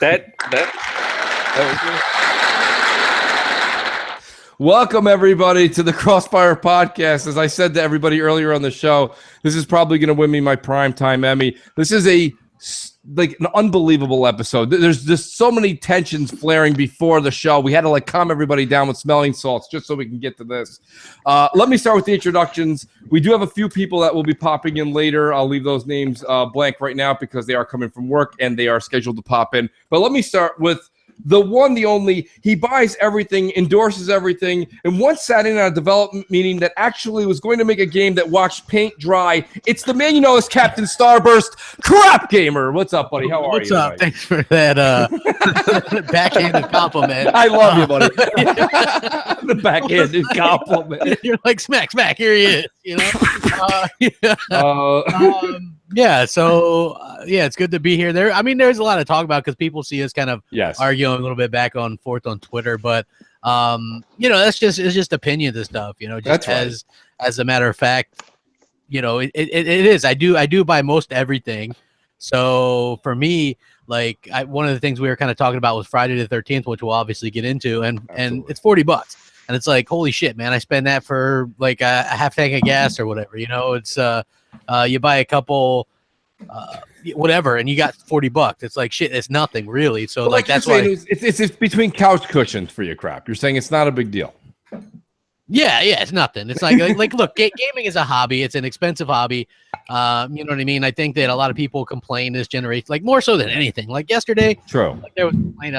That was good. Welcome, everybody, to the CrossFire podcast. As I said to everybody earlier on the show, this is probably going to win me my primetime Emmy. This is an unbelievable episode. There's just so many tensions flaring before the show. We had to calm everybody down with smelling salts just so we can get to this. Let me start with the introductions. We do have a few people that will be popping in later. I'll leave those names blank right now because they are coming from work and they are scheduled to pop in. But let me start with the one, the only. He buys everything, endorses everything, and once sat in on a development meeting that actually was going to make a game that watched paint dry. It's the man you know as Captain Starburst, Crap Gamer. What's up, buddy? How are you? What's up? Thanks for that backhanded compliment. I love you, buddy. The backhanded compliment. You're like, smack, here he is. You know? So it's good to be here. There's a lot to talk about because people see us kind of arguing a little bit back and forth on Twitter, but it's just opinions and stuff. As a matter of fact, it is. I do buy most everything. So for me, one of the things we were kind of talking about was Friday the 13th, which we'll obviously get into, and it's $40. And it's like, holy shit, man! I spend that for a half tank of gas or whatever. It's you buy a couple, whatever, and you got $40. It's like shit. It's nothing really. So that's why it's between couch cushions for your crap. You're saying it's not a big deal. Yeah, it's nothing. It's like look, gaming is a hobby. It's an expensive hobby. You know what I mean? I think that a lot of people complain this generation, more so than anything. Like yesterday, true. There was complaint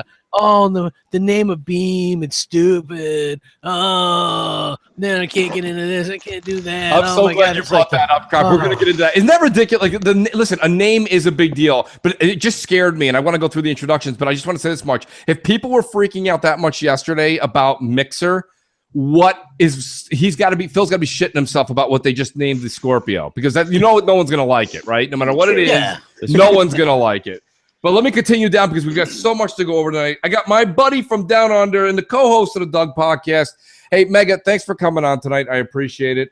the name of Beam, it's stupid. Oh, then I can't get into this. I can't do that. I'm so glad you brought that up, Crap. We're gonna get into that. Isn't that ridiculous? Listen, a name is a big deal, but it just scared me, and I want to go through the introductions. But I just want to say this much: if people were freaking out that much yesterday about Mixer, Phil's got to be shitting himself about what they just named the Scorpio, because no one's gonna like it, right? No matter what it is, no one's gonna like it. But let me continue down because we've got so much to go over tonight. I got my buddy from down under and the co-host of the Doug podcast. Hey, Mega, thanks for coming on tonight. I appreciate it.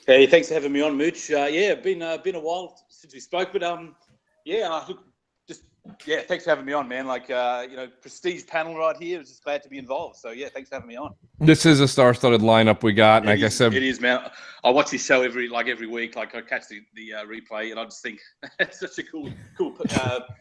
Hey, thanks for having me on, Mooch. Been a while since we spoke, but thanks for having me on, man. Prestige panel right here. I was just glad to be involved. So thanks for having me on. This is a star-studded lineup we got, and like I said, it is, man. I watch this show every week. I catch the replay, and I just think it's such a cool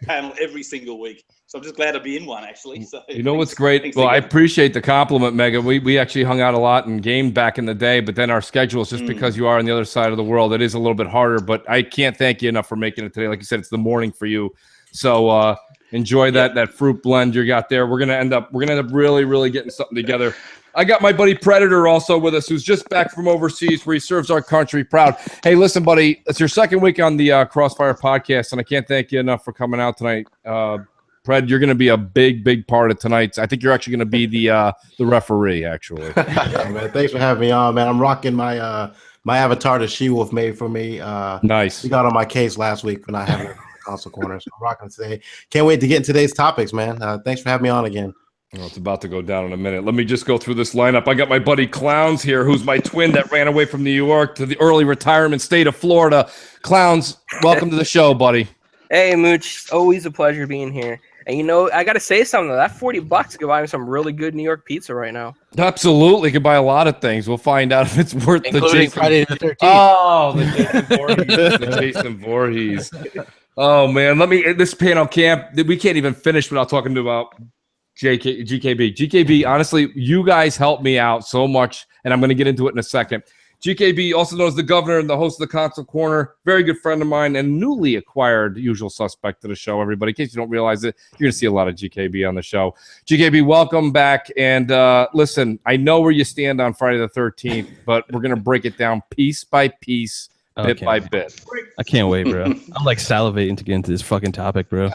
panel every single week. So I'm just glad to be in one, actually. So what's great? Well, I appreciate the compliment, Mega. We actually hung out a lot and gamed back in the day, but then our schedules, just because you are on the other side of the world, it is a little bit harder. But I can't thank you enough for making it today. Like you said, it's the morning for you. So enjoy that fruit blend you got there. We're gonna end up really, really getting something together. I got my buddy Predator also with us, who's just back from overseas where he serves our country proud. Hey, listen, buddy, it's your second week on the Crossfire podcast, and I can't thank you enough for coming out tonight. Pred, you're going to be a big, big part of tonight's. I think you're actually going to be the referee, actually. Yeah, man, thanks for having me on, man. I'm rocking my avatar that She-Wolf made for me. Nice. You got on my case last week for not having it on the console corner, so I'm rocking today. Can't wait to get into today's topics, man. Thanks for having me on again. Well, it's about to go down in a minute. Let me just go through this lineup. I got my buddy Clowns here, who's my twin that ran away from New York to the early retirement state of Florida. Clowns, welcome to the show, buddy. Hey, Mooch. Always a pleasure being here. And I got to say something. That $40 could buy me some really good New York pizza right now. Absolutely. Could buy a lot of things. We'll find out if it's worth including the Jason. Friday the 13th. Oh, the Jason Voorhees. The Jason Voorhees. Oh, man. This panel camp, we can't even finish without talking about GKB. GKB, honestly, you guys helped me out so much, and I'm going to get into it in a second. GKB, also known as the governor and the host of the Console Corner, very good friend of mine and newly acquired usual suspect to the show, everybody. In case you don't realize it, you're going to see a lot of GKB on the show. GKB, welcome back. And listen, I know where you stand on Friday the 13th, but we're going to break it down piece by piece, bit by bit. I can't wait, bro. I'm salivating to get into this fucking topic, bro.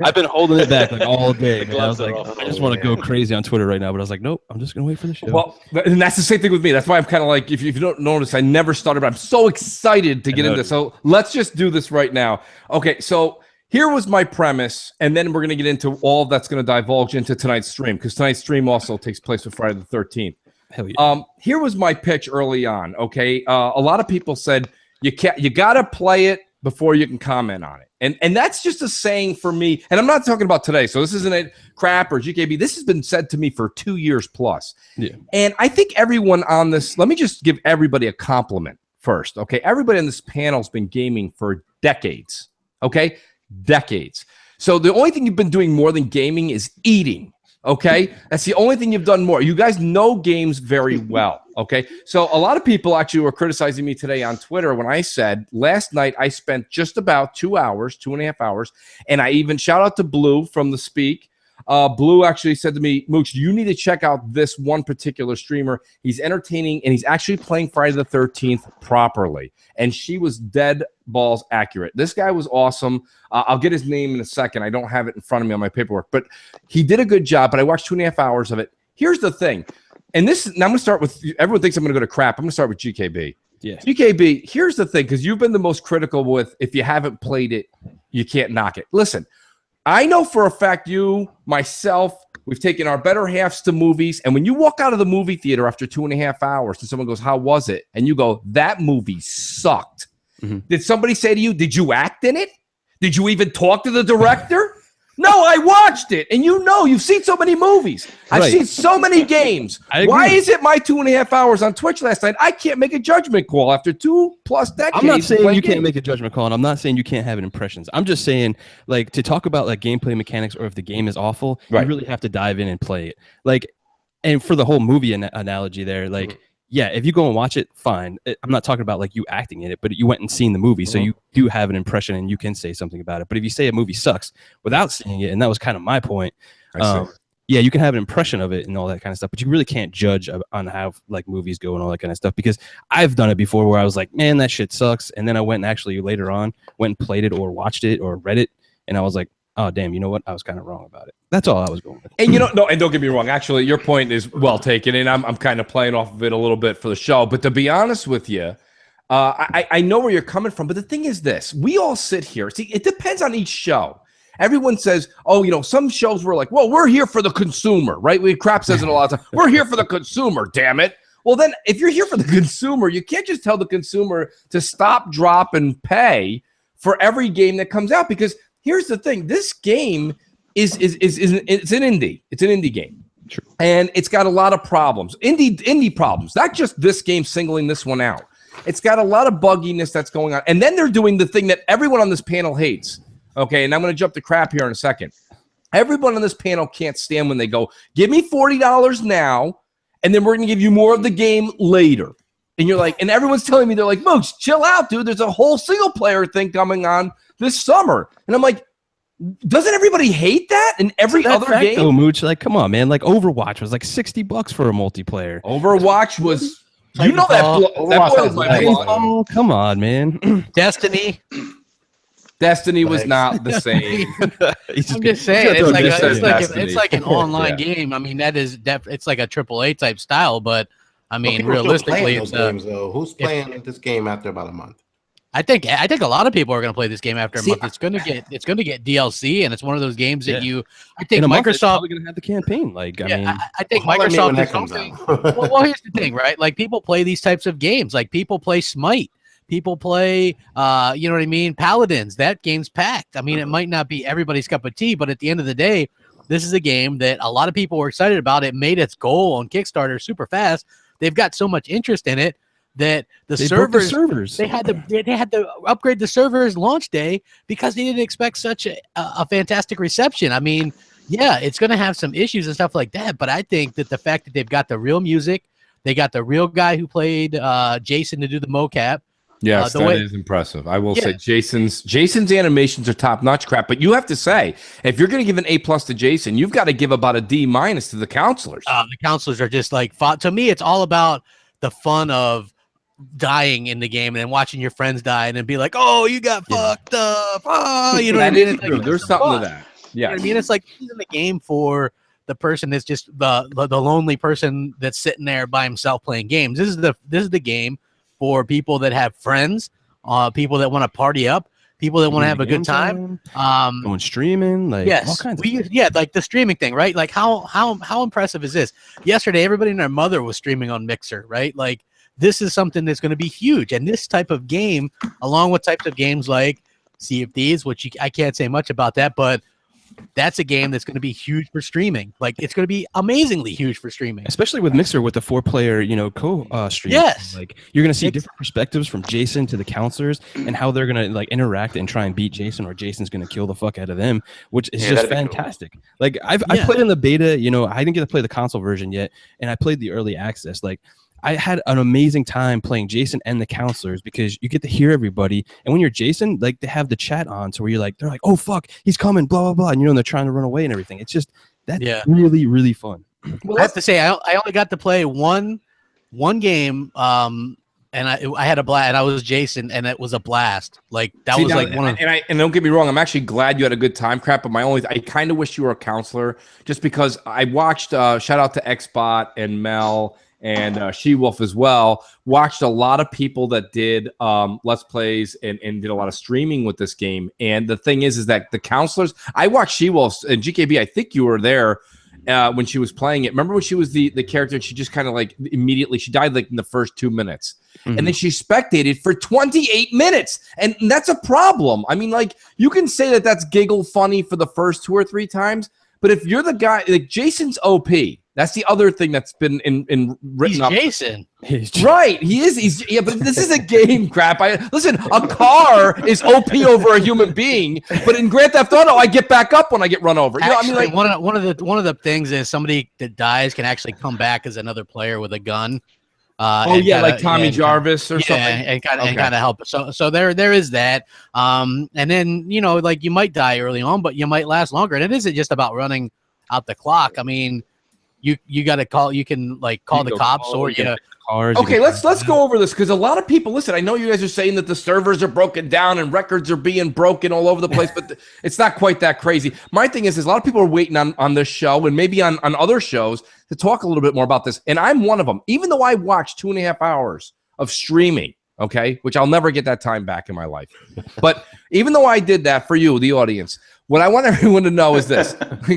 I've been holding it back all day. Man. I was like, I just want to go crazy on Twitter right now, but I was like, nope, I'm just gonna wait for the show. Well, and that's the same thing with me. That's why I'm kind of like, if you don't notice, I never started, but I'm so excited to get into this. So let's just do this right now. Okay, so here was my premise, and then we're gonna get into all that's gonna divulge into tonight's stream, because tonight's stream also takes place with Friday the 13th. Hell yeah. Here was my pitch early on. Okay, a lot of people said, you got to play it before you can comment on it. And that's just a saying for me. And I'm not talking about today. So this isn't a crap or GKB. This has been said to me for 2 years plus. Yeah. And I think everyone on this, let me just give everybody a compliment first. Okay. Everybody on this panel has been gaming for decades. Okay. Decades. So the only thing you've been doing more than gaming is eating. Okay. That's the only thing you've done more. You guys know games very well. Okay. So a lot of people actually were criticizing me today on Twitter when I said last night I spent just about 2 hours, 2.5 hours. And I even shout out to Blue from the Speak. Blue actually said to me, Mooch, you need to check out this one particular streamer. He's entertaining and he's actually playing Friday the 13th properly. And she was dead balls accurate. This guy was awesome. I'll get his name in a second. I don't have it in front of me on my paperwork, but he did a good job. But I watched 2.5 hours of it. Here's the thing. And this, now I'm going to start with, everyone thinks I'm going to go to crap. I'm going to start with GKB. Yeah. GKB, here's the thing, because you've been the most critical with, if you haven't played it, you can't knock it. Listen, I know for a fact you, myself, we've taken our better halves to movies. And when you walk out of the movie theater after 2.5 hours and someone goes, how was it? And you go, that movie sucked. Mm-hmm. Did somebody say to you, did you act in it? Did you even talk to the director? No, I watched it. And you know, you've seen so many movies. I've seen so many games. Why is it my 2.5 hours on Twitch last night? I can't make a judgment call after 2+ decades. I'm not saying you can't make a judgment call, and I'm not saying you can't have impressions. I'm just saying, like, to talk about like gameplay mechanics or if the game is awful, you really have to dive in and play it. Like, and for the whole movie analogy there, like, yeah, if you go and watch it, fine. I'm not talking about like you acting in it, but you went and seen the movie, so you do have an impression and you can say something about it. But if you say a movie sucks without seeing it, and that was kind of my point, yeah, you can have an impression of it and all that kind of stuff, but you really can't judge on how like movies go and all that kind of stuff, because I've done it before where I was like, man, that shit sucks, and then I went and actually later on went and played it or watched it or read it, and I was like, oh, damn, you know what? I was kind of wrong about it. That's all I was going with. And you know, no, and don't get me wrong. Actually, your point is well taken, and I'm kind of playing off of it a little bit for the show. But to be honest with you, I know where you're coming from. But the thing is this. We all sit here. See, it depends on each show. Everyone says, oh, you know, some shows were like, well, we're here for the consumer, right? Crap says it a lot of times. We're here for the consumer, damn it. Well, then, if you're here for the consumer, you can't just tell the consumer to stop, drop, and pay for every game that comes out, because here's the thing: this game is it's an indie. It's an indie game, and it's got a lot of problems. Indie problems. Not just this game singling this one out. It's got a lot of bugginess that's going on, and then they're doing the thing that everyone on this panel hates. Okay, and I'm going to jump to crap here in a second. Everyone on this panel can't stand when they go, "Give me $40 now, and then we're going to give you more of the game later." And you're like, and everyone's telling me, they're like, Mooch, chill out, dude. There's a whole single player thing coming on this summer. And I'm like, doesn't everybody hate that in every other game? Oh, Mooch, like, come on, man. Like, Overwatch was like $60 for a multiplayer. Overwatch was, you know, that was my oh, come on, man. Destiny was not the same. I'm just saying, it's like an online game. I mean, it's like a AAA type style, but I mean, realistically, it's games, though. Who's playing this game after about a month? I think a lot of people are going to play this game after a month. It's going to get DLC, and it's one of those games that I think Microsoft probably going to have the campaign. Like, I mean, I think Microsoft is something. Well, here's the thing, right? Like, people play these types of games. Like, people play Smite. People play, you know what I mean? Paladins. That game's packed. I mean, it might not be everybody's cup of tea, but at the end of the day, this is a game that a lot of people were excited about. It made its goal on Kickstarter super fast. They've got so much interest in it that they had to upgrade the servers launch day because they didn't expect such a fantastic reception. I mean, yeah, it's going to have some issues and stuff like that, but I think that the fact that they've got the real music, they got the real guy who played Jason to do the mocap. Yes, that is impressive. I will say Jason's animations are top-notch crap, but you have to say, if you're going to give an A+ to Jason, you've got to give about a D- to the counselors. The counselors are just like, to me, it's all about the fun of dying in the game and then watching your friends die and then be like, oh, you got fucked up. Oh, you know what I mean? Like, there's something to that. Yeah. You know what I mean? It's like, this isn't a game for the person that's just the lonely person that's sitting there by himself playing games. This is the game for people that have friends, people that want to party up, people that want to have a good time. Going streaming, like all kinds of like the streaming thing, right? Like how impressive is this? Yesterday, everybody and their mother was streaming on Mixer, right? Like this is something that's going to be huge. And this type of game, along with types of games like Sea of Thieves, which I can't say much about that, but that's a game that's going to be huge for streaming. Like, it's going to be amazingly huge for streaming, especially with Mixer with the 4-player, co-stream. Yes, like you're going to see different perspectives from Jason to the counselors and how they're going to like interact and try and beat Jason, or Jason's going to kill the fuck out of them, which is just fantastic. Cool. Like I played in the beta. I didn't get to play the console version yet, and I played the early access. Like, I had an amazing time playing Jason and the counselors because you get to hear everybody. And when you're Jason, like, they have the chat on, so where they're like, oh fuck, he's coming, blah blah blah, and they're trying to run away and everything. It's just really, really fun. Well, I have to say, I only got to play one game, and I had a blast. And I was Jason, and it was a blast. Like, that was like one of. And don't get me wrong, I'm actually glad you had a good time, Crap. But I kind of wish you were a counselor, just because I watched. Shout out to Xbot and Mel. And She-Wolf as well. Watched a lot of people that did Let's Plays and did a lot of streaming with this game. And the thing is that the counselors, I watched She-Wolf and GKB, I think you were there when she was playing it. Remember when she was the character and she just kind of like immediately, she died like in the first 2 minutes. Mm-hmm. And then she spectated for 28 minutes. And that's a problem. I mean, like, you can say that that's giggle funny for the first 2 or 3 times. But if you're the guy, like, Jason's OP. That's the other thing that's been in written up. Jason. Right. He is. But this is a game, Crap. Listen, a car is OP over a human being, but in Grand Theft Auto, I get back up when I get run over. Actually, one of the things is somebody that dies can actually come back as another player with a gun. Like Tommy Jarvis or something. And kind of help. So there is that. And then, like, you might die early on, but you might last longer. And it isn't just about running out the clock. I mean, you got to call. You can call the cops or cars. Okay, let's go over this, because a lot of people listen. I know you guys are saying that the servers are broken down and records are being broken all over the place, but it's not quite that crazy. My thing is a lot of people are waiting on this show and maybe on other shows to talk a little bit more about this, and I'm one of them. Even though I watched 2.5 hours of streaming, okay, which I'll never get that time back in my life, but even though I did that for you, the audience. What I want everyone to know is this.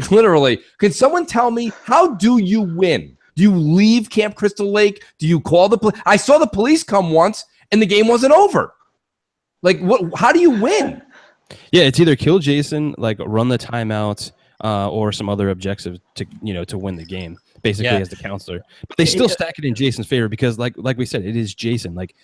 Literally, can someone tell me, how do you win? Do you leave Camp Crystal Lake? Do you call the police? I saw the police come once, and the game wasn't over. Like, what? How do you win? Yeah, it's either kill Jason, like run the timeout, or some other objective to win the game, basically, as the counselor. But they still stack it in Jason's favor because, like we said, it is Jason. Like,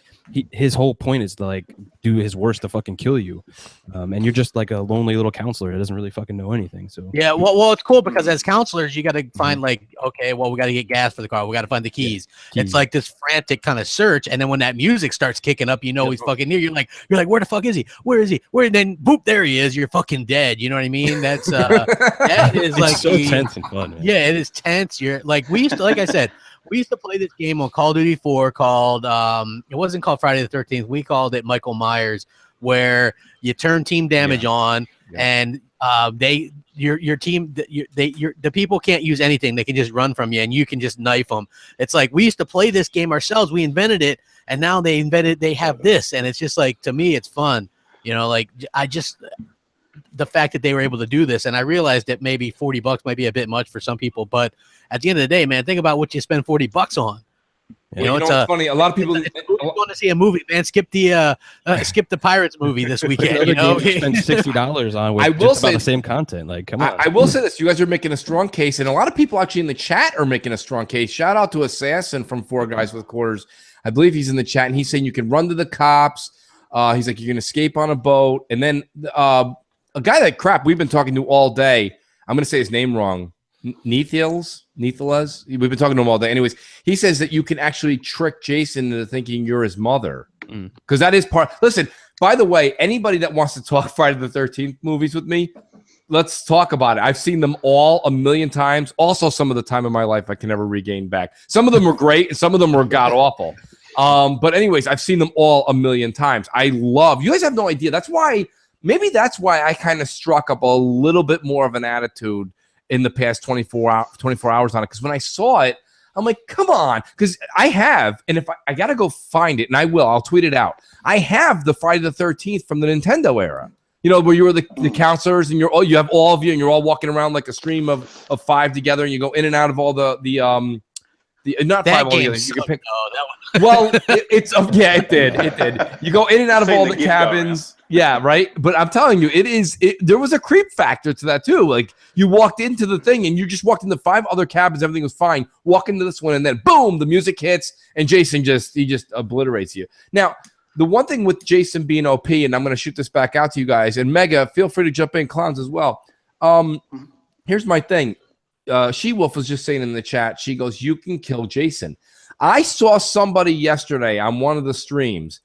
his whole point is to like do his worst to fucking kill you, and you're just like a lonely little counselor that doesn't really fucking know anything. So yeah, well, it's cool because as counselors, you got to find we got to get gas for the car, we got to find the keys. It's like this frantic kind of search, and then when that music starts kicking up, he's fucking near. You're like, where the fuck is he? Where is he? Where? Then boop, there he is. You're fucking dead. You know what I mean? That's that is like so tense and fun. Man. Yeah, it is tense. You're like, we used to, like I said. We used to play this game on Call of Duty 4 called, it wasn't called Friday the 13th. We called it Michael Myers, where you turn team damage on and your team, the people can't use anything. They can just run from you and you can just knife them. It's like, we used to play this game ourselves. We invented it, and now they have this. And it's just like, to me, it's fun. The fact that they were able to do this, and I realized that maybe $40 might be a bit much for some people, but at the end of the day, man, think about what you spend $40 on. It's funny. A lot of people want to see a movie, man. Skip the Pirates movie this weekend. Spend $60 on with just about the same content. Like, come on. I will say this: you guys are making a strong case, and a lot of people actually in the chat are making a strong case. Shout out to Assassin from 4 Guys with Quarters. I believe he's in the chat, and he's saying you can run to the cops. He's like, you can escape on a boat, and then a guy that we've been talking to all day. I'm going to say his name wrong. Nethelas. We've been talking to him all day. Anyways, he says that you can actually trick Jason into thinking you're his mother. Because that is part. Listen, by the way, anybody that wants to talk Friday the 13th movies with me, let's talk about it. I've seen them all a million times. Also, some of the time in my life I can never regain back. Some of them were great, and some of them were god awful. But anyways, I've seen them all a million times. You guys have no idea. Maybe that's why I kind of struck up a little bit more of an attitude in the past 24 hours on it. Because when I saw it, I'm like, come on. Because I have, and if I got to go find it, and I will, I'll tweet it out. I have the Friday the 13th from the Nintendo era. Where you were the counselors, and you have all of you, and you're all walking around like a stream of 5 together, and you go in and out of all the Not That 5 game You can pick. that Well, it did. You go in and out of all the cabins. Yeah, right. But I'm telling you, there was a creep factor to that too. Like you walked into the thing and you just walked into 5 other cabins, everything was fine. Walk into this one and then boom, the music hits and Jason just obliterates you. Now, the one thing with Jason being OP, and I'm going to shoot this back out to you guys, and Mega, feel free to jump in, clowns as well. Here's my thing. She-Wolf was just saying in the chat, she goes, you can kill Jason. I saw somebody yesterday on one of the streams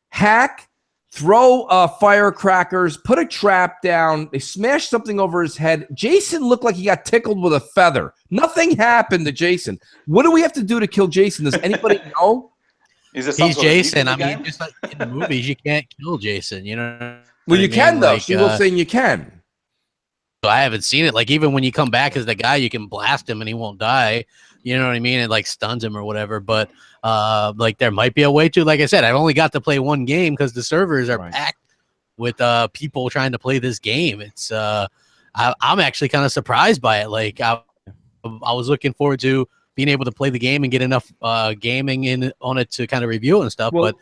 hack, throw firecrackers, put a trap down. They smashed something over his head. Jason looked like he got tickled with a feather. Nothing happened to Jason. What do we have to do to kill Jason? Does anybody know? He's Jason. I mean, just like in the movies, you can't kill Jason. You know. Well, you can though. She was saying you can. I haven't seen it. Like even when you come back as the guy, you can blast him and he won't die. You know what I mean? It like stuns him or whatever. But like there might be a way to. Like I said, I've only got to play one game because the servers are packed with people trying to play this game. It's I'm actually kind of surprised by it. Like I was looking forward to being able to play the game and get enough gaming in on it to kind of review it and stuff. Well, but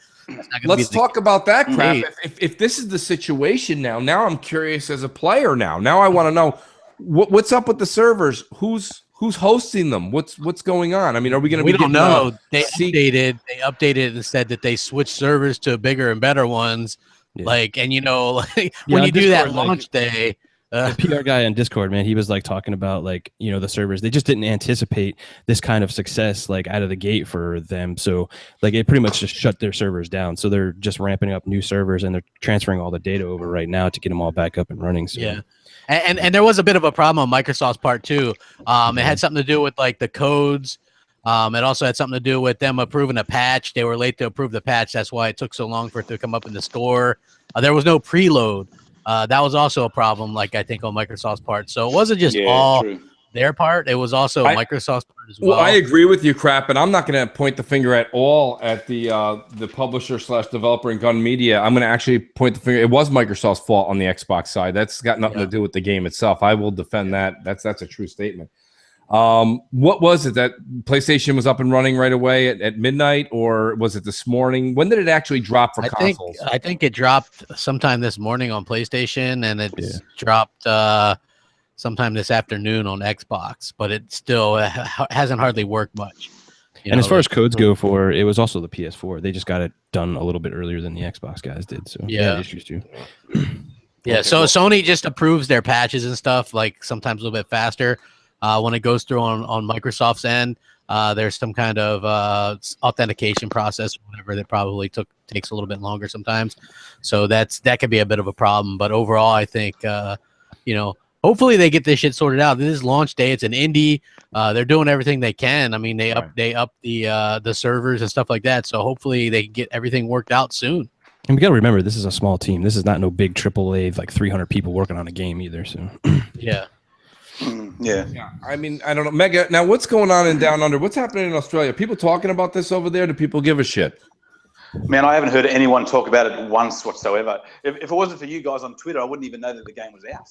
let's talk about that crap. If this is the situation now I'm curious as a player now. Now I want to know what's up with the servers. Who's hosting them? What's going on? I mean, are we going to? We don't know. They updated and said that they switched servers to bigger and better ones. Yeah. Like, and you know, like when you do that launch day. The PR guy on Discord, man, he was like talking about like, you know, the servers, they just didn't anticipate this kind of success like out of the gate for them. So like it pretty much just shut their servers down. So they're just ramping up new servers and they're transferring all the data over right now to get them all back up and running. So. Yeah. And there was a bit of a problem on Microsoft's part too. It had something to do with like the codes. It also had something to do with them approving a patch. They were late to approve the patch. That's why it took so long for it to come up in the store. There was no preload. That was also a problem, like I think on Microsoft's part. So it wasn't just their part; it was also Microsoft's part as well. Well, I agree with you, Crap, and I'm not going to point the finger at all at the publisher / developer and Gun Media. I'm going to actually point the finger. It was Microsoft's fault on the Xbox side. That's got nothing to do with the game itself. I will defend that. That's a true statement. What was it that PlayStation was up and running right away at midnight, or was it this morning? When did it actually drop for consoles? I think it dropped sometime this morning on PlayStation, and it's dropped sometime this afternoon on Xbox. But it still hasn't hardly worked much. And as far as codes go for it, was also the PS4. They just got it done a little bit earlier than the Xbox guys did. So yeah, issues too. Yeah, so Sony just approves their patches and stuff like sometimes a little bit faster. When it goes through on Microsoft's end, there's some kind of authentication process, or whatever, that probably takes a little bit longer sometimes. So that could be a bit of a problem. But overall, I think hopefully they get this shit sorted out. This is launch day. It's an indie. They're doing everything they can. I mean, they up the servers and stuff like that. So hopefully they get everything worked out soon. And we got to remember, this is a small team. This is not no big AAA like 300 people working on a game either. So yeah. Yeah. I mean, I don't know. Mega, now what's going on in Down Under? What's happening in Australia? People talking about this over there? Do people give a shit? Man, I haven't heard anyone talk about it once whatsoever. If it wasn't for you guys on Twitter, I wouldn't even know that the game was out.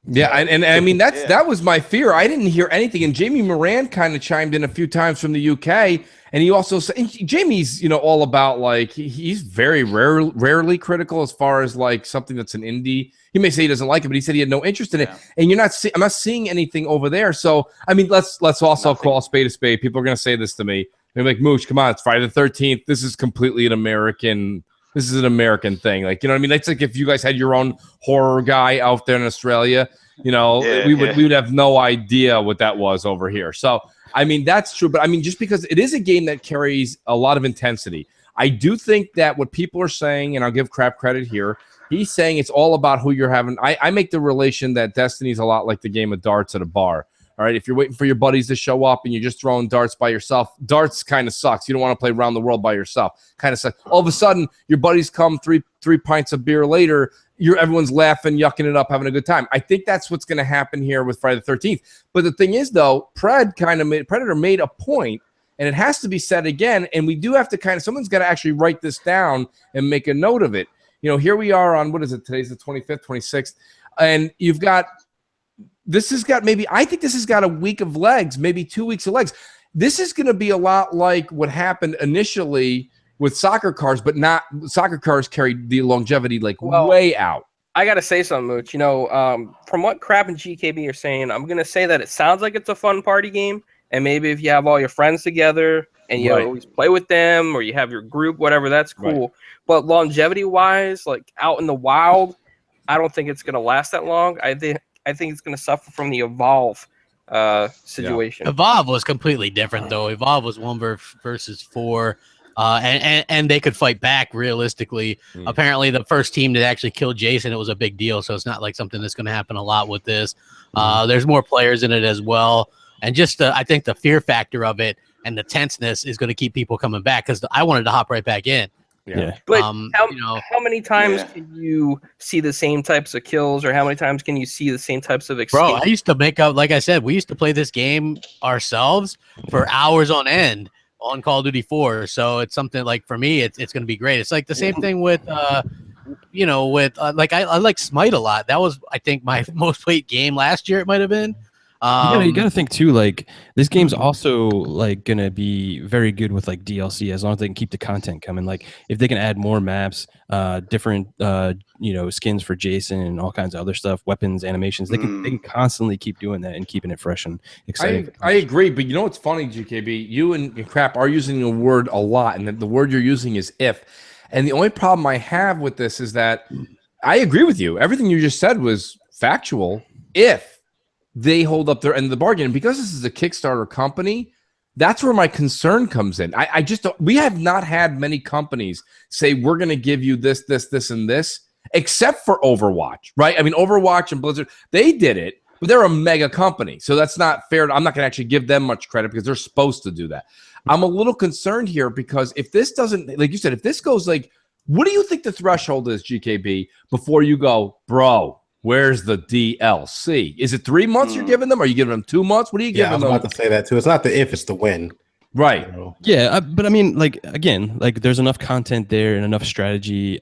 Yeah, and I mean, that was my fear. I didn't hear anything. And Jamie Moran kind of chimed in a few times from the UK. And he also said, Jamie's, all about like, he's very rarely critical as far as like something that's an indie. He may say he doesn't like it, but he said he had no interest in it. And I'm not seeing anything over there. So, I mean, let's also call a spade a spade. People are going to say this to me. They're like, Mooch, come on, it's Friday the 13th. This is completely an American thing. Like, you know what I mean? It's like if you guys had your own horror guy out there in Australia, we would have no idea what that was over here. So, I mean, that's true. But I mean, just because it is a game that carries a lot of intensity, I do think that what people are saying, and I'll give Crap credit here, he's saying it's all about who you're having. I make the relation that Destiny is a lot like the game of darts at a bar. All right, if you're waiting for your buddies to show up and you're just throwing darts by yourself, darts kind of sucks. You don't want to play around the world by yourself. Kind of sucks. All of a sudden, your buddies come three pints of beer later. Everyone's laughing, yucking it up, having a good time. I think that's what's going to happen here with Friday the 13th. But the thing is, though, Predator made a point, and it has to be said again. And we do have to someone's got to actually write this down and make a note of it. Here we are on, what is it? Today's the 25th, 26th. And I think this has got a week of legs, maybe 2 weeks of legs. this is going to be a lot like what happened initially with soccer cars, but not soccer cars carried the longevity way out. I got to say something, Mooch. From what Crap and GKB are saying, I'm going to say that it sounds like it's a fun party game. And maybe if you have all your friends together and you always play with them or you have your group, whatever, that's cool. Right. But longevity-wise, like out in the wild, I don't think it's going to last that long. I think it's going to suffer from the Evolve situation. Yeah. Evolve was completely different, though. Evolve was 1 versus 4. And they could fight back realistically. Apparently, the first team that actually killed Jason, it was a big deal. So it's not like something that's going to happen a lot with this. There's more players in it as well. And just I think the fear factor of it and the tenseness is going to keep people coming back because I wanted to hop right back in. Yeah. But how many times can you see the same types of kills, or how many times can you see the same types of escapes? Bro, I used to make up, like I said, we used to play this game ourselves for hours on end on Call of Duty 4. So it's something like, for me, it's going to be great. It's like the same thing with, I like Smite a lot. That was, I think, my most played game last year. It might have been. You gotta think too, like this game's also like gonna be very good with like DLC as long as they can keep the content coming. Like if they can add more maps, different skins for Jason and all kinds of other stuff, weapons, animations, they can constantly keep doing that and keeping it fresh and exciting. I agree, but you know what's funny, GKB? You and Crap are using a word a lot, and the word you're using is if. And the only problem I have with this is that I agree with you. Everything you just said was factual. If they hold up their end of the bargain. And because this is a Kickstarter company, that's where my concern comes in. I just don't, we have not had many companies say we're going to give you this, and this, except for Overwatch, right? I mean, Overwatch and Blizzard, they did it, but they're a mega company. So that's not fair. I'm not going to actually give them much credit because they're supposed to do that. I'm a little concerned here because if this doesn't, like you said, if this goes like, what do you think the threshold is, GKB, before you go, bro, where's the DLC? Is it 3 months you're giving them? Are you giving them 2 months? What are you giving them? I was about to say that too. It's not the if, it's the when. Right. Yeah, but I mean, like, again, like there's enough content there and enough strategy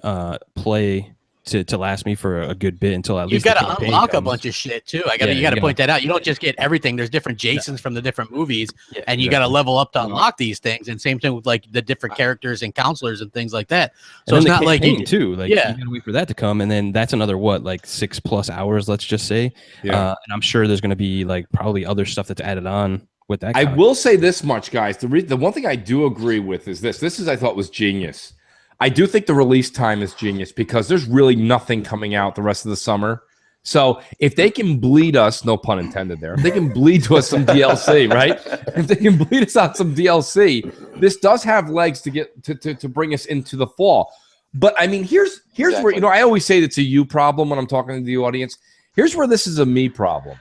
play to last me for a good bit until at least you got to unlock a bunch of shit too. You got to point that out. You don't just get everything. There's different Jasons from the different movies, and you got to level up to unlock these things. And same thing with like the different characters and counselors and things like that. So it's not like you gotta wait for that to come, and then that's another 6+ hours, let's just say. And I'm sure there's gonna be like probably other stuff that's added on with that. I will say this much, guys. The one thing I do agree with is this. This is, I thought, was genius. I do think the release time is genius because there's really nothing coming out the rest of the summer. So if they can bleed us, no pun intended there, if they can bleed to us some DLC, right? If they can bleed us out some DLC, this does have legs to get to bring us into the fall. But I mean, here's where, I always say it's a you problem when I'm talking to the audience. Here's where this is a me problem.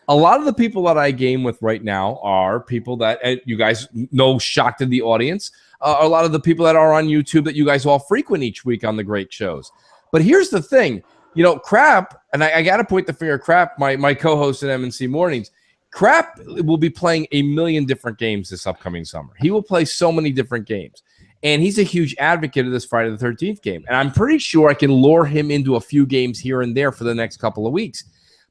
A lot of the people that I game with right now are people that you guys know, shocked in the audience. A lot of the people that are on YouTube that you guys all frequent each week on the great shows. But here's the thing, Crap, and I got to point the finger at Crap, my co-host at MNC Mornings. Crap will be playing a million different games this upcoming summer. He will play so many different games. And he's a huge advocate of this Friday the 13th game. And I'm pretty sure I can lure him into a few games here and there for the next couple of weeks.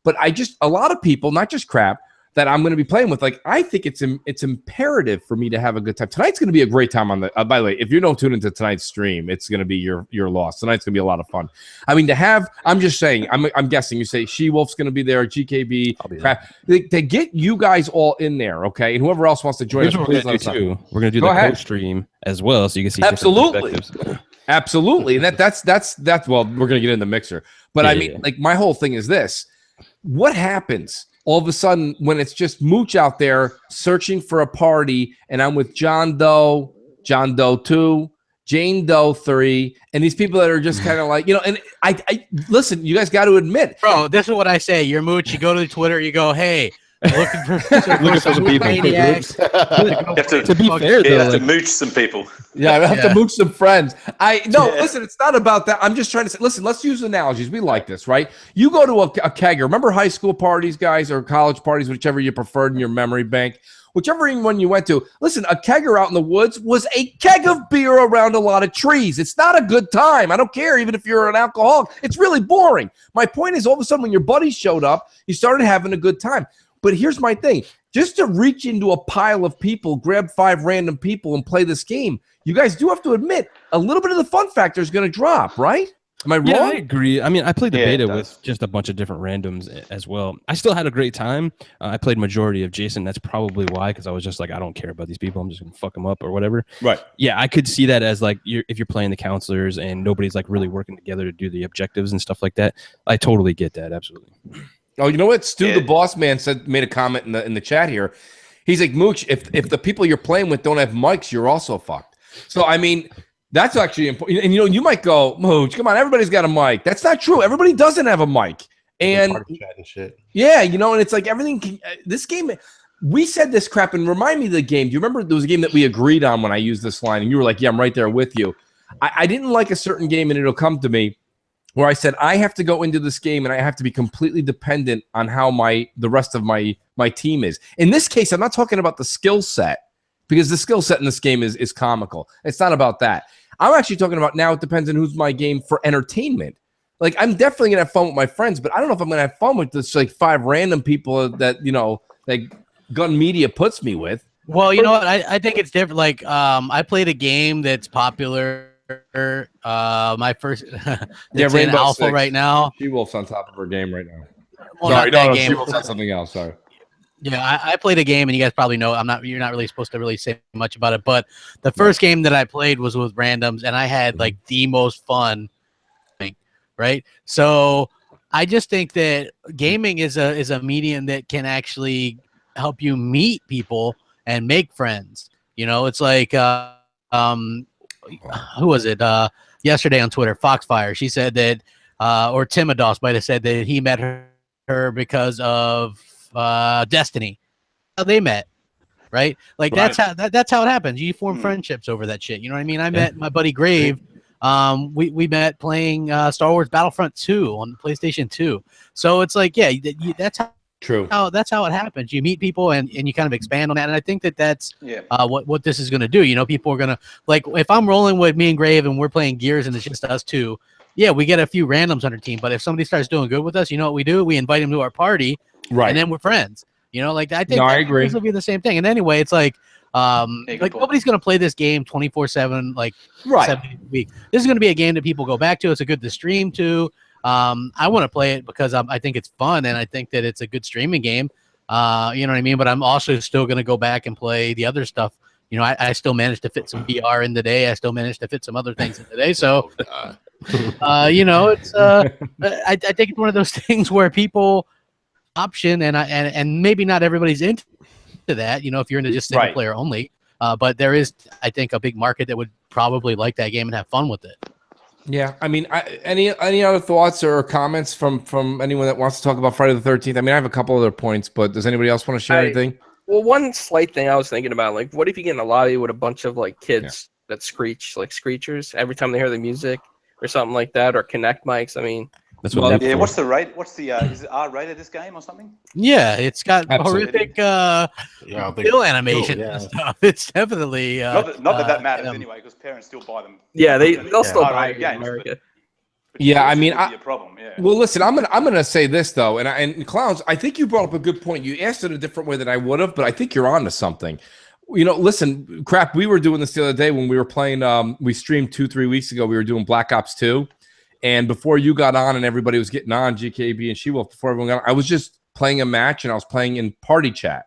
But a lot of people, not just Crap, that I'm going to be playing with, like, I think it's imperative for me to have a good time. Tonight's going to be a great time on the, by the way, if you don't tune into tonight's stream, it's going to be your loss. Tonight's going to be a lot of fun. I mean, I'm just saying, I'm guessing you say She-Wolf's going to be there, GKB, Crap, to get you guys all in there, okay? And whoever else wants to join us, please let us know. We're going to do the co-stream as well, so you can see absolutely. Absolutely. And that's well, we're going to get in the mixer. But I mean, like, my whole thing is this. What happens all of a sudden when it's just Mooch out there searching for a party and I'm with John Doe 2, Jane Doe 3, and these people that are just kind of like, and I listen, you guys got to admit. Bro, this is what I say. You're Mooch, you go to Twitter, you go, hey, looking for some people. Maniacs. To be fair, though, you have to mooch some people. Yeah, I have to mooch some friends. Listen, it's not about that. I'm just trying to say, listen, let's use analogies. We like this, right? You go to a kegger. Remember high school parties, guys, or college parties, whichever you preferred in your memory bank? Whichever one you went to, listen, a kegger out in the woods was a keg of beer around a lot of trees. It's not a good time. I don't care, even if you're an alcoholic. It's really boring. My point is, all of a sudden, when your buddies showed up, you started having a good time. But here's my thing. Just to reach into a pile of people, grab 5 random people and play this game, you guys do have to admit a little bit of the fun factor is going to drop, right? Am I wrong? Yeah, I agree. I mean, I played the beta with just a bunch of different randoms as well. I still had a great time. I played majority of Jason. That's probably why, because I was just like, I don't care about these people. I'm just going to fuck them up or whatever. Right. Yeah, I could see that as like if you're playing the counselors and nobody's like really working together to do the objectives and stuff like that. I totally get that. Absolutely. Oh, you know what? Stu, the boss man, made a comment in the chat here. He's like, Mooch, if the people you're playing with don't have mics, you're also fucked. So, I mean, that's actually important. And, you might go, Mooch, come on, everybody's got a mic. That's not true. Everybody doesn't have a mic. And, shit. Yeah, and it's like everything. This game, we said this crap, and remind me of the game. Do you remember there was a game that we agreed on when I used this line, and you were like, yeah, I'm right there with you. I didn't like a certain game, and it'll come to me, where I said I have to go into this game and I have to be completely dependent on how the rest of my team is. In this case, I'm not talking about the skill set, because the skill set in this game is comical. It's not about that. I'm actually talking about now it depends on who's my game for entertainment. Like, I'm definitely going to have fun with my friends, but I don't know if I'm going to have fun with this like 5 random people that, that Gun Media puts me with. Well, you know what? I think it's different. Like, I played a game that's popular. My first it's in alpha 6 right now. She-Wolf's on top of her game right now. Well, sorry, no, She-Wolf's on something else. Sorry. Yeah, I played a game, and you guys probably know you're not really supposed to really say much about it, but the first game that I played was with randoms, and I had like the most fun thing, right? So I just think that gaming is a medium that can actually help you meet people and make friends. It's like who was it? Yesterday on Twitter, Foxfire. She said that, or Timodos might have said that he met her because of Destiny. How they met, right? Like that's how it happens. You form friendships over that shit. You know what I mean? I met my buddy Grave. We met playing Star Wars Battlefront 2 on PlayStation 2. So it's like, yeah, that's how. True. That's how it happens. You meet people and you kind of expand on that. And I think that's what this is going to do. People are going to, like, if I'm rolling with me and Grave and we're playing Gears and it's just us two, yeah, we get a few randoms on our team. But if somebody starts doing good with us, you know what we do? We invite them to our party, right? And then we're friends. I think I agree. This will be the same thing. And anyway, it's like nobody's going to play this game 24/7, like 7 days a week. This is going to be a game that people go back to. It's a good to stream to. I want to play it because I think it's fun and I think that it's a good streaming game. You know what I mean? But I'm also still going to go back and play the other stuff. I still managed to fit some VR in the day. I still managed to fit some other things in the day. So, it's I think it's one of those things where people option and maybe not everybody's into that. If you're into just single player only, but there is, I think, a big market that would probably like that game and have fun with it. Yeah, I mean, any other thoughts or comments from anyone that wants to talk about Friday the 13th? I mean, I have a couple other points, but does anybody else want to share anything? Well, one slight thing I was thinking about, like, what if you get in a lobby with a bunch of like kids that screech like screechers every time they hear the music or something like that, or connect mics? I mean, that's what. Yeah, what's the rate? What's the is it R-rated this game or something? Yeah, it's got horrific still animation and stuff. It's definitely not that matters anyway, because parents still buy them. Yeah, they'll still buy games. Yeah, I mean, a problem. Yeah. Well, listen, I'm gonna say this though, and Clowns, I think you brought up a good point. You asked it a different way than I would have, but I think you're on to something. Listen, crap, we were doing this the other day when we were playing. We streamed 2-3 weeks ago. We were doing Black Ops 2. And before you got on and everybody was getting on, GKB and She-Wolf, before everyone got on, I was just playing a match and I was playing in party chat.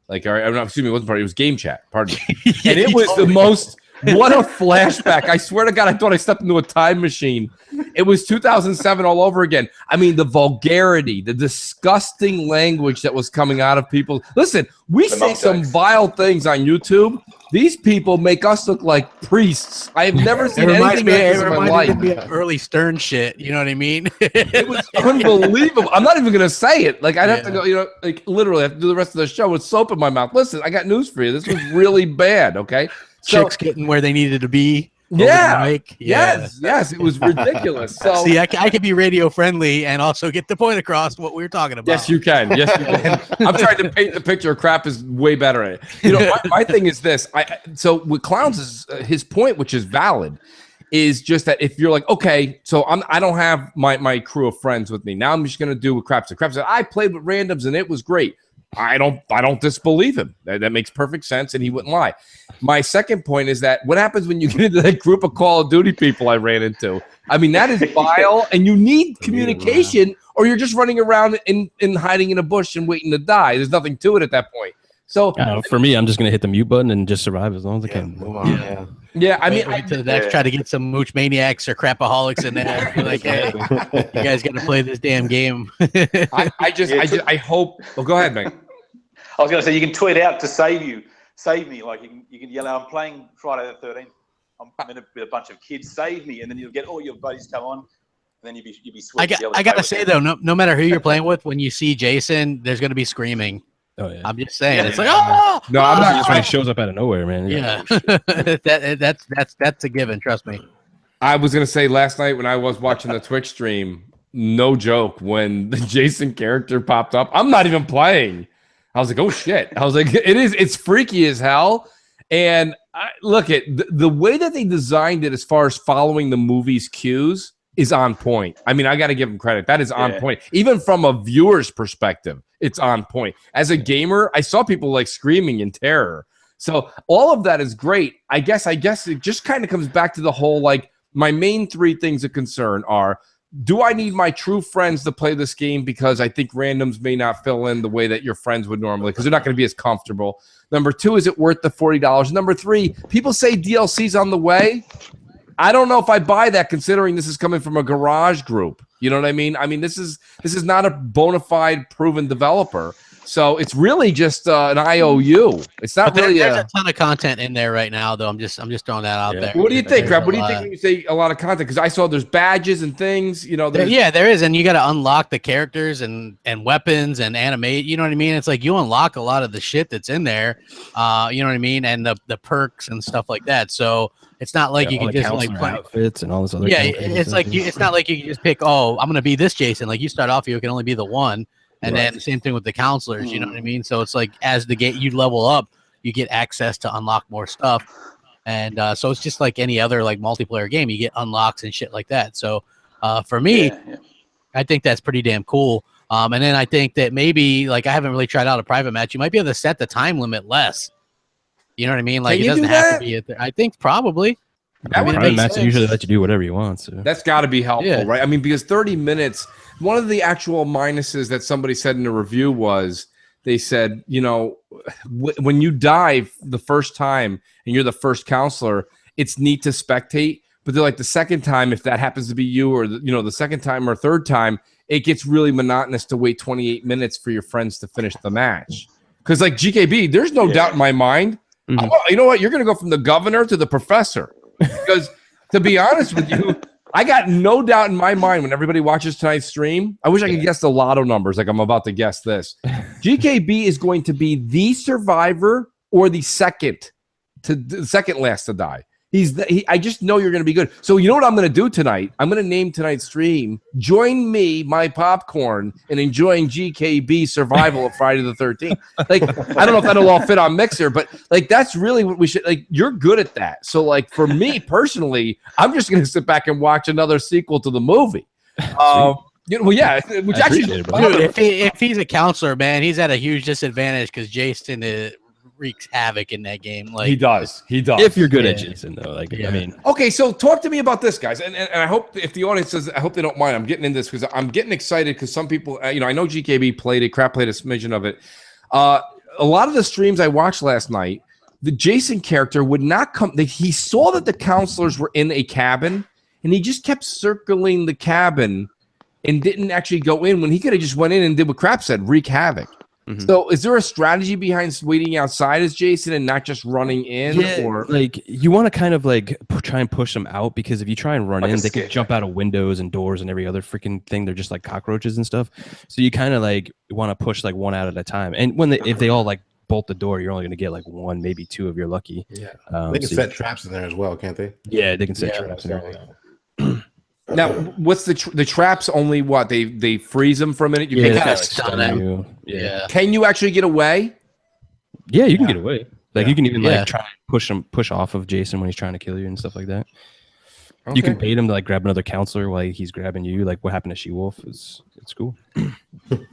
Like, it wasn't party, it was game chat. Pardon me. And it was the most, what a flashback. I swear to God, I thought I stepped into a time machine. It was 2007 all over again. I mean, the vulgarity, the disgusting language that was coming out of people. Listen, we say some vile things on YouTube. These people make us look like priests. I have never seen anything like this in my life. Early Stern shit, you know what I mean? It was unbelievable. I'm not even going to say it. Like, I'd have to go, like, literally, I have to do the rest of the show with soap in my mouth. Listen, I got news for you. This was really bad, okay? Chicks getting where they needed to be. Yes, it was ridiculous. So see, I can be radio friendly and also get the point across what we were talking about. Yes, you can. I'm trying to paint the picture. Crap is way better at it. My thing is this. So with Clowns is his point, which is valid, is just that if you're like, okay, so I don't have my crew of friends with me. Now I'm just going to do what Crap said. Crap said, I played with randoms and it was great. I don't disbelieve him. That makes perfect sense, and he wouldn't lie. My second point is that what happens when you get into that group of Call of Duty people I ran into? I mean, that is vile, and you need communication, or you're just running around and hiding in a bush and waiting to die. There's nothing to it at that point. So for me, I'm just gonna hit the mute button and just survive as long as I can. Move on, Yeah, I mean, wait to the next, try to get some Mooch maniacs or crapaholics in there. Be like, hey, you guys got to play this damn game. I hope. Well, go ahead, man. I was going to say, you can tweet out to save me. Like you can yell out, I'm playing Friday the 13th. I'm in with a bunch of kids. Save me, and then you'll get all your buddies come on. And then you'll be sweet. I gotta say though, no matter who you're playing with, when you see Jason, there's gonna be screaming. Oh yeah, I'm just saying. It's like, oh no, I'm not. Just when he shows up out of nowhere, man. Yeah, that's a given. Trust me. I was gonna say last night when I was watching the Twitch stream, no joke, when the Jason character popped up, I'm not even playing. I was like, oh shit! I was like, it's freaky as hell. And look at the way that they designed it as far as following the movie's cues is on point. I mean, I got to give them credit. That is on point. Even from a viewer's perspective, it's on point. As a gamer, I saw people like screaming in terror. So all of that is great. I guess it just kind of comes back to the whole, like, my main three things of concern are, do I need my true friends to play this game because I think randoms may not fill in the way that your friends would normally, because they're not going to be as comfortable. Number two, is it worth the $40? Number three, people say DLC's on the way. I don't know if I buy that, considering this is coming from a garage group. You know what I mean? I mean, this is not a bona fide proven developer. So it's really just an IOU. It's not really. There's a ton of content in there right now, though. I'm just throwing that out there. What do you think, Crab? What do you think when you say a lot of content? Because I saw there's badges and things. You know, there is, and you got to unlock the characters and weapons and animate. You know what I mean? It's like you unlock a lot of the shit that's in there. You know what I mean? And the perks and stuff like that. So it's not like you can just like play outfits and all this other. Yeah, it's like it's not like you can just pick. Oh, I'm gonna be this Jason. Like you start off, you can only be the one. And then the same thing with the counselors, you know what I mean? So it's like as the game you level up, you get access to unlock more stuff. And so it's just like any other like multiplayer game, you get unlocks and shit like that. So for me, I think that's pretty damn cool. And then I think that maybe, like, I haven't really tried out a private match. You might be able to set the time limit less. You know what I mean? Like, it doesn't have to be I think probably. Private matches usually let you do whatever you want. So that's got to be helpful, right? I mean, because 30 minutes. One of the actual minuses that somebody said in the review was, they said, you know, when you die the first time and you're the first counselor, it's neat to spectate. But they're like, the second time, if that happens to be you, or the second time or third time, it gets really monotonous to wait 28 minutes for your friends to finish the match. Because like GKB, there's no doubt in my mind. Mm-hmm. You know what? You're going to go from the governor to the professor. Because to be honest with you, I got no doubt in my mind when everybody watches tonight's stream. I wish I could guess the lotto numbers like I'm about to guess this. GKB is going to be the survivor or the second last to die. I just know you're going to be good. So you know what I'm going to do tonight? I'm going to name tonight's stream, Join Me, My Popcorn, and Enjoying GKB Survival of Friday the 13th. Like, I don't know if that'll all fit on Mixer, but like, that's really what we should, like, you're good at that. So like, for me personally, I'm just going to sit back and watch another sequel to the movie. Which actually, dude, if he's a counselor, man, he's at a huge disadvantage because Jason wreaks havoc in that game. Like he does. If you're good at Jason, though, like I mean. Okay, so talk to me about this, guys, and I hope if the audience says, I hope they don't mind. I'm getting into this because I'm getting excited because some people, I know GKB played it, Crap played a smidgen of it. A lot of the streams I watched last night, the Jason character would not come. He saw that the counselors were in a cabin, and he just kept circling the cabin and didn't actually go in when he could have just went in and did what Crap said, wreak havoc. Mm-hmm. So is there a strategy behind waiting outside as Jason and not just running in? Yeah, or like you want to kind of like try and push them out, because if you try and run in, they can jump out of windows and doors and every other freaking thing. They're just like cockroaches and stuff. So you kind of like want to push like one out at a time. And if they all like bolt the door, you're only going to get like one, maybe two if you're lucky. Yeah, they can set traps in there as well, can't they? Yeah, they can set traps in there. Now, what's the traps? Only what they freeze them for a minute. You can kind of stun them. Yeah. Can you actually get away? Yeah, you can get away. Like you can even like try and push off of Jason when he's trying to kill you and stuff like that. Okay. You can bait him to like grab another counselor while he's grabbing you. Like what happened to She-Wolf it's cool.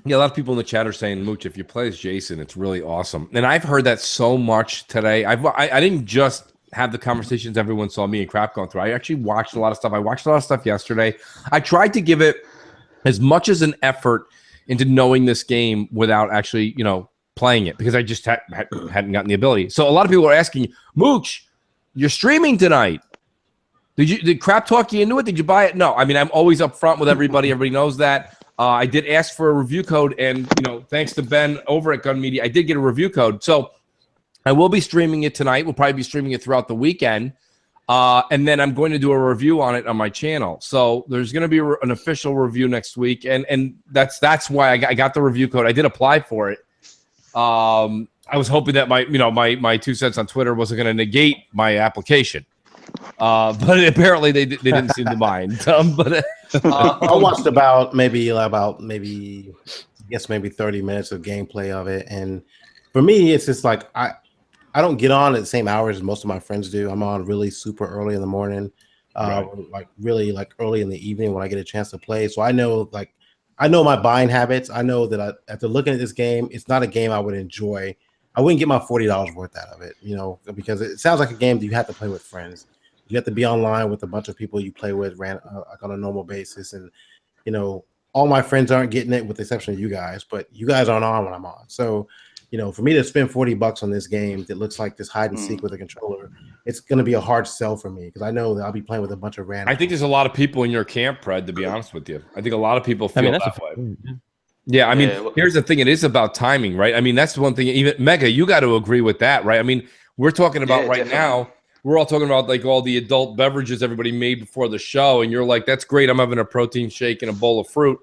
Yeah, a lot of people in the chat are saying, Mooch, if you play as Jason, it's really awesome. And I've heard that so much today. I didn't just have the conversations everyone saw me and Crap going through. I actually watched a lot of stuff. I watched a lot of stuff yesterday. I tried to give it as much as an effort into knowing this game without actually, playing it because I just hadn't gotten the ability. So a lot of people are asking, Mooch, you're streaming tonight. Did Crap talk you into it? Did you buy it? No. I mean, I'm always up front with everybody. Everybody knows that. I did ask for a review code, and thanks to Ben over at Gun Media, I did get a review code. So I will be streaming it tonight. We'll probably be streaming it throughout the weekend, and then I'm going to do a review on it on my channel. So there's going to be an official review next week, and that's why I got the review code. I did apply for it. I was hoping that my 2 cents on Twitter wasn't going to negate my application. But apparently they didn't seem to mind. But I watched about maybe 30 minutes of gameplay of it, and for me, it's just like I don't get on at the same hours as most of my friends do. I'm on really super early in the morning, like really like early in the evening when I get a chance to play. So I know my buying habits. I know that after looking at this game, it's not a game I would enjoy. I wouldn't get my $40 worth out of it, because it sounds like a game that you have to play with friends. You have to be online with a bunch of people you play with like on a normal basis. And, all my friends aren't getting it with the exception of you guys, but you guys aren't on when I'm on. So, for me to spend $40 on this game that looks like this hide and seek with a controller, it's going to be a hard sell for me because I know that I'll be playing with a bunch of random. I think there's a lot of people in your camp, Pred, to be honest with you. I think a lot of people feel that way. Yeah, I mean, here's the thing. It is about timing, right? I mean, that's the one thing. Even Mega, you got to agree with that, right? I mean, we're talking about now. We're all talking about like all the adult beverages everybody made before the show, and you're like, "That's great. I'm having a protein shake and a bowl of fruit."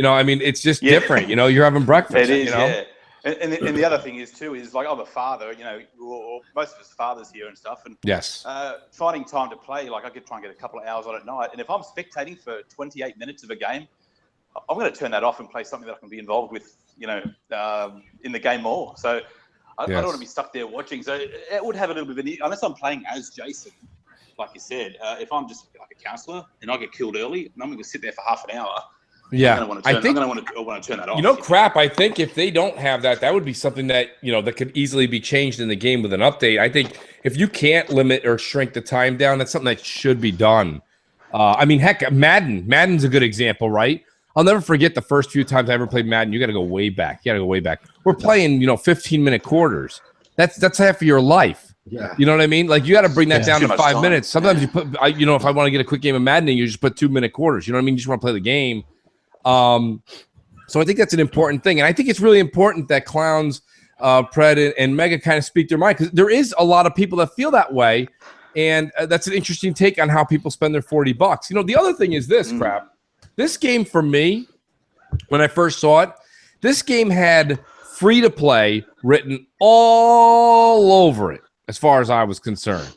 I mean, it's just different. You're having breakfast. It is, yeah. And the other thing is like I'm a father. Most of us fathers here and stuff, and yes, finding time to play. Like I could try and get a couple of hours on at night, and if I'm spectating for 28 minutes of a game, I'm going to turn that off and play something that I can be involved with, in the game more. So I don't want to be stuck there watching. So it would have a little bit of unless I'm playing as Jason, like you said. If I'm just like a counselor and I get killed early, and I'm going to sit there for half an hour. Yeah, I'm going to want to turn that off. Crap. I think if they don't have that would be something that that could easily be changed in the game with an update. I think if you can't limit or shrink the time down, that's something that should be done. I mean, heck, Madden's a good example, right? I'll never forget the first few times I ever played Madden. You got to go way back. We're playing, 15-minute quarters. That's half of your life. Yeah. You know what I mean? Like you got to bring that down to 5 minutes. Sometimes you put, if I want to get a quick game of Madden, you just put 2-minute quarters. You know what I mean? You just want to play the game. So I think that's an important thing. And I think it's really important that Clowns, Pred, and Mega kind of speak their mind because there is a lot of people that feel that way. And that's an interesting take on how people spend their $40. The other thing is this, Crap. This game for me, when I first saw it, this game had free-to-play written all over it as far as I was concerned.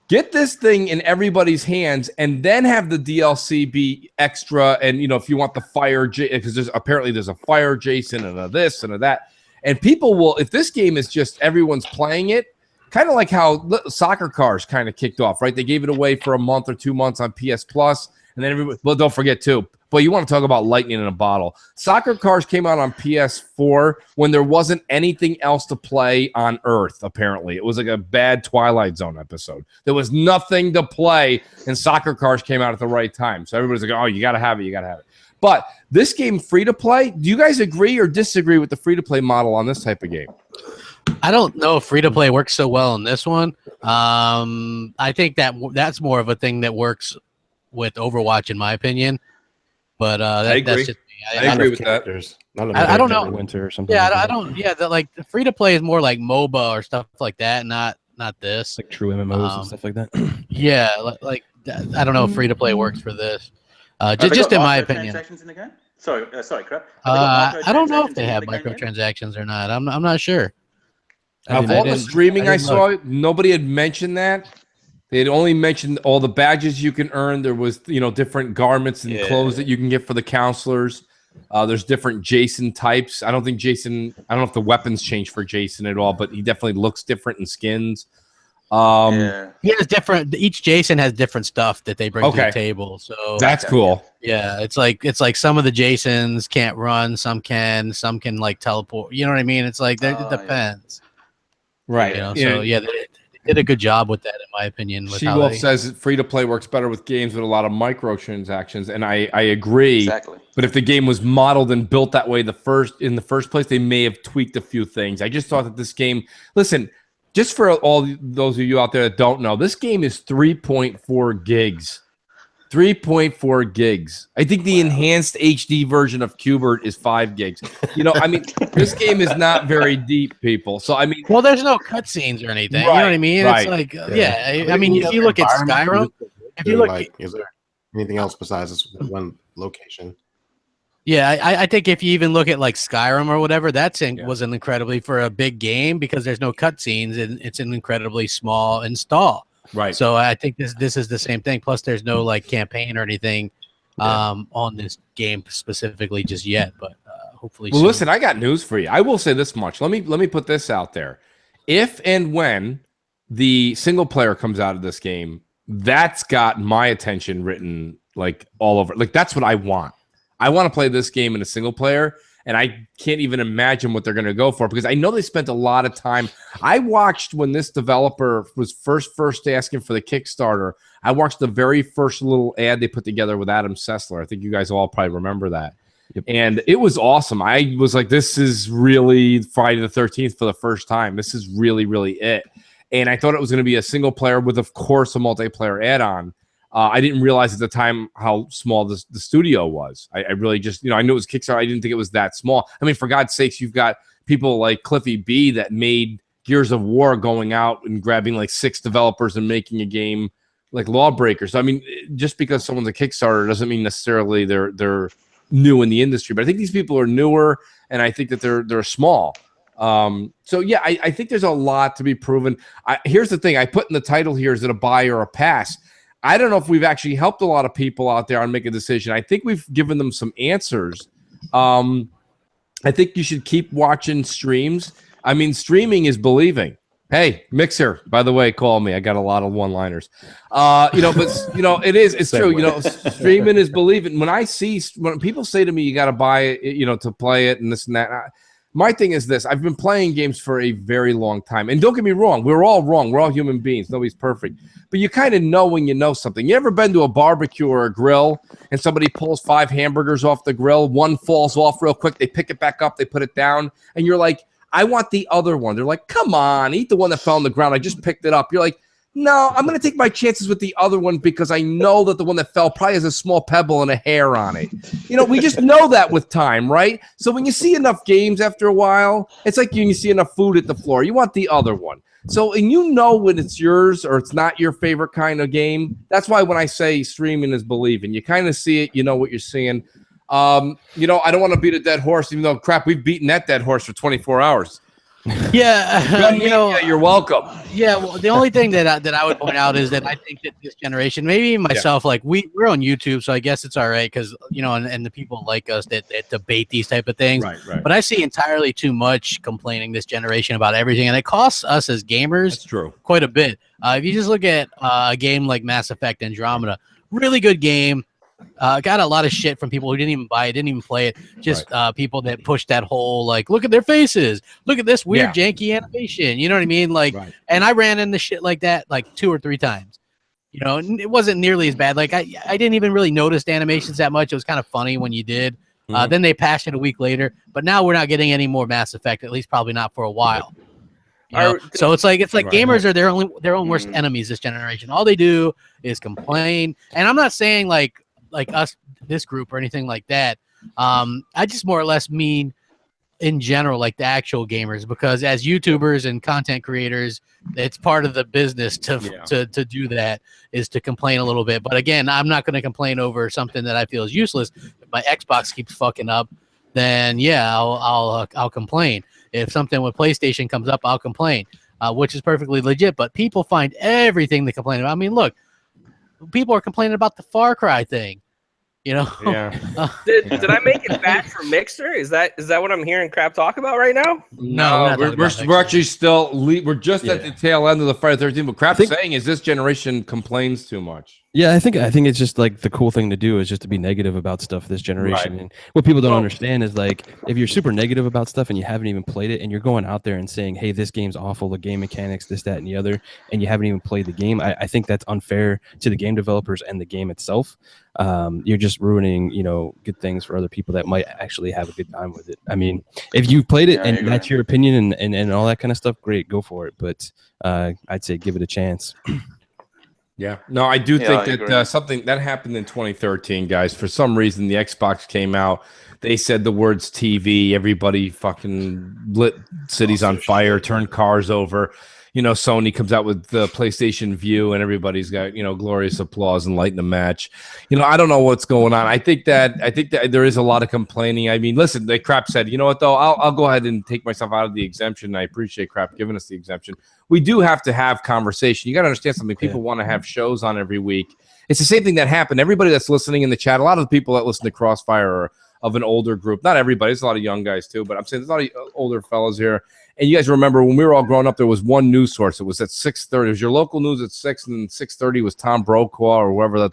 Get this thing in everybody's hands and then have the DLC be extra. And, if you want the fire, because there's a fire Jason and a this and a that. And people will, if this game is just everyone's playing it, kind of like how Soccer Cars kind of kicked off, right? They gave it away for a month or 2 months on PS Plus. And then everybody, well, don't forget too. But you want to talk about lightning in a bottle. Soccer Cars came out on PS4 when there wasn't anything else to play on Earth, apparently. It was like a bad Twilight Zone episode. There was nothing to play, and Soccer Cars came out at the right time. So everybody's like, oh, you got to have it. But this game, free-to-play, do you guys agree or disagree with the free-to-play model on this type of game? I don't know if free-to-play works so well in this one. I think that's more of a thing that works with Overwatch, in my opinion. But that's just me. I agree with that. I don't know. Winter or something. Yeah, I don't. Yeah, the free to play is more like MOBA or stuff like that, not this. Like true MMOs and stuff like that. Yeah, like I don't know if free to play works for this. Just in my opinion. In the game? Sorry, Crap. I don't know if they have microtransactions or not. I'm not sure. Of all the streaming I saw, nobody had mentioned that. They had only mentioned all the badges you can earn. There was, different garments and clothes that you can get for the counselors. There's different Jason types. I don't know if the weapons change for Jason at all, but he definitely looks different in skins. He has different. Each Jason has different stuff that they bring to the table. So that's cool. Yeah, it's like some of the Jasons can't run, some can like teleport. You know what I mean? It's like it depends. Right. You know. So yeah, they did a good job with that, in my opinion. She-Wolf says free to play works better with games with a lot of microtransactions, and I agree. Exactly. But if the game was modeled and built that way in the first place, they may have tweaked a few things. I just thought that this game. Listen. Just for all those of you out there that don't know, this game is 3.4 gigs. 3.4 gigs. I think the enhanced HD version of Qbert is 5 gigs. You know, I mean, this game is not very deep, people. So, I mean... Well, there's no cutscenes or anything. Right, you know what I mean? Right. It's like, I mean, if you look at Skyrim... If you look like, is there anything else besides this one location? Yeah, I think if you even look at like Skyrim or whatever, was an incredibly for a big game because there's no cutscenes and it's an incredibly small install. Right. So I think this is the same thing. Plus, there's no like campaign or anything on this game specifically just yet, but hopefully. Well, soon. listen, I got news for you. I will say this much. Let me put this out there. If and when the single player comes out of this game, that's got my attention written like all over. Like that's what I want. I want to play this game in a single player, and I can't even imagine what they're going to go for because I know they spent a lot of time. I watched when this developer was first asking for the Kickstarter. I watched the very first little ad they put together with Adam Sessler. I think you guys all probably remember that. Yep. And it was awesome. I was like, this is really Friday the 13th for the first time. This is really, really it. And I thought it was going to be a single player with, of course, a multiplayer add-on. I didn't realize at the time how small the studio was. I really just, I knew it was Kickstarter. I didn't think it was that small. I mean, for God's sakes, you've got people like Cliffy B that made Gears of War going out and grabbing like 6 developers and making a game like Lawbreakers. So, I mean, just because someone's a Kickstarter doesn't mean necessarily they're new in the industry. But I think these people are newer, and I think that they're small. So yeah, I think there's a lot to be proven. Here's the thing: I put in the title here: is it a buy or a pass? I don't know if we've actually helped a lot of people out there on make a decision. I think we've given them some answers. I think you should keep watching streams. I mean, streaming is believing. Hey, Mixer, by the way, call me. I got a lot of one-liners. But it's true. Streaming is believing. When people say to me, you got to buy it, to play it and this and that. My thing is this: I've been playing games for a very long time, and don't get me wrong, we're all wrong. We're all human beings. Nobody's perfect, but you kind of know when you know something. You ever been to a barbecue or a grill, and somebody pulls 5 hamburgers off the grill, one falls off real quick, they pick it back up, they put it down, and you're like, I want the other one. They're like, come on, eat the one that fell on the ground. I just picked it up. You're like, no, I'm going to take my chances with the other one because I know that the one that fell probably has a small pebble and a hair on it. We just know that with time, right? So when you see enough games after a while, it's like you see enough food at the floor. You want the other one. So, and when it's yours or it's not your favorite kind of game. That's why when I say streaming is believing, you kind of see it, you know what you're seeing. I don't want to beat a dead horse, even though, we've beaten that dead horse for 24 hours. Yeah, you're welcome. Yeah, well, the only thing that I would point out is that I think that this generation, maybe myself, like we're on YouTube, so I guess it's all right because and the people like us that debate these type of things. Right. But I see entirely too much complaining this generation about everything, and it costs us as gamers That's true. quite a bit. If you just look at a game like Mass Effect Andromeda, really good game. Got a lot of shit from people who didn't even buy it, didn't even play it. Just people that pushed that whole like, look at their faces, look at this weird janky animation. You know what I mean? Like, and I ran into shit like that like 2 or 3 times. It wasn't nearly as bad. Like I didn't even really notice the animations that much. It was kind of funny when you did. Then they patched it a week later. But now we're not getting any more Mass Effect. At least probably not for a while. So it's like gamers are their own worst enemies this generation. All they do is complain. And I'm not saying like us, this group or anything like that. I just more or less mean in general, like the actual gamers, because as YouTubers and content creators, it's part of the business to do that, is to complain a little bit. But again, I'm not going to complain over something that I feel is useless. If my Xbox keeps fucking up, then I'll complain. If something with PlayStation comes up, I'll complain, which is perfectly legit. But people find everything to complain about. I mean, look, people are complaining about the Far Cry thing. You know, did I make it back for Mixer? Is that what I'm hearing Crap talk about right now? No, we're actually still we're just at the tail end of the Friday 13th. What Crap's saying is this generation complains too much. Yeah, I think it's just like the cool thing to do is just to be negative about stuff this generation. Right. And what people don't understand is like if you're super negative about stuff and you haven't even played it and you're going out there and saying, hey, this game's awful, the game mechanics, this, that, and the other, and you haven't even played the game, I think that's unfair to the game developers and the game itself. You're just ruining, good things for other people that might actually have a good time with it. I mean, if you've played it and that's your opinion and all that kind of stuff, great, go for it. But I'd say give it a chance. Yeah, no, I do think that something that happened in 2013, guys. For some reason, the Xbox came out. They said the words TV. Everybody fucking lit cities on fire, turned cars over. Sony comes out with the PlayStation View, and everybody's got glorious applause and lighting the match. I don't know what's going on. I think that there is a lot of complaining. I mean, listen, the Crap said, you know what though? I'll go ahead and take myself out of the exemption. I appreciate Crap giving us the exemption. We do have to have conversation. You got to understand something. People want to have shows on every week. It's the same thing that happened. Everybody that's listening in the chat, a lot of the people that listen to Crossfire are of an older group. Not everybody. There's a lot of young guys too, but I'm saying there's a lot of older fellas here. And you guys remember when we were all growing up, there was one news source. It was at 6:30. It was your local news at 6, and 6:30 was Tom Brokaw or whatever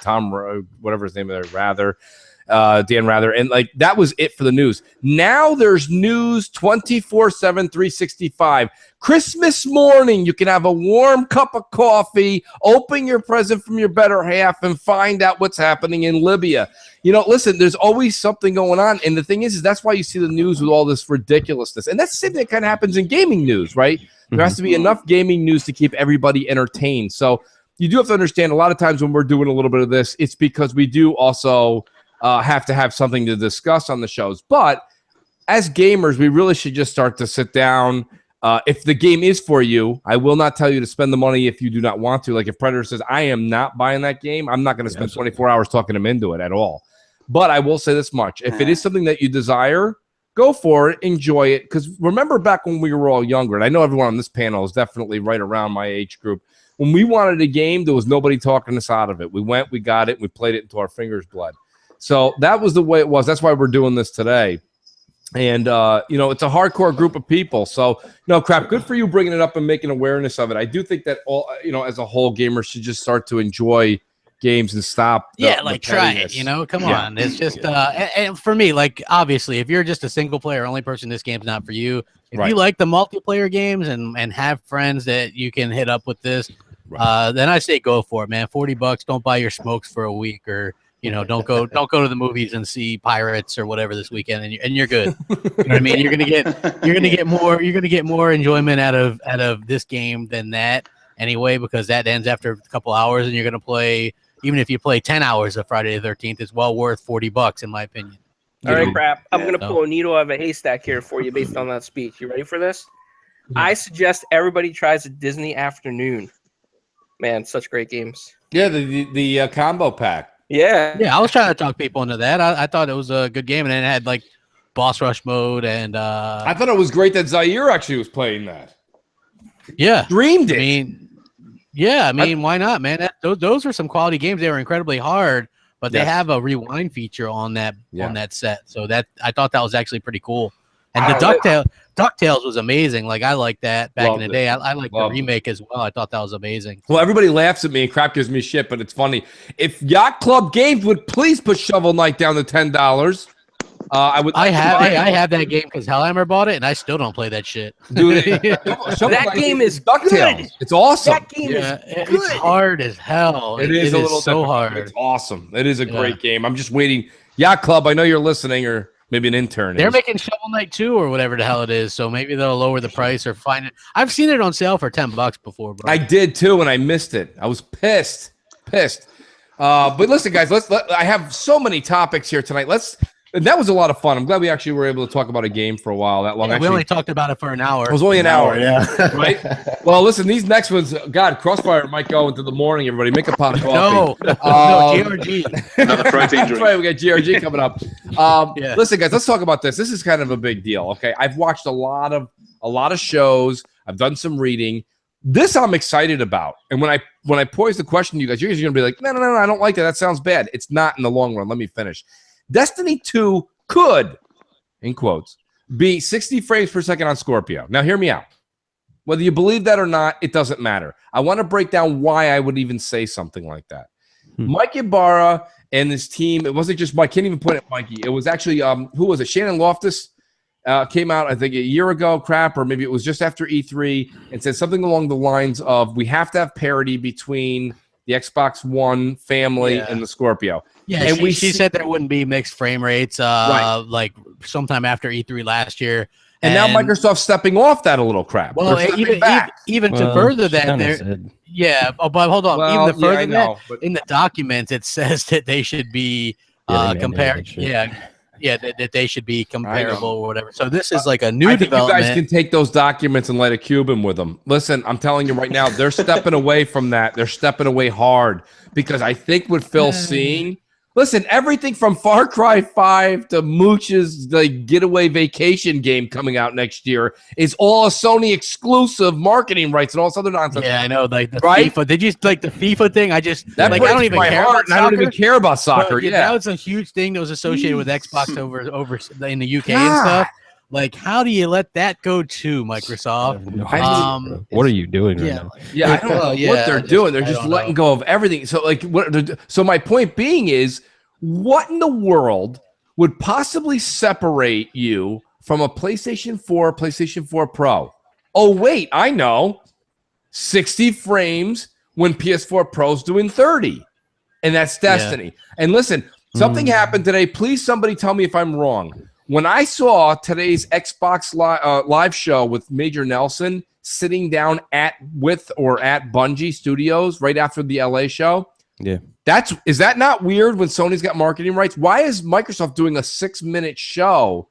whatever his name is, Dan Rather. And like that was it for the news. Now there's news 24/7, 365. Christmas morning, you can have a warm cup of coffee, open your present from your better half, and find out what's happening in Libya. Listen, there's always something going on. And the thing is that's why you see the news with all this ridiculousness. And that's the same thing that kind of happens in gaming news, right? There has to be enough gaming news to keep everybody entertained. So you do have to understand a lot of times when we're doing a little bit of this, it's because we do also have to have something to discuss on the shows. But as gamers, we really should just start to sit down. If the game is for you, I will not tell you to spend the money if you do not want to. Like if Predator says, I am not buying that game, I'm not going to spend 24 hours talking him into it at all. But I will say this much. If it is something that you desire, go for it, enjoy it. Because remember back when we were all younger, and I know everyone on this panel is definitely right around my age group. When we wanted a game, there was nobody talking us out of it. We went, we got it, we played it until our fingers bled. So that was the way it was. That's why we're doing this today. And, it's a hardcore group of people. So, Crap, good for you bringing it up and making awareness of it. I do think that, all as a whole, gamers should just start to enjoy games and stop. Try it, come on. It's just, and for me, like, obviously, if you're just a single player only person, this game's not for you. If you like the multiplayer games and have friends that you can hit up with this, then I say go for it, man. $40. Don't buy your smokes for a week or, don't go to the movies and see Pirates or whatever this weekend, and you're good. You know what I mean? You're gonna get more enjoyment out of this game than that anyway, because that ends after a couple hours, and you're gonna play. Even if you play 10 hours of Friday the 13th, it's well worth $40 in my opinion. All right, Crap. I'm gonna pull a needle out of a haystack here for you based on that speech. You ready for this? I suggest everybody tries a Disney Afternoon. Man, such great games. Yeah, the combo pack. Yeah. I was trying to talk people into that. I thought it was a good game, and then it had like boss rush mode, and I thought it was great that Zaire actually was playing that. Yeah, dreamed it. I mean, why not, man? Those were some quality games. They were incredibly hard, but they have a rewind feature on that set. So that I thought that was actually pretty cool. And the DuckTales was amazing. Like I liked that back in the day. I liked the remake as well. I thought that was amazing. Well, everybody laughs at me and Crap gives me shit, but it's funny. If Yacht Club Games would please put Shovel Knight down to $10, I have that game because Hellhammer bought it, and I still don't play that shit. Dude, that game is DuckTales. Good. It's awesome. That game is good. It's hard as hell. It is a little so hard. It's awesome. It is a great game. I'm just waiting. Yacht Club, I know you're listening, or maybe an intern. They're making Shovel Knight 2 or whatever the hell it is, so maybe they'll lower the price or find it. I've seen it on sale for $10 before, bro. I did too, and I missed it. I was pissed. But listen, guys, I have so many topics here tonight. And that was a lot of fun. I'm glad we actually were able to talk about a game for a while. That long. We only talked about it for an hour. It was only an hour. Yeah. Right? Well, listen, these next ones, God, Crossfire might go into the morning, everybody. Make a pot of coffee. No, GRG. Another protein drink. That's right, we got GRG coming up. Listen, guys, let's talk about this. This is kind of a big deal, okay? I've watched a lot of shows. I've done some reading. This I'm excited about. And when I pose the question to you guys, you're going to be like, no, I don't like that. That sounds bad. It's not in the long run. Let me finish. Destiny 2 could, in quotes, be 60 frames per second on Scorpio. Now, hear me out. Whether you believe that or not, it doesn't matter. I want to break down why I would even say something like that. Mike Ibarra and his team, it wasn't just Mike. I can't even put it Mikey. It was actually, who was it? Shannon Loftus came out, I think, a year ago, or maybe it was just after E3, and said something along the lines of, we have to have parity between the Xbox One family and the Scorpio. Yeah, and she said there wouldn't be mixed frame rates like sometime after E3 last year. And now Microsoft's stepping off that a little crap. Well, even to further that, but hold on. Even to further that, in the documents, it says that they should be compared. That they should be comparable or whatever. So this is like a new development. You guys can take those documents and light a Cuban with them. Listen, I'm telling you right now, they're stepping away from that. They're stepping away hard because I think what Phil's seeing. Listen, everything from Far Cry 5 to Mooch's getaway vacation game coming out next year is all a Sony exclusive marketing rights and all this other nonsense. Yeah, I know. Like the FIFA. Did you like the FIFA thing? I don't even care about soccer. I don't even care about soccer. But, that was a huge thing that was associated with Xbox over in the UK and stuff. Like, how do you let that go to Microsoft? What are you doing right now? I don't know what they're doing. They're just letting go of everything. So, so my point being is, what in the world would possibly separate you from a PlayStation 4, PlayStation 4 Pro? Oh, wait, I know. 60 frames when PS4 Pro's doing 30. And that's Destiny. And listen, something happened today. Please, somebody tell me if I'm wrong. When I saw today's Xbox live show with Major Nelson sitting down at Bungie Studios right after the LA show, is that not weird when Sony's got marketing rights? Why is Microsoft doing a 6-minute show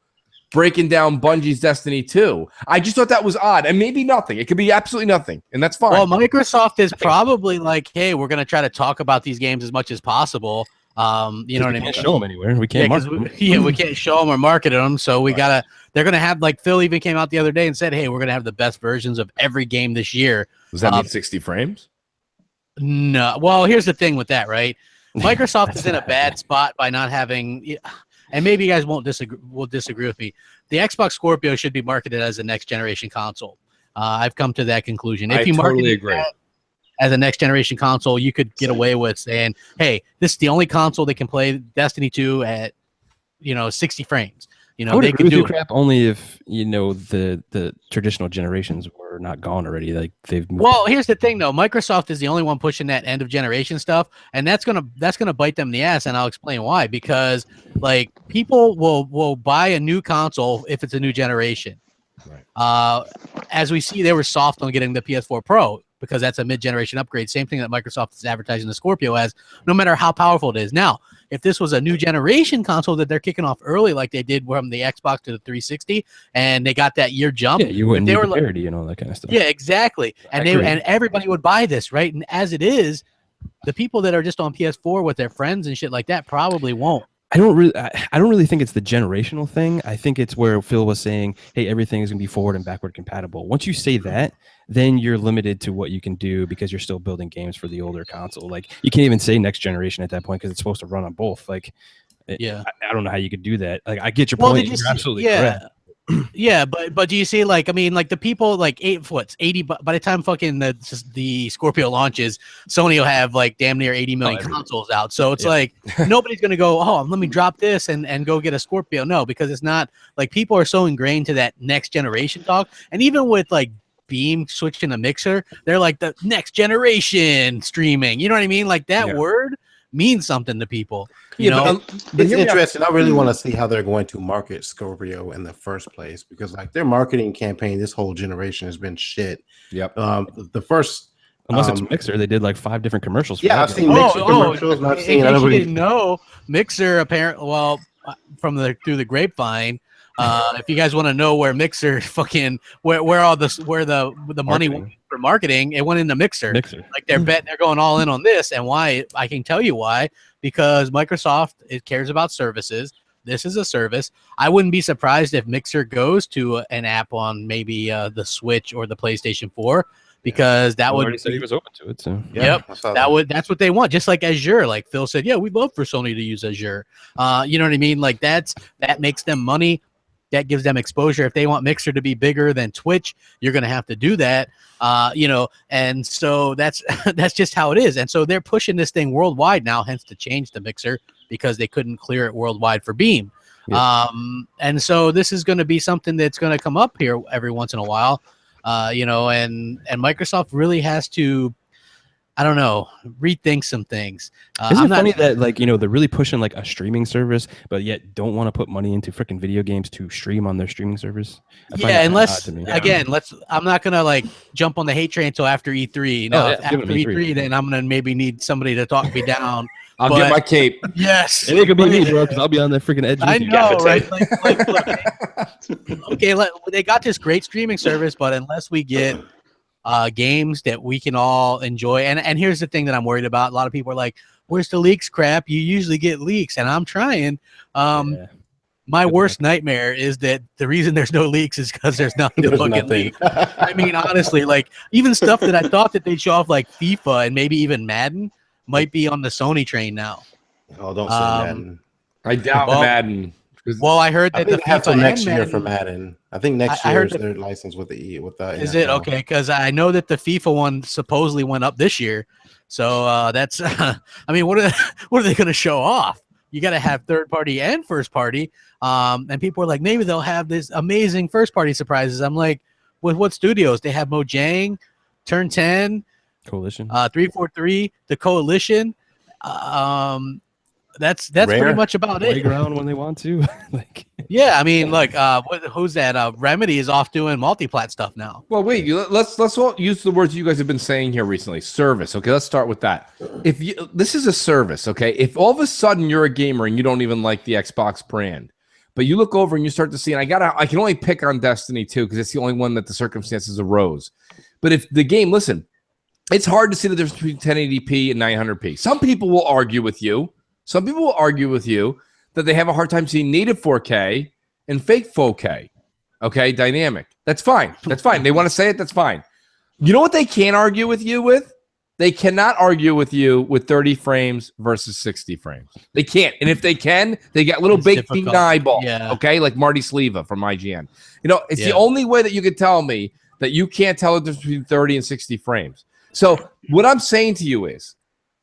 breaking down Bungie's Destiny 2? I just thought that was odd, and maybe nothing. It could be absolutely nothing, and that's fine. Well, Microsoft is probably like, hey, we're going to try to talk about these games as much as possible. You know what I mean? We can't show them anywhere. We can't market them. We can't show them or market them. So they're gonna have, like Phil even came out the other day and said, hey, we're gonna have the best versions of every game this year. Does that mean 60 frames? No. Well, here's the thing with that, right? Microsoft is in a bad spot by not having, and maybe you guys will disagree with me. The Xbox Scorpio should be marketed as a next generation console. I've come to that conclusion. If you totally agree. As a next generation console, you could get away with saying, hey, this is the only console that can play Destiny 2 at 60 frames. I would agree with you, crap, only if the traditional generations were not gone already. Like they've moved. Well, here's the thing though. Microsoft is the only one pushing that end of generation stuff, and that's gonna bite them in the ass, and I'll explain why. Because like people will buy a new console if it's a new generation. Right. As we see, they were soft on getting the PS4 Pro, because that's a mid-generation upgrade. Same thing that Microsoft is advertising the Scorpio as, no matter how powerful it is. Now, if this was a new generation console that they're kicking off early, like they did from the Xbox to the 360, and they got that year jump, you wouldn't need parity and all that kind of stuff. Yeah, exactly. And everybody would buy this, right? And as it is, the people that are just on PS4 with their friends and shit like that probably won't. I don't really think it's the generational thing. I think it's where Phil was saying, hey, everything is going to be forward and backward compatible. Once you say that, then you're limited to what you can do because you're still building games for the older console. Like you can't even say next generation at that point because it's supposed to run on both. Like, I don't know how you could do that. Like, I get your point. You're absolutely correct. Yeah, but do you see, like, I mean, like the people, like 80 by the time fucking the Scorpio launches, Sony will have like damn near 80 million consoles out. So it's like nobody's gonna go, oh, let me drop this and go get a Scorpio. No, because it's not like people are so ingrained to that next generation talk. And even with like Beam switching to Mixer, they're like the next generation streaming. You know what I mean? Like that word means something to people. You know, it's interesting. I really want to see how they're going to market Scorpio in the first place, because like their marketing campaign this whole generation has been shit. Yep. The first, unless it's Mixer, they did like 5 different commercials. Yeah, I've seen Mixer commercials. And I've seen. You didn't know Mixer apparently. Well, through the grapevine. If you guys want to know where Mixer fucking where the money went for marketing, it went into Mixer. Like they're going all in on this, and why? I can tell you why. Because Microsoft, it cares about services. This is a service. I wouldn't be surprised if Mixer goes to an app on maybe the Switch or the PlayStation 4, because that would. Already said he was open to it. So yep, that's what they want. Just like Azure, like Phil said, yeah, we'd love for Sony to use Azure. You know what I mean? Like that makes them money. That gives them exposure. If they want Mixer to be bigger than Twitch, you're going to have to do that. And so that's just how it is. And so they're pushing this thing worldwide now, hence to change the Mixer because they couldn't clear it worldwide for Beam. Yeah. And so this is going to be something that's going to come up here every once in a while, and Microsoft really has to, I don't know, rethink some things. Isn't it funny that they're really pushing like a streaming service, but yet don't want to put money into freaking video games to stream on their streaming service? Unless again, I'm not gonna jump on the hate train until after E3. After E3, then I'm gonna maybe need somebody to talk me down. I'll get my cape. Yes, and it could be me, bro, because I'll be on the freaking edge. I know, right? Look, okay, they got this great streaming service, but unless we get games that we can all enjoy. And here's the thing that I'm worried about. A lot of people are like, where's the leaks crap? You usually get leaks. And I'm trying. My worst nightmare is that the reason there's no leaks is because there's nothing to fucking leak. I mean, honestly, even stuff that I thought that they'd show off like FIFA and maybe even Madden might be on the Sony train now. Oh, don't say Madden. I doubt Madden. Well, I heard that the FIFA next year for Madden. I think next year is their license with the Is it okay? Because I know that the FIFA one supposedly went up this year, so that's. I mean, what are they going to show off? You got to have third party and first party, and people are like, maybe they'll have this amazing first party surprises. I'm like, with what studios? They have Mojang, Turn 10, Coalition, 343, the Coalition. That's pretty much about it. Playground when they want to. Yeah, I mean, who's that? Remedy is off doing multi-plat stuff now. Well, wait, let's all use the words you guys have been saying here recently. Service. Okay, let's start with that. This is a service, okay? If all of a sudden you're a gamer and you don't even like the Xbox brand, but you look over and you start to see, and I can only pick on Destiny 2 because it's the only one that the circumstances arose. But if the game, listen, it's hard to see the difference between 1080p and 900p. Some people will argue with you. That they have a hard time seeing native 4K and fake 4K. Okay, dynamic. That's fine. They want to say it, that's fine. You know what they can't argue with you with? They cannot argue with you with 30 frames versus 60 frames. They can't. And if they can, they got little baked bean eyeball. Yeah. Okay, like Marty Sleva from IGN. It's the only way that you can tell me that you can't tell the difference between 30 and 60 frames. So what I'm saying to you is,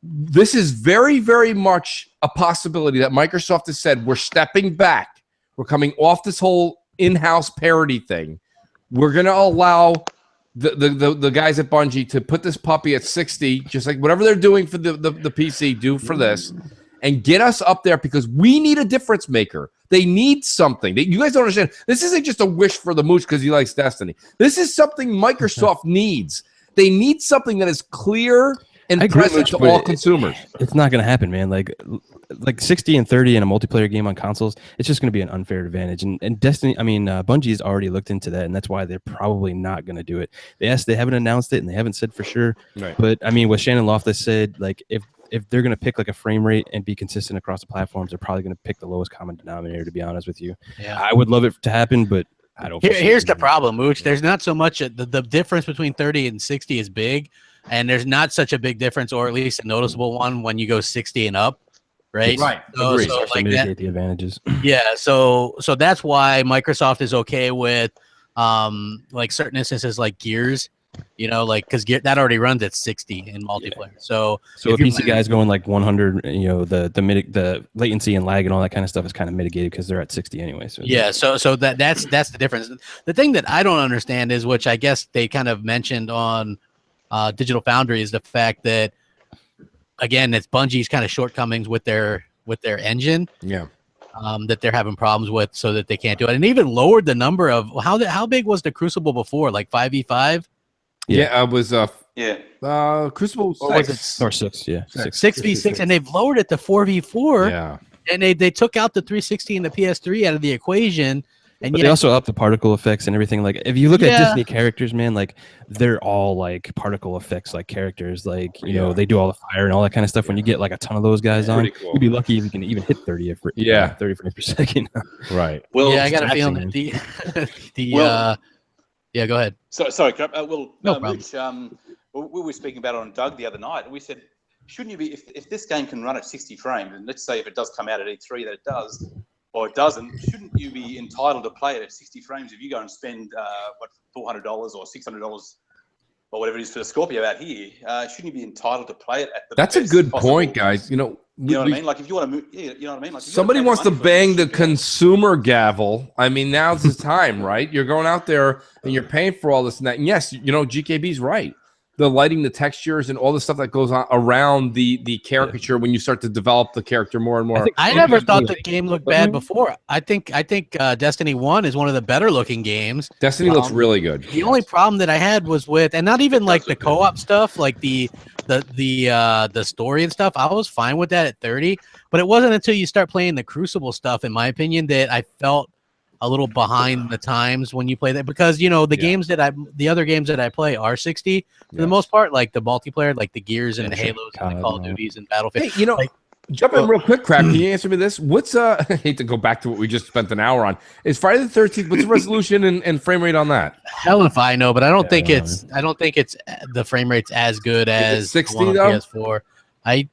this is very, very much a possibility that Microsoft has said, we're stepping back. We're coming off this whole in-house parity thing. We're going to allow the guys at Bungie to put this puppy at 60, just like whatever they're doing for the PC, do for this, and get us up there because we need a difference maker. They need something. You guys don't understand. This isn't just a wish for the Mooch because he likes Destiny. This is something Microsoft needs. They need something that is clear and present to all consumers. It's not going to happen, man. Like 60 and 30 in a multiplayer game on consoles, it's just going to be an unfair advantage. And Destiny, Bungie's already looked into that, and that's why they're probably not going to do it. They haven't announced it, and they haven't said for sure. Right. But what Shannon Loftus said, if they're going to pick a frame rate and be consistent across the platforms, they're probably going to pick the lowest common denominator, to be honest with you. Yeah. I would love it to happen, but I don't. Here's the problem, Mooch. There's not so much the difference between 30 and 60 is big. And there's not such a big difference, or at least a noticeable one, when you go 60 and up, right? Right. So mitigate the advantages. Yeah. So that's why Microsoft is okay with certain instances like Gears, because that already runs at 60 in multiplayer. Yeah. So a PC guy's going 100, the latency and lag and all that kind of stuff is kind of mitigated because they're at 60 anyway. So yeah. So that's the difference. The thing that I don't understand is, which I guess they kind of mentioned on Digital Foundry, is the fact that, again, it's Bungie's kind of shortcomings with their engine, that they're having problems with, so that they can't do it, and even lowered the number of how big was the Crucible before, 5v5? Yeah, it was Crucible 6 or 6, 6v6, and they've lowered it to 4v4. Yeah, and they took out the 360 and the PS3 out of the equation. And they also up the particle effects and everything. If you look at Disney characters, man, they're all particle effects characters. They do all the fire and all that kind of stuff. When you get a ton of those guys on, cool. You'd be lucky if you can even hit 30 30 frames per second. Right. Well, I got a feeling that Yeah, go ahead. Sorry, Crap. No problem. Mooch, we were speaking about it on Doug the other night, and we said, shouldn't you be, if this game can run at 60 frames, and let's say if it does come out at E3 that it does, or it doesn't, shouldn't you be entitled to play it at 60 frames if you go and spend, $400 or $600 or whatever it is for the Scorpio out here? Shouldn't you be entitled to play it at the That's a good point, guys. You know what I mean? Like if you want to move, you know what I mean? Like somebody wants to bang the consumer gavel. I mean, now's the time, right? You're going out there and you're paying for all this and that. And yes, GKB's right. The lighting, the textures, and all the stuff that goes on around the caricature when you start to develop the character more and more. I never thought the game looked bad before. I think Destiny 1 is one of the better looking games. Destiny looks really good. The only problem that I had was with, and not even like the co-op stuff, like the story and stuff. I was fine with that at 30, but it wasn't until you start playing the Crucible stuff, in my opinion, that I felt a little behind the times when you play that, because the other games that I play are 60 for the most part, like the multiplayer, like the Gears and the Halos and the Call of Duties and Battlefield. Hey, jump in real quick, Crap. Can you answer me this? What's I hate to go back to what we just spent an hour on. Is Friday the 13th? What's the resolution and frame rate on that? Hell if I know, but I don't think it's the frame rate's as good as 60 though? PS4. I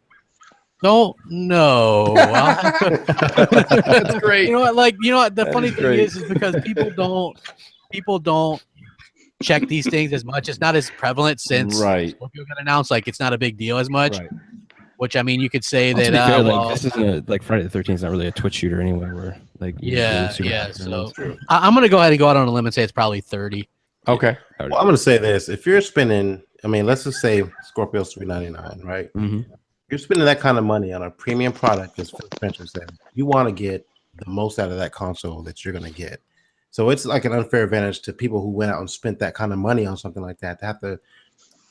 don't know. That's great. You know what? The funny thing is because people don't check these things as much. It's not as prevalent since Scorpio got announced. Like it's not a big deal as much. Right. Which I mean, you could say that. This isn't like Friday the 13th is not really a Twitch shooter anyway. Where So I'm gonna go ahead and go out on a limb and say it's probably 30. Okay. Well, I'm gonna say this: if you're spending, let's just say Scorpio's $399, right? Mm-hmm. You're spending that kind of money on a premium product, as Spencer said. You want to get the most out of that console that you're gonna get. So it's like an unfair advantage to people who went out and spent that kind of money on something like that to have to.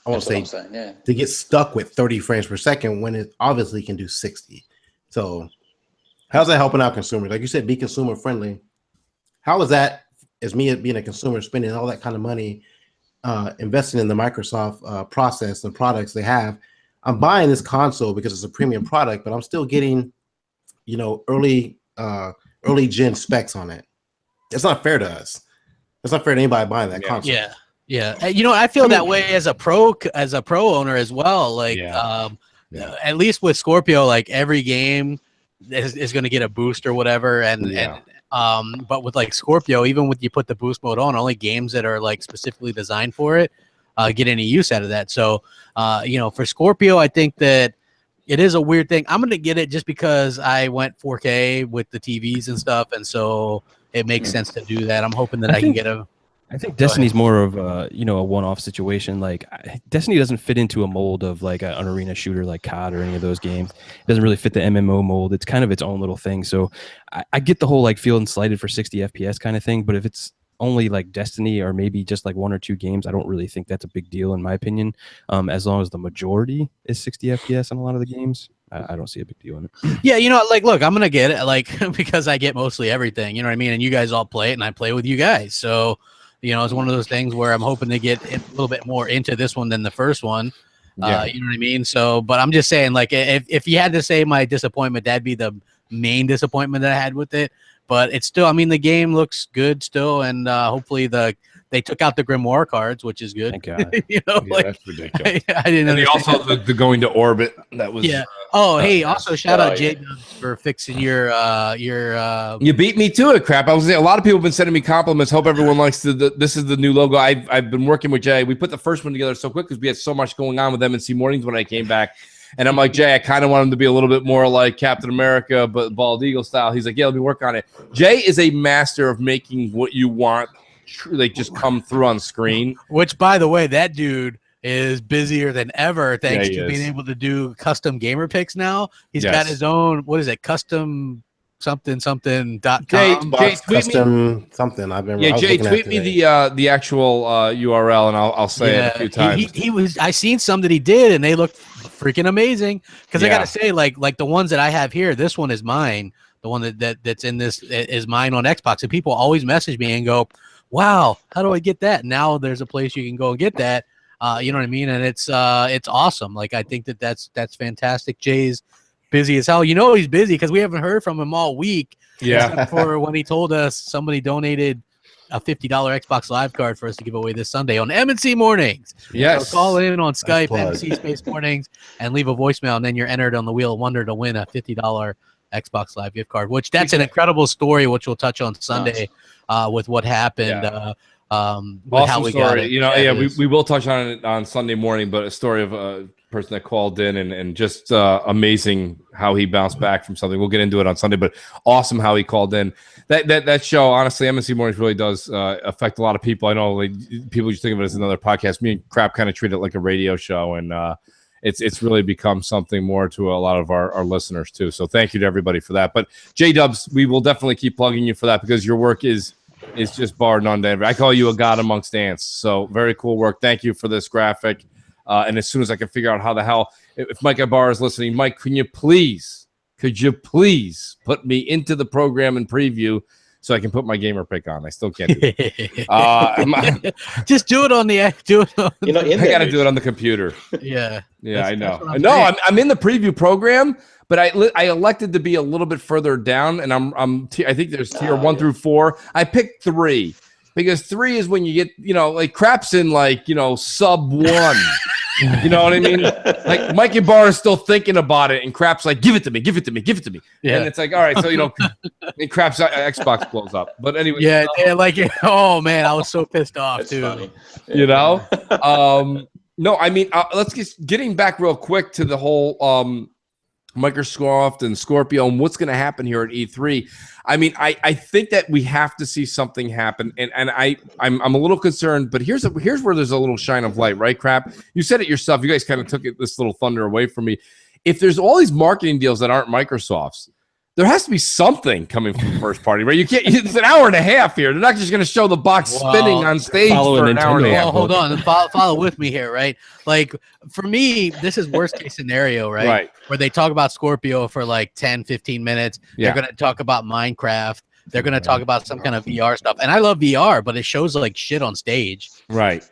I won't say to get stuck with 30 frames per second when it obviously can do 60. So how's that helping out consumers? Like you said, be consumer friendly. How is that, as me being a consumer, spending all that kind of money, investing in the Microsoft process and products they have? I'm buying this console because it's a premium product, but I'm still getting, early gen specs on it. It's not fair to us. It's not fair to anybody buying that console. Yeah, I feel that way as a pro owner as well. Like, at least with Scorpio, like every game is going to get a boost or whatever, but with like Scorpio, even with you put the boost mode on, only games that are like specifically designed for it get any use out of that. So, for Scorpio, I think that it is a weird thing. I'm going to get it just because I went 4K with the TVs and stuff, and so it makes sense to do that. I'm hoping that I can get a. I think Destiny's more of a one-off situation. Like Destiny doesn't fit into a mold of like an arena shooter like COD or any of those games. It doesn't really fit the MMO mold. It's kind of its own little thing. So I get the whole like feeling slighted for 60 FPS kind of thing. But if it's only like Destiny or maybe just like one or two games, I don't really think that's a big deal in my opinion. As long as the majority is 60 FPS on a lot of the games, I don't see a big deal in it. Yeah, look, I'm gonna get it like because I get mostly everything. You know what I mean? And you guys all play it, and I play with you guys. So. It's one of those things where I'm hoping to get a little bit more into this one than the first one. You know what I mean? So, but I'm just saying, like, if you had to say my disappointment, that'd be the main disappointment that I had with it. But it's still, the game looks good still, and hopefully they took out the Grimoire cards, which is good. Thank God. That's ridiculous. I didn't. And also the going to orbit. That was hey, also shout out Jay for fixing your. You beat me to it, Crap. I was a lot of people have been sending me compliments. Hope everyone likes this is the new logo. I've been working with Jay. We put the first one together so quick because we had so much going on with MNC Mornings when I came back. And I'm like, Jay, I kind of want him to be a little bit more like Captain America, but bald eagle style. He's like, yeah, let me work on it. Jay is a master of making what you want like just come through on screen. Which, by the way, that dude is busier than ever thanks to being able to do custom gamer picks now. He's got his own, custom something.com. Jay, custom something. I've been Jay, tweet me the actual URL and I'll say it a few times. I seen some that he did and they look freaking amazing. Because I gotta say, like the ones that I have here, this one is mine. The one that's in this is mine on Xbox. And people always message me and go, wow, how do I get that? Now there's a place you can go and get that. You know what I mean? And it's awesome. Like, I think that's fantastic. Jay's busy as hell. He's busy because we haven't heard from him all week. Yeah. Except for when he told us somebody donated a $50 Xbox Live card for us to give away this Sunday on M&C Mornings. Yes. So call in on Skype, M&C Space Mornings, and leave a voicemail, and then you're entered on the Wheel of Wonder to win a $50 Xbox Live gift card, which that's an incredible story, which we'll touch on Sunday with what happened. Awesome how we story. got it. We will touch on it on Sunday morning, but a story of a person that called in and just amazing how he bounced back from something. We'll get into it on Sunday, but awesome how he called in. That show, honestly, M&C Mornings really does affect a lot of people. I know people just think of it as another podcast. Me and Crap kind of treat it like a radio show, and it's really become something more to a lot of our listeners too. So thank you to everybody for that. But J-Dubs, we will definitely keep plugging you for that because your work is just bar none. I call you a god amongst ants. So very cool work. Thank you for this graphic. And as soon as I can figure out how the hell, if Mike Ibarra is listening, Mike, could you please put me into the program and preview so I can put my gamer pick on? I still can't do it. Just do it on the. Do it. On I got to do it on the computer. Yeah. I know. No, I'm in the preview program, but I elected to be a little bit further down, and I think there's tier 1 through 4. I picked 3 because 3 is when you get like Crap's in sub 1. You know what I mean? Like Mike Ibarra is still thinking about it, and Crap's like, give it to me. Yeah. And it's like, all right, so and Crap's Xbox blows up. But anyway, oh man, I was so pissed off too. Funny. No, I mean, let's getting back real quick to the whole Microsoft and Scorpio and what's going to happen here at E3. I mean, I think that we have to see something happen, and I'm a little concerned. But here's where there's a little shine of light, right? Crap, you said it yourself. You guys kind of took this little thunder away from me. If there's all these marketing deals that aren't Microsoft's, there has to be something coming from the first party, right? You can't. It's an hour and a half here. They're not just going to show the box spinning on stage for an hour and a half. Hold on, follow with me here, right? Like for me, this is worst case scenario, right? Right. Where they talk about Scorpio for like 10, 15 minutes. Yeah. They're going to talk about Minecraft. They're going to talk about some kind of VR stuff, and I love VR, but it shows like shit on stage. Right.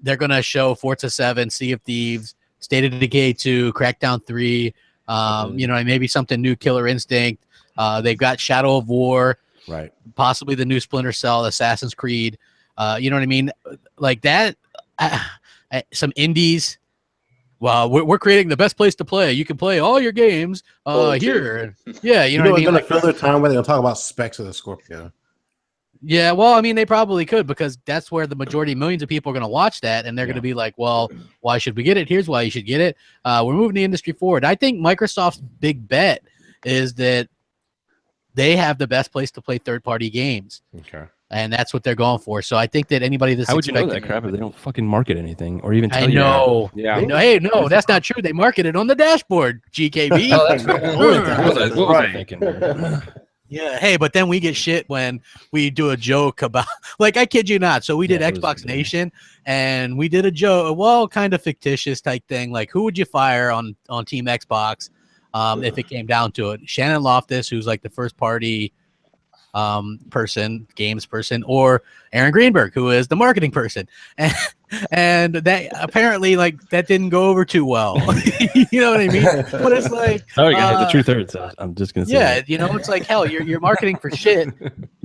They're going to show Forza 7, Sea of Thieves, State of Decay 2, Crackdown 3. Maybe something new, Killer Instinct. They've got Shadow of War, right? Possibly the new Splinter Cell, Assassin's Creed. You know what I mean? Like that. Some indies. Well, we're creating the best place to play. You can play all your games here. Yeah, you know what I mean. They're going to fill their time where they're going to talk about specs of the Scorpio. Yeah, well, I mean, they probably could because that's where the majority, millions of people are going to watch that, and they're going to be like, well, why should we get it? Here's why you should get it. We're moving the industry forward. I think Microsoft's big bet is that they have the best place to play third-party games. Okay. And that's what they're going for. So I think that anybody that's how would you know that crap if they don't fucking market anything or even tell I know. you? Yeah. Hey, no, that's not true. They market it on the dashboard, GKB. Oh, that's what was I thinking? Yeah, hey, but then we get shit when we do a joke about, like, I kid you not. So we did Xbox Nation, and we did a joke, well, kind of fictitious type thing, like, who would you fire on Team Xbox if it came down to it? Shannon Loftus, who's like the first party games person, or Aaron Greenberg, who is the marketing person, and that apparently that didn't go over too well. You know what I mean? But it's like, sorry guys, the truth hurts. I'm just gonna say it's like, hell, you're marketing for shit,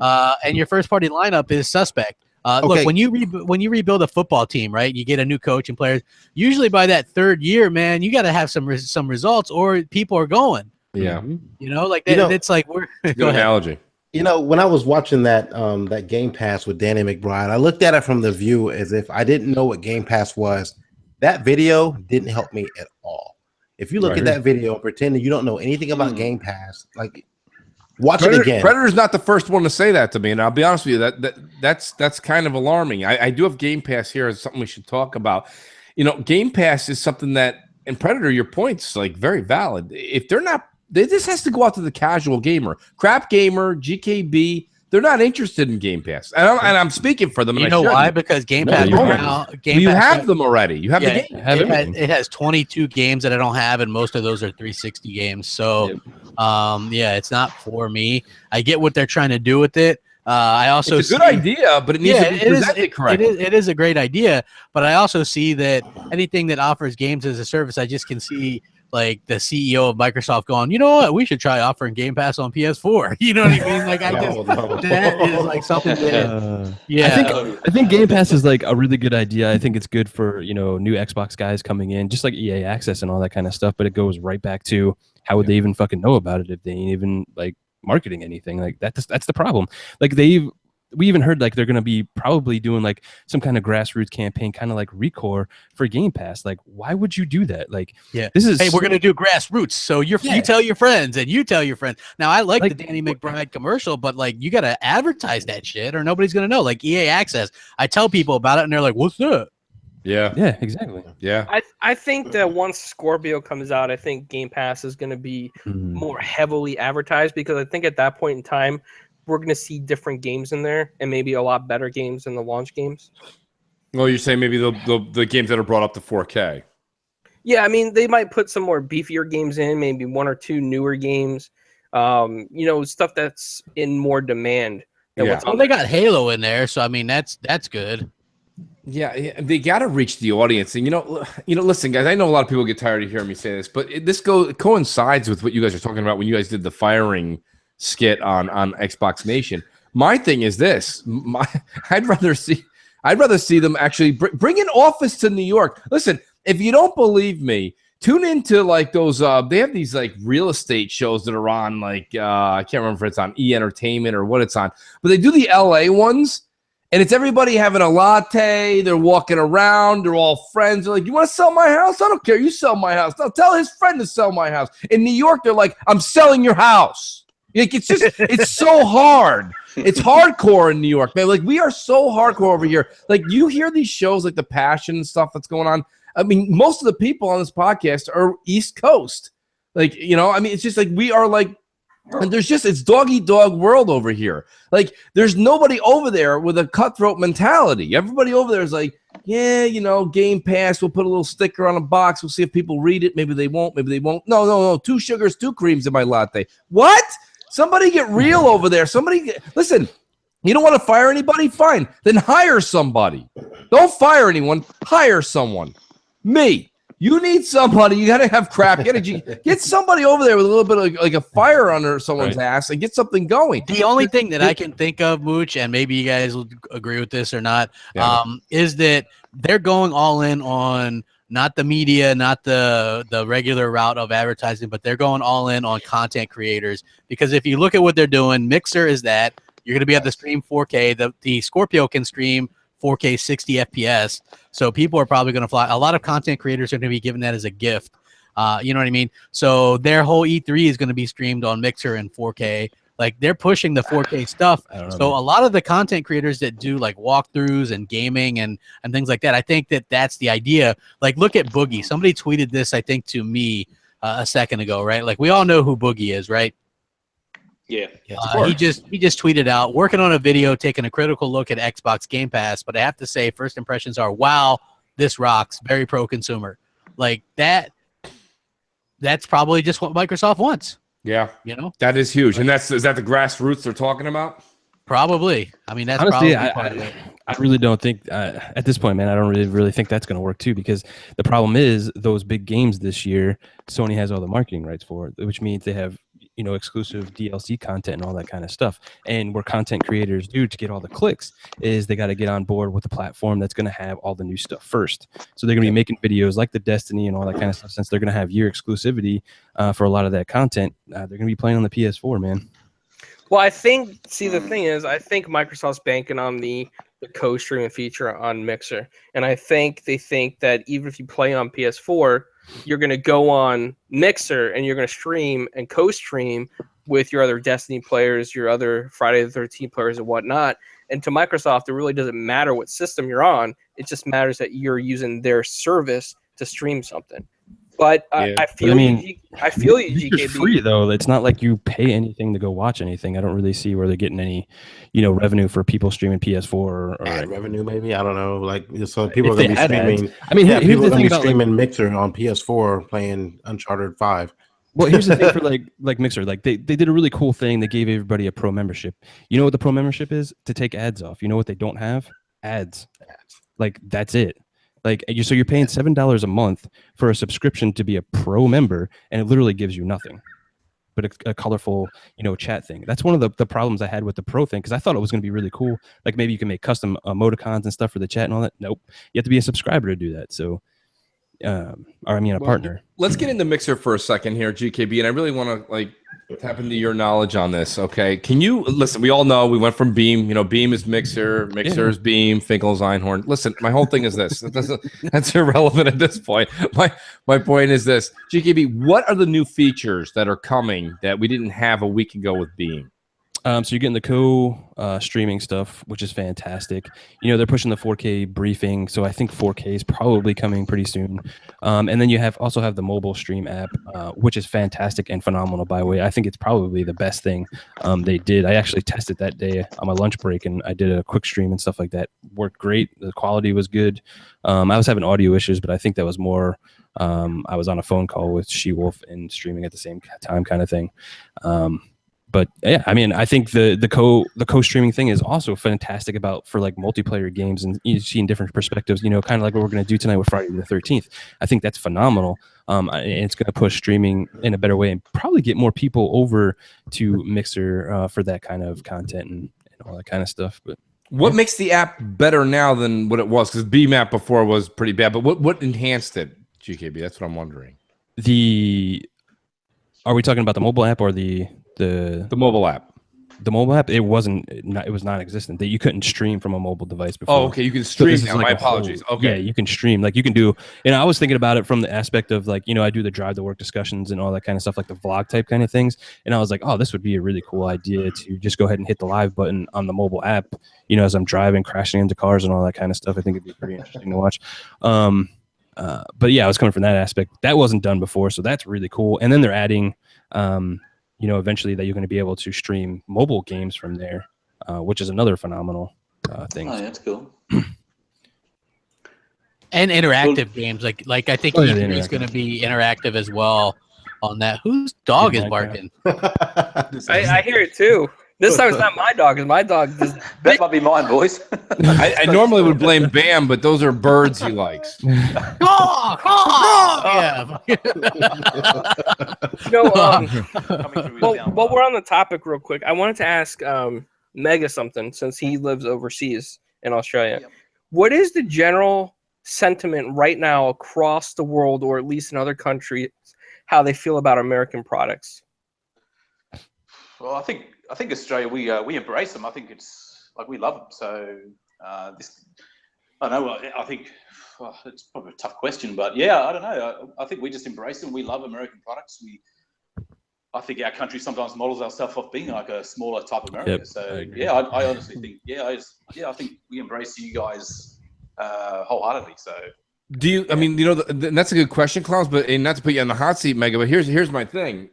and your first party lineup is suspect. Look, when you rebuild a football team, right? You get a new coach and players. Usually by that third year, man, you got to have some results, or people are going. Yeah, it's like we're good analogy. When I was watching that Game Pass with Danny McBride, I looked at it from the view as if I didn't know what Game Pass was. That video didn't help me at all. If you look at that video and pretend that you don't know anything about Game Pass, like, watch it again. Predator's not the first one to say that to me, and I'll be honest with you, that's kind of alarming. I do have Game Pass here as something we should talk about. Game Pass is something that, and Predator, your point's like very valid. If they're not, this has to go out to the casual gamer, crap gamer, GKB. They're not interested in Game Pass, and I'm speaking for them. You know why? Because Game Pass. You have them already. You have the game. It has 22 games that I don't have, and most of those are 360 games. So, it's not for me. I get what they're trying to do with it. I also it's a good idea, but it needs to be presented correctly. It is a great idea, but I also see that anything that offers games as a service, I just can see like the CEO of Microsoft going, you know what, we should try offering Game Pass on PS4. You know what I mean? Like that is like something that I think Game Pass is like a really good idea. I think it's good for, you know, new Xbox guys coming in, just like EA Access and all that kind of stuff, but it goes right back to how would they even fucking know about it if they ain't even like marketing anything? Like that's the problem. Like we even heard like they're going to be probably doing like some kind of grassroots campaign, kind of like Recore for Game Pass. Like, why would you do that? Like, this is we're going to do grassroots. So you tell your friends and you tell your friends. Now, I like the Danny McBride commercial, but like you got to advertise that shit or nobody's going to know. Like EA Access, I tell people about it and they're like, what's that? Yeah, exactly. Yeah, I think that once Scorpio comes out, I think Game Pass is going to be more heavily advertised, because I think at that point in time, we're going to see different games in there and maybe a lot better games than the launch games. Well, you're saying maybe the games that are brought up to 4K. Yeah, I mean, they might put some more beefier games in, maybe one or two newer games, you know, stuff that's in more demand. Well, they got Halo in there, so I mean, that's good. Yeah, they got to reach the audience, and you know, listen, guys. I know a lot of people get tired of hearing me say this, but this coincides with what you guys are talking about when you guys did the firing skit on Xbox Nation. My thing is this: I'd rather see them actually bring an office to New York. Listen, if you don't believe me, tune into like those. They have these like real estate shows that are on like I can't remember if it's on E Entertainment or what it's on, but they do the LA ones. And it's everybody having a latte. They're walking around. They're all friends. They're like, you want to sell my house? I don't care. You sell my house. No, tell his friend to sell my house. In New York, they're like, I'm selling your house. Like, it's just, it's so hard. It's hardcore in New York, man. Like, we are so hardcore over here. Like, you hear these shows, like the passion and stuff that's going on. I mean, most of the people on this podcast are East Coast. Like, you know, I mean, it's just like we are like, and it's dog eat dog world over here. Like, there's nobody over there with a cutthroat mentality. Everybody over there is like, yeah, you know, Game Pass. We'll put a little sticker on a box. We'll see if people read it. Maybe they won't. Maybe they won't. No. 2 sugars, 2 creams in my latte. What? Somebody get real over there. Listen. You don't want to fire anybody? Fine. Then hire somebody. Don't fire anyone. Hire someone. Me. You need somebody. You got to have crap. Get somebody over there with a little bit of like a fire under someone's ass and get something going. The only thing that I can think of, Mooch, and maybe you guys will agree with this or not, is that they're going all in on not the media, not the regular route of advertising, but they're going all in on content creators. Because if you look at what they're doing, Mixer is that. You're going to be able to stream 4K. The Scorpio can stream 4K 60 FPS. So people are probably going to fly. A lot of content creators are going to be given that as a gift. You know what I mean? So their whole E3 is going to be streamed on Mixer in 4K. Like, they're pushing the 4K stuff. So a lot of the content creators that do like walkthroughs and gaming and things like that, I think that's the idea. Like, look at Boogie. Somebody tweeted this, I think, to me a second ago, right? Like, we all know who Boogie is, right? Yeah. He just tweeted out, working on a video, taking a critical look at Xbox Game Pass. But I have to say, first impressions are, wow, this rocks. Very pro-consumer. Like, that's probably just what Microsoft wants. Yeah. You know? That is huge. And is that the grassroots they're talking about? Probably. I mean, that's honestly, probably part of it. I really don't think at this point, man, I don't really think that's going to work too, because the problem is those big games this year, Sony has all the marketing rights for it, which means they have, you know, exclusive DLC content and all that kind of stuff. And where content creators do to get all the clicks is they got to get on board with the platform that's going to have all the new stuff first. So they're going to be making videos like the Destiny and all that kind of stuff. Since they're going to have year exclusivity for a lot of that content, they're going to be playing on the PS4, man. Well, I think, the thing is, I think Microsoft's banking on the co-streaming feature on Mixer. And I think they think that even if you play on PS4, you're going to go on Mixer and you're going to stream and co-stream with your other Destiny players, your other Friday the 13th players and whatnot. And to Microsoft, it really doesn't matter what system you're on. It just matters that you're using their service to stream something. But I feel you, GKB. It's free, though. It's not like you pay anything to go watch anything. I don't really see where they're getting any, revenue for people streaming PS4 or ad revenue, maybe. I don't know. Like, so people are going to be streaming. Ads. I mean, here's the thing about streaming Mixer on PS4 playing Uncharted 5. Well, here's the thing for like Mixer. Like, they did a really cool thing. They gave everybody a pro membership. You know what the pro membership is? To take ads off. You know what they don't have? Ads. Like, that's it. Like, so you're paying $7 a month for a subscription to be a pro member, and it literally gives you nothing but a colorful, chat thing. That's one of the problems I had with the pro thing, because I thought it was going to be really cool. Like maybe you can make custom emoticons and stuff for the chat and all that. Nope, you have to be a subscriber to do that. So, a partner. Let's get into Mixer for a second here, GKB, and I really want to tap into your knowledge on this. Okay, can you listen? We all know we went from Beam. Beam is Mixer, Mixer is Beam, Finkel's Einhorn. Listen, my whole thing is this. That's irrelevant at this point. My point is this, GKB. What are the new features that are coming that we didn't have a week ago with Beam? So you're getting the streaming stuff, which is fantastic. They're pushing the 4K briefing, so I think 4K is probably coming pretty soon. And then you also have the mobile stream app, which is fantastic and phenomenal, by the way. I think it's probably the best thing they did. I actually tested that day on my lunch break, and I did a quick stream and stuff like that. Worked great. The quality was good. I was having audio issues, but I think that was more I was on a phone call with She-Wolf and streaming at the same time kind of thing. But yeah, I mean, I think the co-streaming thing is also fantastic for like multiplayer games, and you see in different perspectives, kind of like what we're going to do tonight with Friday the 13th. I think that's phenomenal. And it's going to push streaming in a better way and probably get more people over to Mixer for that kind of content and all that kind of stuff. But what makes the app better now than what it was? Because Beam app before was pretty bad, but what enhanced it, GKB? That's what I'm wondering. Are we talking about the mobile app or the mobile app? The mobile app, it was non-existent. That you couldn't stream from a mobile device before. Oh, okay. You can stream now. My apologies. Okay. Yeah, you can stream. Like you can do, and I was thinking about it from the aspect of like, I do the drive to work discussions and all that kind of stuff, like the vlog type kind of things. And I was like, oh, this would be a really cool idea to just go ahead and hit the live button on the mobile app, as I'm driving, crashing into cars and all that kind of stuff. I think it'd be pretty interesting to watch. But yeah, I was coming from that aspect. That wasn't done before, so that's really cool. And then they're adding, eventually that you're going to be able to stream mobile games from there, which is another phenomenal thing. Oh, yeah, that's cool. And interactive games, like I think E3 is going to be interactive as well on that. Whose dog is barking? I hear it too. This time it's not my dog. It's my dog. That might be mine, boys. I normally would blame Bam, but those are birds he likes. Yeah. While we're on the topic real quick, I wanted to ask Mega something, since he lives overseas in Australia. Yep. What is the general sentiment right now across the world, or at least in other countries, how they feel about American products? Well, I think Australia, we embrace them. I think it's like we love them. So I don't know. I think it's probably a tough question, but yeah, I don't know. I think we just embrace them. We love American products. I think our country sometimes models ourselves off being like a smaller type of America. Yep. So yeah, I honestly think I think we embrace you guys wholeheartedly. So. Do you? I mean, that's a good question, Klaus. But and not to put you on the hot seat, Mega. But here's my thing.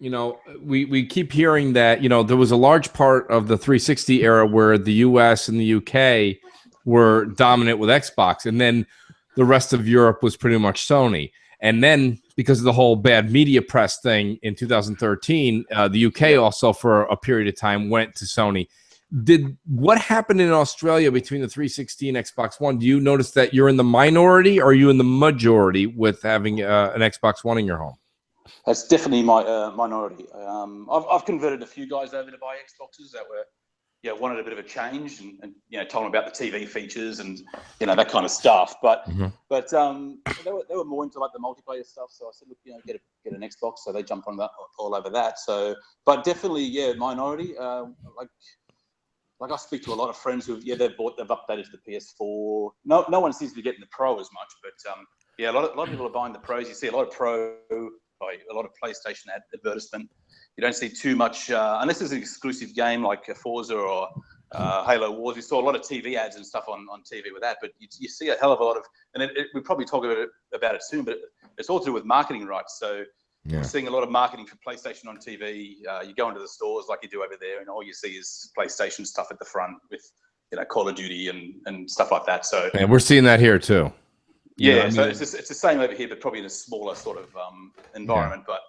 We keep hearing that there was a large part of the 360 era where the U.S. and the U.K. were dominant with Xbox, and then the rest of Europe was pretty much Sony. And then because of the whole bad media press thing in 2013, the UK also for a period of time went to Sony. What happened in Australia between the 360 and Xbox One? Do you notice that you're in the minority, or are you in the majority with having an Xbox One in your home? That's definitely my minority. I've converted a few guys over to buy Xboxes that were, wanted a bit of a change and told them about the TV features and that kind of stuff. But they were more into like the multiplayer stuff. So I said, look, get an Xbox. So they jumped on that all over that. So, but definitely, minority. Like I speak to a lot of friends who, they've updated to the PS4. No one seems to be getting the Pro as much, but a lot of people are buying the Pros. You see a lot of Pro, a lot of PlayStation advertisement. You don't see too much, unless it's an exclusive game like Forza or Halo Wars. You saw a lot of TV ads and stuff on TV with that, but you see a hell of a lot of, and we'll probably talk about it soon, but it's all to do with marketing rights. So we're seeing a lot of marketing for PlayStation on TV. You go into the stores like you do over there, and all you see is PlayStation stuff at the front with Call of Duty and stuff like that. So and we're seeing that here too. So it's the same over here, but probably in a smaller sort of environment. But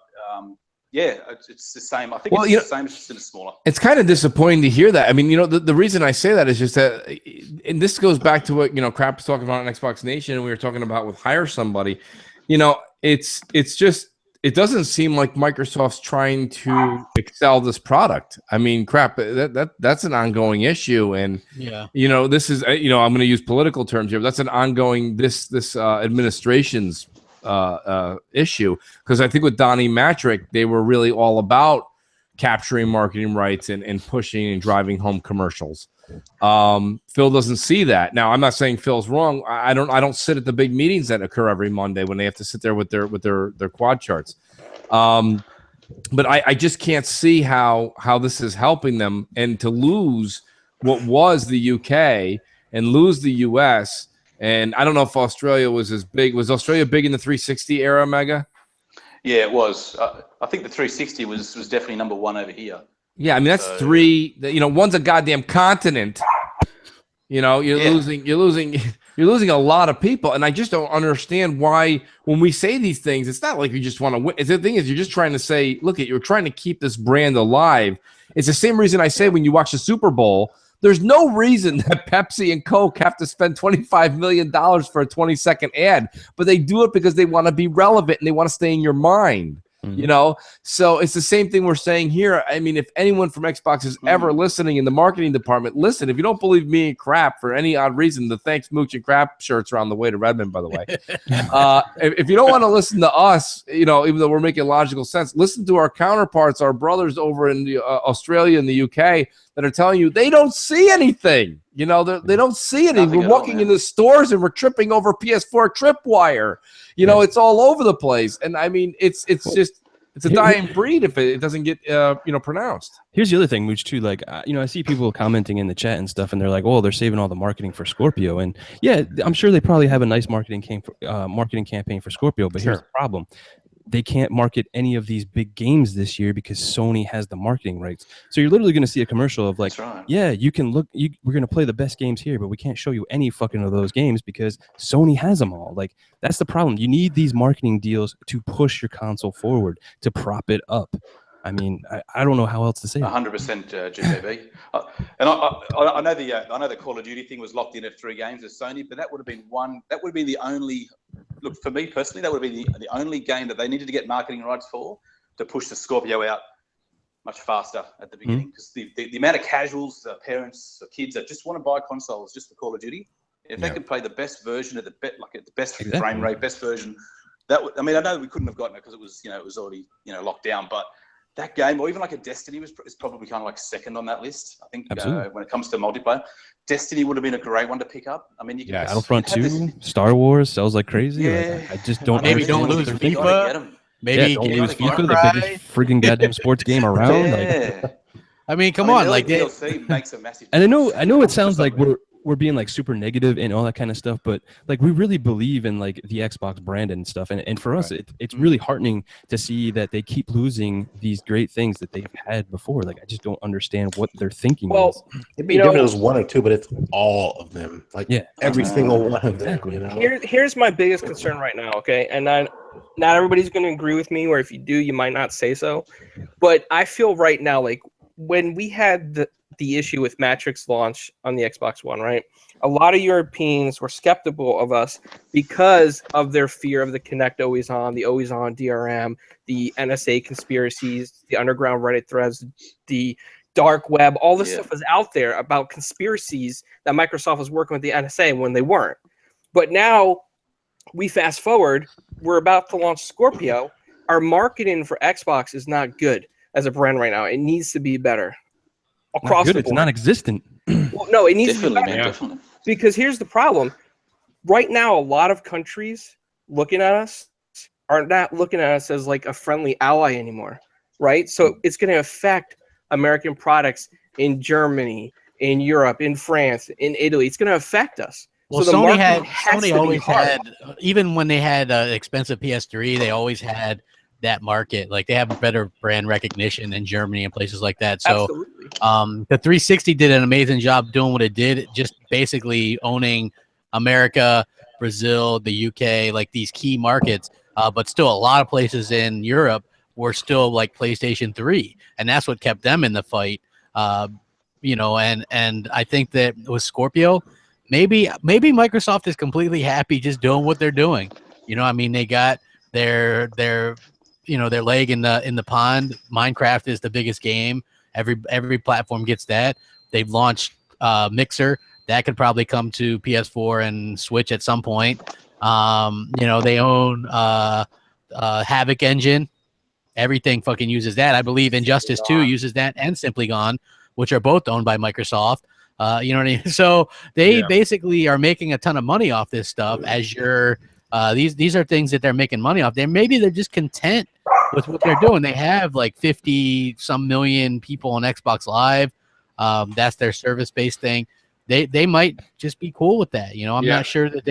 Yeah, it's the same. I think it's the same, it's just in a smaller. It's kind of disappointing to hear that. I mean, the reason I say that is just that, and this goes back to what Crap was talking about on Xbox Nation, and we were talking about with Hire Somebody. It's just, it doesn't seem like Microsoft's trying to excel this product. I mean, Crap, that's an ongoing issue, and this is I'm going to use political terms here. But that's an ongoing this administration's issue, because I think with Donnie Matrick, they were really all about capturing marketing rights and pushing and driving home commercials. Phil doesn't see that. Now, I'm not saying Phil's wrong. I don't sit at the big meetings that occur every Monday when they have to sit there with their quad charts. But I just can't see how this is helping them, and to lose what was the UK and lose the US. And I don't know if Australia was as big. Was Australia big in the 360 era, Mega? Yeah, it was. I think the 360 was definitely number one over here. Yeah, I mean that's three. One's a goddamn continent. You're losing a lot of people, and I just don't understand why when we say these things, it's not like you just want to win. The thing is, you're just trying to say, look, you're trying to keep this brand alive. It's the same reason I say when you watch the Super Bowl. There's no reason that Pepsi and Coke have to spend $25 million for a 20-second ad, but they do it because they want to be relevant and they want to stay in your mind. So it's the same thing we're saying here. I mean, if anyone from Xbox is ever listening in the marketing department, listen. If you don't believe me and Crap for any odd reason, the Thanks Mooch and Crap shirts are on the way to Redmond, by the way. If you don't want to listen to us, even though we're making logical sense, listen to our counterparts, our brothers over in Australia and the UK that are telling you they don't see anything. They don't see anything. We're walking in the stores and we're tripping over PS4 tripwire. It's all over the place. And I mean, it's a dying breed if it doesn't get pronounced. Here's the other thing, Mooch, too. Like, I see people commenting in the chat and stuff, and they're like, "Oh, they're saving all the marketing for Scorpio." And yeah, I'm sure they probably have a nice marketing campaign for Scorpio. But here's the problem: they can't market any of these big games this year because Sony has the marketing rights. So you're literally going to see a commercial of like, yeah, you can look, we're going to play the best games here, but we can't show you any fucking of those games because Sony has them all. Like, that's the problem. You need these marketing deals to push your console forward, to prop it up. I mean, I don't know how else to say it. 100% GKB. And I know the Call of Duty thing was locked in at 3 games as Sony, but that would have been the only. Look, for me personally, that would be the only game that they needed to get marketing rights for to push the Scorpio out much faster at the beginning. Because the amount of casuals, parents, kids that just want to buy consoles just for Call of Duty, if they could play the best version at the best frame rate, best version, I know we couldn't have gotten it because it was already locked down, but that game, or even like a Destiny, is probably kind of like second on that list. I think when it comes to multiplayer, Destiny would have been a great one to pick up. I mean, you can Battlefront 2, Star Wars sells like crazy. Yeah. Like, I just don't. Maybe don't lose FIFA. Maybe don't lose FIFA, the biggest freaking goddamn sports game around. Yeah. Like, I mean, come on, like DLC makes a massive. And I know it sounds like we're being like super negative and all that kind of stuff, but like we really believe in like the Xbox brand and stuff, and for us it's really heartening to see that they keep losing these great things that they've had before. Like, I just don't understand what they're thinking. Well, it'd be different if it was 1 or 2, but it's all of them, like every single one of them. Here's my biggest concern right now, okay, and not everybody's going to agree with me, or if you do, you might not say so, but I feel right now like when we had the issue with Matrix launch on the Xbox One, right? A lot of Europeans were skeptical of us because of their fear of the Kinect always on, the always on DRM, the NSA conspiracies, the underground Reddit threads, the dark web. All this stuff was out there about conspiracies that Microsoft was working with the NSA when they weren't. But now we fast forward, we're about to launch Scorpio. Our marketing for Xbox is not good as a brand right now. It needs to be better. Across the board. It's non-existent. Well, no, it needs to be better. Because here's the problem. Right now, a lot of countries looking at us are not looking at us as like a friendly ally anymore, right? So it's going to affect American products in Germany, in Europe, in France, in Italy. It's going to affect us. Well, so Sony always had, even when they had expensive PS3, they always had that market. Like, they have better brand recognition in Germany and places like that. So the 360 did an amazing job doing what it did, just basically owning America, Brazil, the UK, like these key markets. But still a lot of places in Europe were still like PlayStation 3, and that's what kept them in the fight. You know, and I think that with Scorpio, maybe Microsoft is completely happy just doing what they're doing. You know, I mean, they got their you know, their leg in the pond. Minecraft is the biggest game. Every platform gets that. They've launched Mixer. That could probably come to PS4 and Switch at some point. You know, they own Havoc Engine. Everything fucking uses that. I believe Injustice 2 uses that, and Simply Gone, which are both owned by Microsoft. You know what I mean? So they basically are making a ton of money off this stuff. As you're these are things that they're making money off. Maybe they're just content with what they're doing. They have like 50 some million people on Xbox Live. That's their service-based thing. They might just be cool with that. You know, I'm not sure that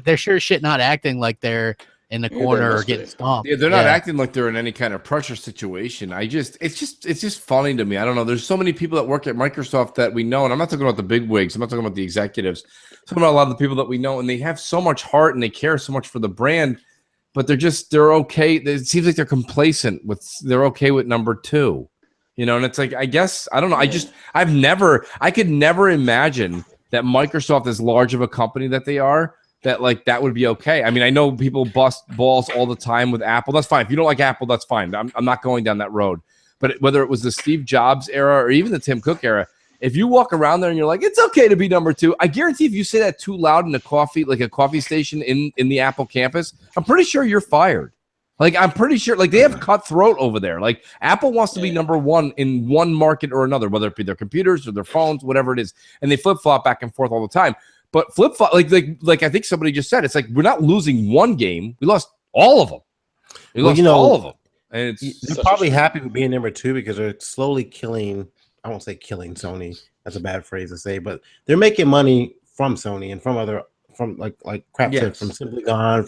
they're sure as shit not acting like they're in the corner or getting stomped. Yeah, they're not acting like they're in any kind of pressure situation. It's just funny to me. I don't know. There's so many people that work at Microsoft that we know, and I'm not talking about the big wigs. I'm not talking about the executives. I'm talking about a lot of the people that we know, and they have so much heart and they care so much for the brand, but they're okay. It seems like they're complacent they're okay with number 2. You know, and it's like, I guess, I don't know. I could never imagine that Microsoft, as large of a company that they are, that would be okay. I mean, I know people bust balls all the time with Apple. That's fine. If you don't like Apple, that's fine. I'm not going down that road. But whether it was the Steve Jobs era or even the Tim Cook era, if you walk around there and you're like, it's okay to be number 2, I guarantee if you say that too loud in a coffee station in the Apple campus, I'm pretty sure you're fired. Like, I'm pretty sure, like, they have cutthroat over there. Like, Apple wants to be number 1 in one market or another, whether it be their computers or their phones, whatever it is. And they flip-flop back and forth all the time. But flip-flop, like I think somebody just said, it's like, we're not losing one game. We lost all of them. We lost all of them. And they're probably happy with being number 2 because they're slowly killing, I won't say killing Sony. That's a bad phrase to say, but they're making money from Sony and from like Crap said, from Simply Gone,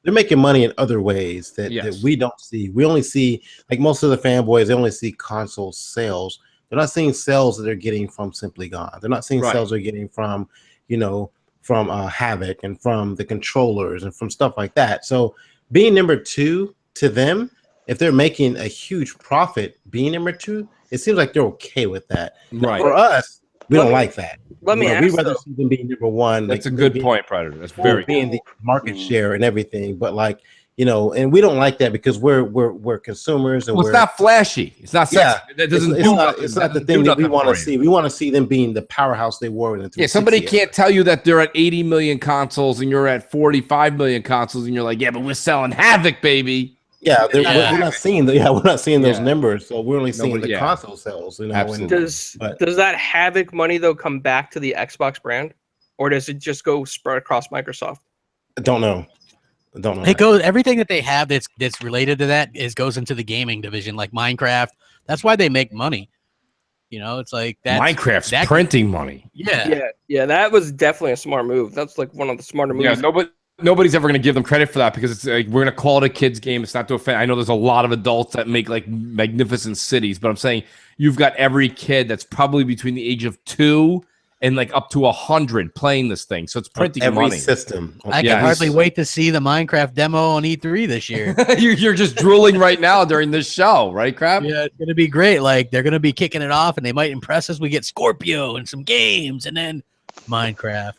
they're making money in other ways that we don't see. We only see, like most of the fanboys, they only see console sales. They're not seeing sales that they're getting from Simply Gone. They're not seeing sales they're getting from, you know, from Havoc and from the controllers and from stuff like that. So being number 2 to them, if they're making a huge profit being number 2, it seems like they're okay with that. Right. For us, we don't like that. Let me ask, we'd rather see them being number 1. That's a good point, Predator. That's very being the market share and everything. But like, you know, and we don't like that because we're consumers and it's not flashy. It's not sexy. That doesn't it's not the thing that we want to see. We want to see them being the powerhouse they were in the somebody can't tell you that they're at 80 million consoles and you're at 45 million consoles and you're like, yeah, but we're selling Havoc, baby. Yeah, we're not seeing those numbers, so we're only seeing the console sales. You know, does that Havoc money though come back to the Xbox brand, or does it just go spread across Microsoft? I don't know. It goes, everything that they have that's related to that goes into the gaming division, like Minecraft. That's why they make money. You know, it's like that. Minecraft's printing money. Yeah. That was definitely a smart move. That's like one of the smarter moves. Yeah, nobody's ever going to give them credit for that because it's like, we're going to call it a kid's game. It's not to offend. I know there's a lot of adults that make like magnificent cities, but I'm saying you've got every kid that's probably between the age of 2 and like up to 100 playing this thing. So it's printing every money. System. I can hardly wait to see the Minecraft demo on E3 this year. You're just drooling right now during this show, right, Crab? Yeah, it's going to be great. Like, they're going to be kicking it off, and they might impress us. We get Scorpio and some games, and then Minecraft.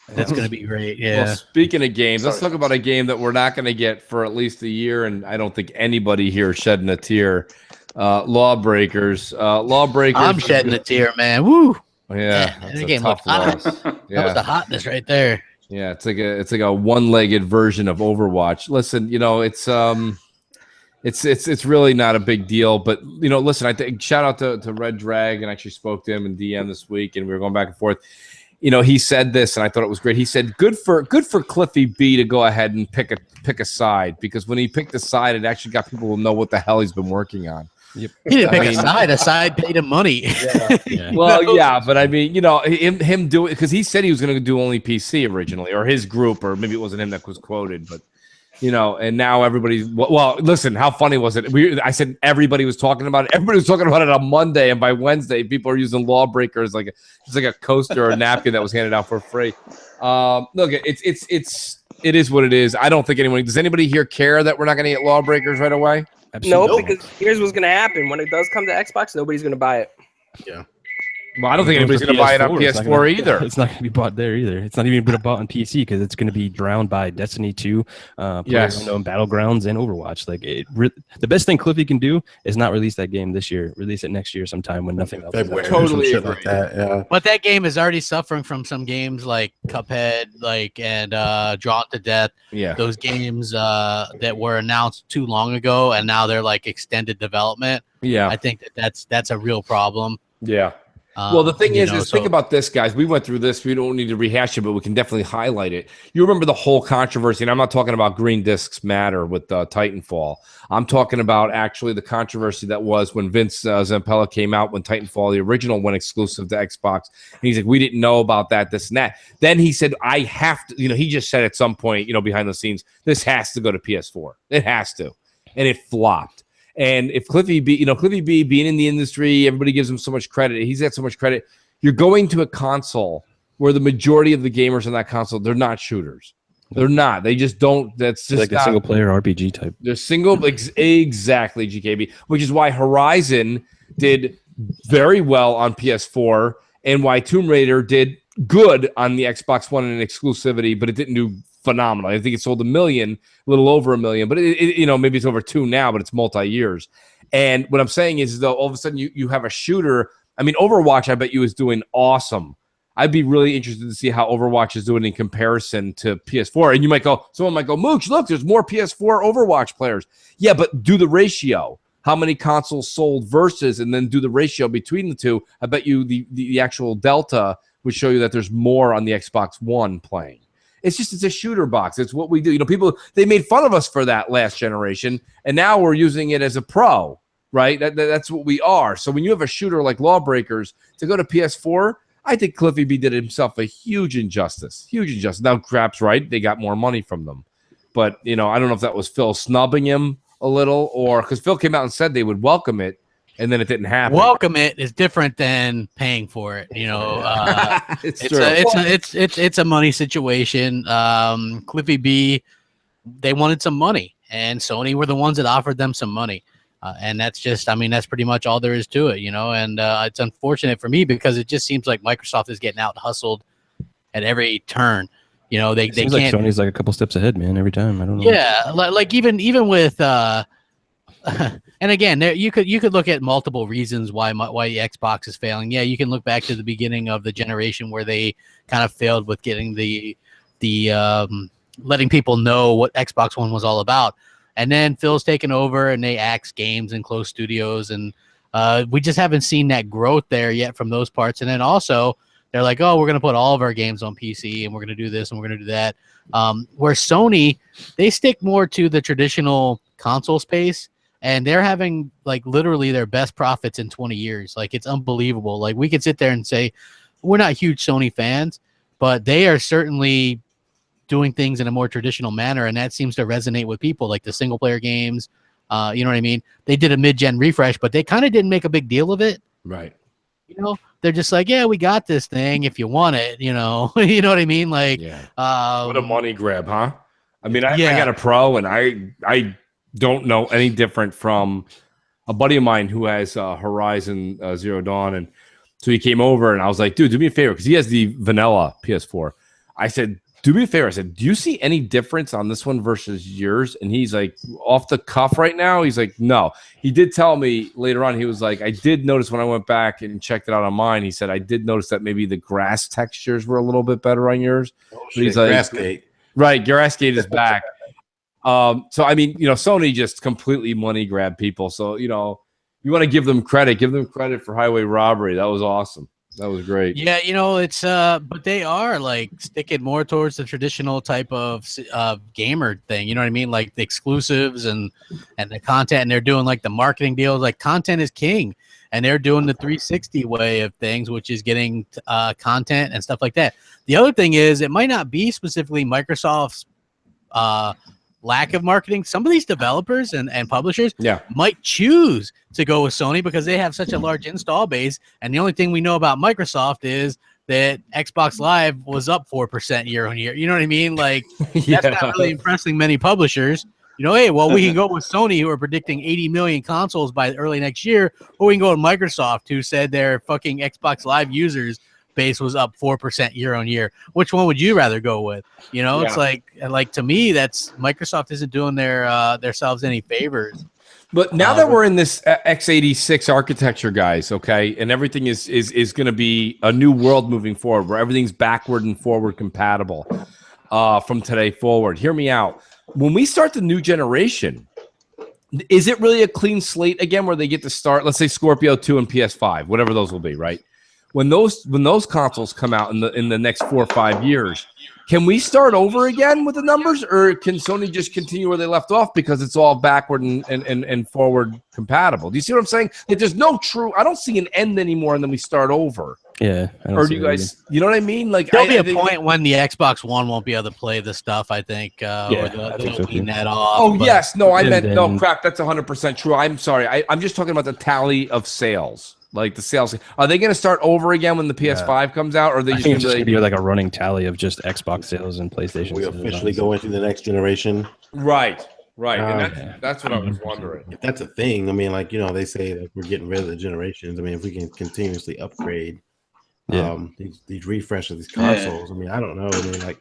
That's going to be great. Yeah. Well, speaking of games, let's talk about a game that we're not going to get for at least a year, and I don't think anybody here is shedding a tear. Lawbreakers. I'm shedding a tear, man. Woo. Yeah, that's a tough loss. That was the hotness right there. Yeah, it's like a one-legged version of Overwatch. Listen, you know, it's really not a big deal, but you know, listen, I think shout out to Red Drag, and I actually spoke to him in DM this week, and we were going back and forth. You know, he said this, and I thought it was great. He said, "Good for Cliffy B to go ahead and pick a side, because when he picked a side, it actually got people to know what the hell he's been working on." Yep. He didn't pick a side. A side paid him money. Yeah. Well, yeah, but I mean, you know, him do it because he said he was going to do only PC originally, or his group, or maybe it wasn't him that was quoted, but you know, and now everybody's well. Listen, how funny was it? I said everybody was talking about it. Everybody was talking about it on Monday, and by Wednesday, people are using Lawbreakers like a coaster or a napkin that was handed out for free. Look, it is what it is. I don't think anyone. Does anybody here care that we're not going to get Lawbreakers right away? Absolutely. No, because here's what's going to happen. When it does come to Xbox, nobody's going to buy it. Yeah. Well, I don't think anybody's going to buy it on PS4 either. It's not going to be bought there either. It's not even going to be bought on PC because it's going to be drowned by Destiny 2, PlayerUnknown Battlegrounds, and Overwatch. Like the best thing Cliffy can do is not release that game this year. Release it next year sometime when nothing else. Totally agree. Like that, yeah. But that game is already suffering from some games like Cuphead, and Drawn to Death. Yeah. Those games that were announced too long ago and now they're like extended development. Yeah. I think that's a real problem. Yeah. Well, the thing is think about this, guys. We went through this. We don't need to rehash it, but we can definitely highlight it. You remember the whole controversy, and I'm not talking about green discs matter with Titanfall. I'm talking about actually the controversy that was when Vince Zampella came out when Titanfall, the original, went exclusive to Xbox. And he's like, we didn't know about that, this and that. Then he said, I have to, he just said at some point, behind the scenes, this has to go to PS4. It has to. And it flopped. And if Cliffy B, being in the industry, everybody gives him so much credit. He's got so much credit. You're going to a console where the majority of the gamers on that console, they're not shooters. They're not. They just don't. That's just like a single player RPG type. They're exactly, GKB, which is why Horizon did very well on PS4 and why Tomb Raider did good on the Xbox One in exclusivity, but it didn't do phenomenal. I think it sold 1 million, a little over 1 million, but maybe it's over 2 now, but it's multi-years. And what I'm saying is, though, all of a sudden you have a shooter. I mean, Overwatch, I bet you is doing awesome. I'd be really interested to see how Overwatch is doing in comparison to PS4. And someone might go, Mooch, look, there's more PS4 Overwatch players. Yeah, but do the ratio. How many consoles sold versus, and then do the ratio between the two. I bet you the actual delta would show you that there's more on the Xbox One playing. It's a shooter box. It's what we do. People, they made fun of us for that last generation, and now we're using it as a pro, right? That's what we are. So when you have a shooter like Lawbreakers to go to PS4, I think Cliffy B did himself a huge injustice. Huge injustice. Now, Crap's right. They got more money from them. But, I don't know if that was Phil snubbing him a little, or because Phil came out and said they would welcome it, and then it didn't happen. Welcome it is different than paying for it. It's a money situation. Cliffy B, they wanted some money, and Sony were the ones that offered them some money. And that's that's pretty much all there is to it, and it's unfortunate for me because it just seems like Microsoft is getting out hustled at every turn. They can't. Like Sony's like a couple steps ahead, man, every time. I don't know. Yeah, like even with and again, you could look at multiple reasons why the Xbox is failing. Yeah, you can look back to the beginning of the generation where they kind of failed with getting the letting people know what Xbox One was all about. And then Phil's taken over, and they axe games and close studios, and we just haven't seen that growth there yet from those parts. And then also, they're like, oh, we're going to put all of our games on PC, and we're going to do this, and we're going to do that. Where Sony, they stick more to the traditional console space, and they're having, like, literally their best profits in 20 years. Like, it's unbelievable. Like, we could sit there and say, we're not huge Sony fans, but they are certainly doing things in a more traditional manner, and that seems to resonate with people, like the single player games. You know what I mean? They did a mid-gen refresh, but they kind of didn't make a big deal of it. Right. They're just like, yeah, we got this thing if you want it, you know what I mean? Like, what a money grab, huh? I mean, I got a Pro, and I don't know any different from a buddy of mine who has Horizon Zero Dawn, and so he came over, and I was like, dude, do me a favor, because he has the vanilla PS4. I said, do me a favor. I said, do you see any difference on this one versus yours? And he's like, off the cuff right now? He's like, no. He did tell me later on, he was like, I did notice when I went back and checked it out on mine, he said, I did notice that maybe the grass textures were a little bit better on yours. Oh, but he's like, Grassgate. Right, Grassgate is back. So, I mean, Sony just completely money grab people. So, you want to give them credit. Give them credit for Highway Robbery. That was awesome. That was great. Yeah, it's but they are like sticking more towards the traditional type of gamer thing. You know what I mean? Like the exclusives and the content, and they're doing like the marketing deals. Like content is king, and they're doing the 360 way of things, which is getting content and stuff like that. The other thing is, it might not be specifically Microsoft's lack of marketing. Some of these developers and publishers might choose to go with Sony because they have such a large install base, and the only thing we know about Microsoft is that Xbox Live was up 4% year on year. You know what I mean? Like that's not really impressing many publishers. You know, hey, well, we can go with Sony, who are predicting 80 million consoles by early next year, or we can go with Microsoft, who said their fucking Xbox Live users base was up 4% year on year. Which one would you rather go with? You know, it's like to me, that's Microsoft isn't doing themselves any favors. But now that we're in this x86 architecture, guys, okay, and everything is going to be a new world moving forward, where everything's backward and forward compatible from today forward. Hear me out. When we start the new generation, is it really a clean slate again, where they get to start, let's say Scorpio 2 and PS5, whatever those will be, right? When those consoles come out in the next 4 or 5 years, can we start over again with the numbers, or can Sony just continue where they left off because it's all backward and forward compatible? Do you see what I'm saying? Like, there's no true. I don't see an end anymore, and then we start over. Yeah. Or do you guys? You know what I mean? Like, there'll be a point when the Xbox One won't be able to play the stuff. I think. Or they'll clean that off. Oh yes, no, I meant no crap. That's 100% true. I'm sorry. I'm just talking about the tally of sales. Like the sales, are they going to start over again when the PS5 comes out, or are they just going to be like a running tally of just Xbox sales and PlayStation? We officially go into the next generation, right? And that's what I was wondering. If that's a thing, I mean, like, you know, they say that we're getting rid of the generations. I mean, if we can continuously upgrade, these refresh of these consoles. I mean, I don't know. I mean, like,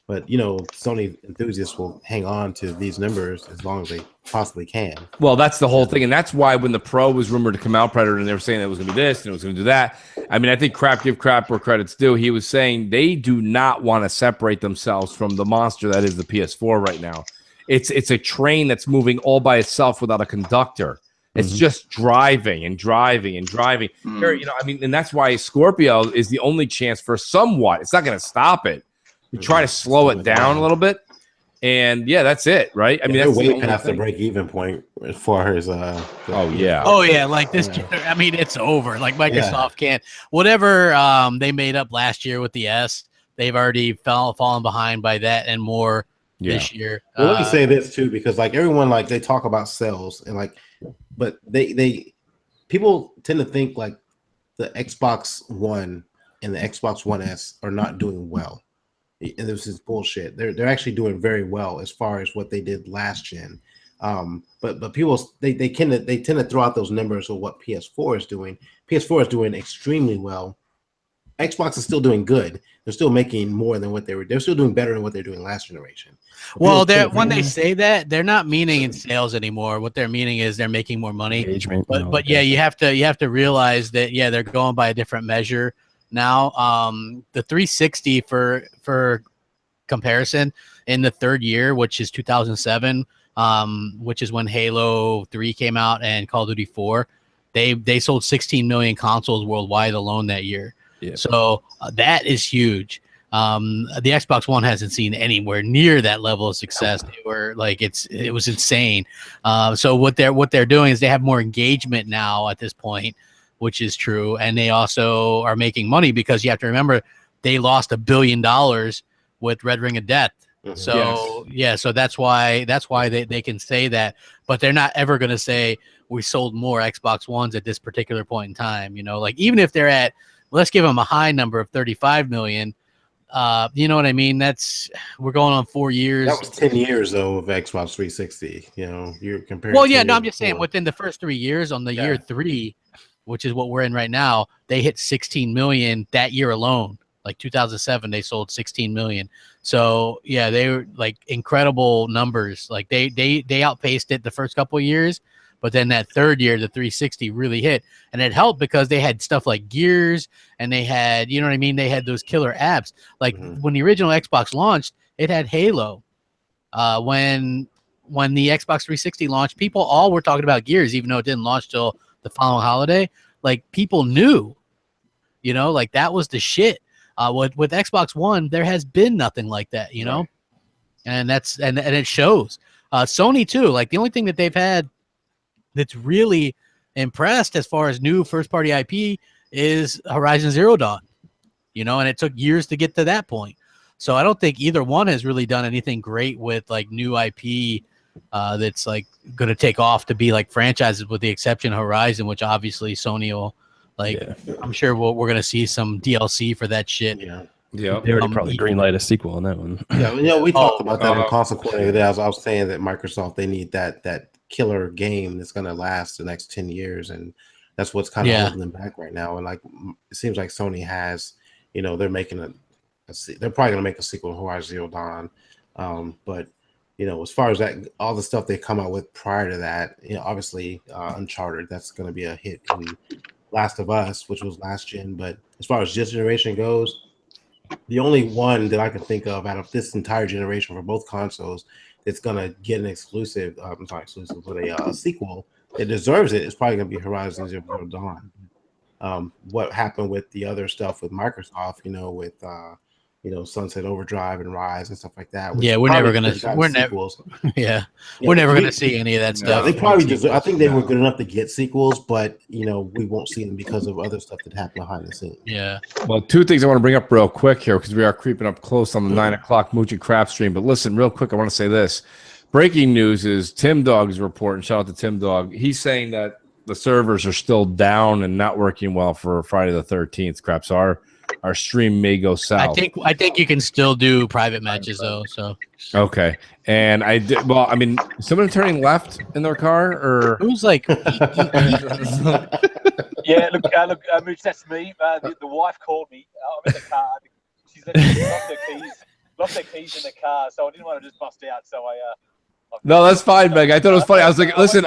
but you know, Sony enthusiasts will hang on to these numbers as long as they possibly can. Well, that's the whole thing, and that's why when the Pro was rumored to come out, Predator, and they were saying that it was going to be this and it was going to do that. I mean, I think give crap where credit's due. He was saying they do not want to separate themselves from the monster that is the PS4 right now. It's a train that's moving all by itself without a conductor. It's just driving and driving and driving. You know, I mean, and that's why Scorpio is the only chance for somewhat. It's not going to stop it. We try to slow it down a little bit, and that's it, right? I mean, that's way past the break-even point as far as like this. I mean, it's over. Like Microsoft can't whatever they made up last year with the S. They've already fallen behind by that and more this year. Well, let me say this too, because like everyone, like they talk about sales and like, but people tend to think like the Xbox One and the Xbox One S are not doing well. And this is bullshit. They're actually doing very well as far as what they did last gen. But people they tend to throw out those numbers of what PS4 is doing. PS4 is doing extremely well. Xbox is still doing good. They're still making more than what they're still doing better than what they're doing last generation. Well, when they say that, they're not meaning in sales anymore. What they're meaning is they're making more money. Engagement, but you have to realize that they're going by a different measure. Now, the 360 for comparison in the third year, which is 2007, which is when Halo 3 came out and Call of Duty 4, they sold 16 million consoles worldwide alone that year. Yeah. So that is huge. The Xbox One hasn't seen anywhere near that level of success. They were like it was insane. So what they're doing is they have more engagement now at this point, which is true, and they also are making money because you have to remember they lost $1 billion with Red Ring of Death. So so that's why they can say that, but they're not ever going to say we sold more Xbox Ones at this particular point in time. You know, like even if they're at, let's give them a high number of 35 million. You know what I mean? We're going on 4 years. That was 10 years though of Xbox 360. You know, you're comparing. Well, yeah, no, I'm just saying within the first 3 years on the year 3. Which is what we're in right now, they hit 16 million that year alone. Like 2007, they sold 16 million. So yeah, they were like incredible numbers. Like they outpaced it the first couple of years, but then that third year, the 360 really hit, and it helped because they had stuff like Gears, and they had, you know what I mean? They had those killer apps. Like when the original Xbox launched, it had Halo. When the Xbox 360 launched, people all were talking about Gears, even though it didn't launch till the following holiday. Like people knew, you know, like that was the shit. With Xbox One, there has been nothing like that, you know, and that's and it shows. Sony too. Like the only thing that they've had that's really impressed as far as new first party IP is Horizon Zero Dawn, you know, and it took years to get to that point. So I don't think either one has really done anything great with like new IP. That's like going to take off to be like franchises, with the exception of Horizon, which obviously Sony will like. I'm sure we're going to see some DLC for that shit Yeah, they already probably greenlight a sequel on that one. Yeah, we talked about that in console corner today. I was saying that Microsoft, they need that killer game that's going to last the next 10 years, and that's what's kind of holding them back right now. And like, it seems like Sony has, they're making they're probably going to make a sequel to Horizon Zero Dawn, but as far as that, all the stuff they come out with prior to that, obviously Uncharted, that's going to be a hit, and Last of Us, which was last gen. But as far as this generation goes, the only one that I can think of out of this entire generation for both consoles that's going to get an exclusive, but a sequel that deserves it is probably going to be Horizon Zero Dawn. What happened with the other stuff with Microsoft, with Sunset Overdrive and Rise and stuff like that. Yeah, we're never gonna see any of that stuff. They probably deserve. I think they were good enough to get sequels, but we won't see them because of other stuff that happened behind the scenes. Yeah. Well, two things I want to bring up real quick here because we are creeping up close on the 9 o'clock Mooch and Crap stream. But listen, real quick, I want to say this. Breaking news is Tim Dog's reporting. Shout out to Tim Dog. He's saying that the servers are still down and not working well for Friday the 13th. Craps our stream may go south. I think you can still do private matches though. So okay, and I did. Well, I mean, someone turning left in their car, or who's like? Yeah, look, Mooch, that's me. The wife called me. I'm in the car. She's locked her keys in the car, so I didn't want to just bust out. So no, that's fine, Meg. I thought it was funny. I was like, listen,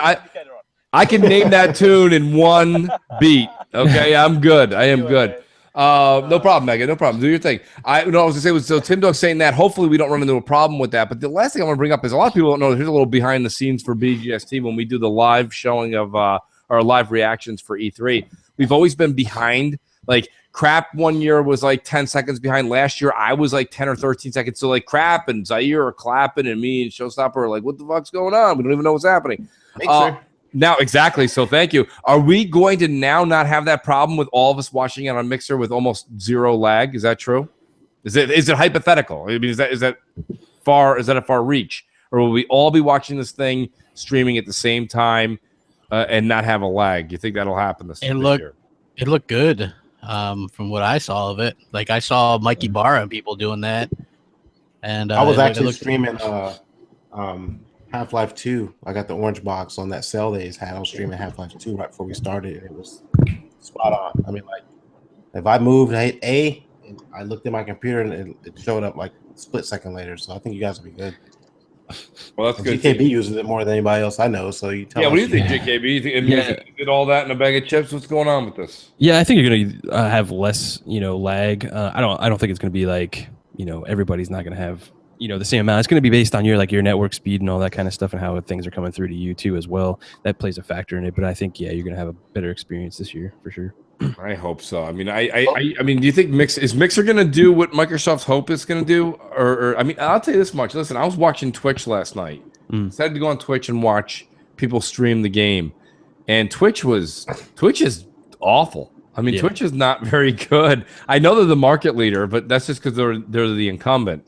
I can name that tune in one beat. Okay, I'm good. I am good. No problem, Megan. No problem. Do your thing. I was gonna say was so Tim Dog saying that. Hopefully, we don't run into a problem with that. But the last thing I want to bring up is a lot of people don't know. Here's a little behind the scenes for BGST when we do the live showing of our live reactions for E3. We've always been behind. Like Crap 1 year was like 10 seconds behind. Last year I was like 10 or 13 seconds. So like Crap and Zaire are clapping, and me and Showstopper are like, "What the fuck's going on? We don't even know what's happening." Now, exactly. So thank you. Are we going to now not have that problem with all of us watching it on Mixer with almost zero lag? Is that true? Is it hypothetical? I mean, is that a far reach? Or will we all be watching this thing streaming at the same time and not have a lag? You think that'll happen this year? It looked good from what I saw of it. Like I saw Mikey Barra and people doing that. And I was actually streaming Half-Life 2. I got the orange box on that sale days. I was streaming Half-Life 2 right before we started, and it was spot on. I mean, like, if I moved and I hit A, and I looked at my computer and it showed up like a split second later. So I think you guys will be good. Well, that's good. GKB uses it more than anybody else I know. So you tell. Yeah, what do you think, GKB? You think it did all that in a bag of chips? What's going on with this? Yeah, I think you're gonna have less, lag. I don't think it's gonna be like, everybody's not gonna have the same amount. It's going to be based on your network speed and all that kind of stuff and how things are coming through to you too as well. That plays a factor in it. But I think, you're going to have a better experience this year for sure. I hope so. I mean, I mean, do you think Mixer going to do what Microsoft's hope is going to do? Or I mean, I'll tell you this much. Listen, I was watching Twitch last night. Decided to go on Twitch and watch people stream the game. And Twitch is awful. I mean, Twitch is not very good. I know they're the market leader, but that's just because they're the incumbent.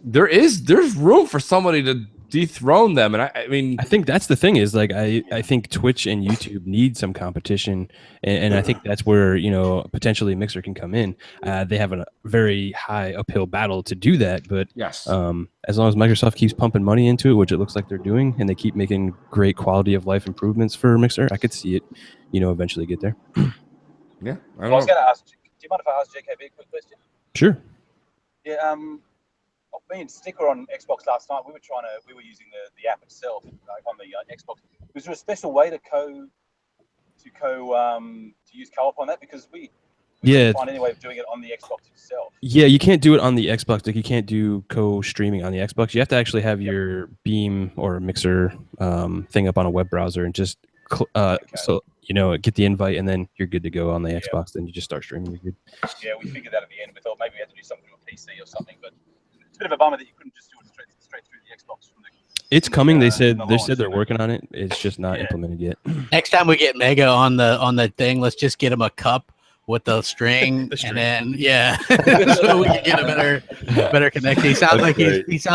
There's room for somebody to dethrone them, and I mean, I think that's the thing is like I think Twitch and YouTube need some competition, and I think that's where potentially Mixer can come in. They have a very high uphill battle to do that, but yes, as long as Microsoft keeps pumping money into it, which it looks like they're doing, and they keep making great quality of life improvements for Mixer, I could see it, eventually get there. Yeah, I was going to ask. Do you mind if I ask JKB a quick question? Sure. Yeah, me and Stick were on Xbox last night. We were using the app itself on the Xbox. Was there a special way to use co-op on that? Because we couldn't find any way of doing it on the Xbox itself. Yeah, you can't do it on the Xbox. Like you can't do co-streaming on the Xbox. You have to actually have your Beam or Mixer thing up on a web browser and just get the invite, and then you're good to go on the Xbox. Then you just start streaming. You're good. Yeah, we figured that at the end. We thought maybe we had to do something to a PC or something, but it's a bit of a bummer that you couldn't just do it straight through the Xbox. It's coming. They said they're working on it. It's just not implemented yet. Next time we get Mega on the thing, let's just get him a cup with the string, and then so we can get a better connection. He sounds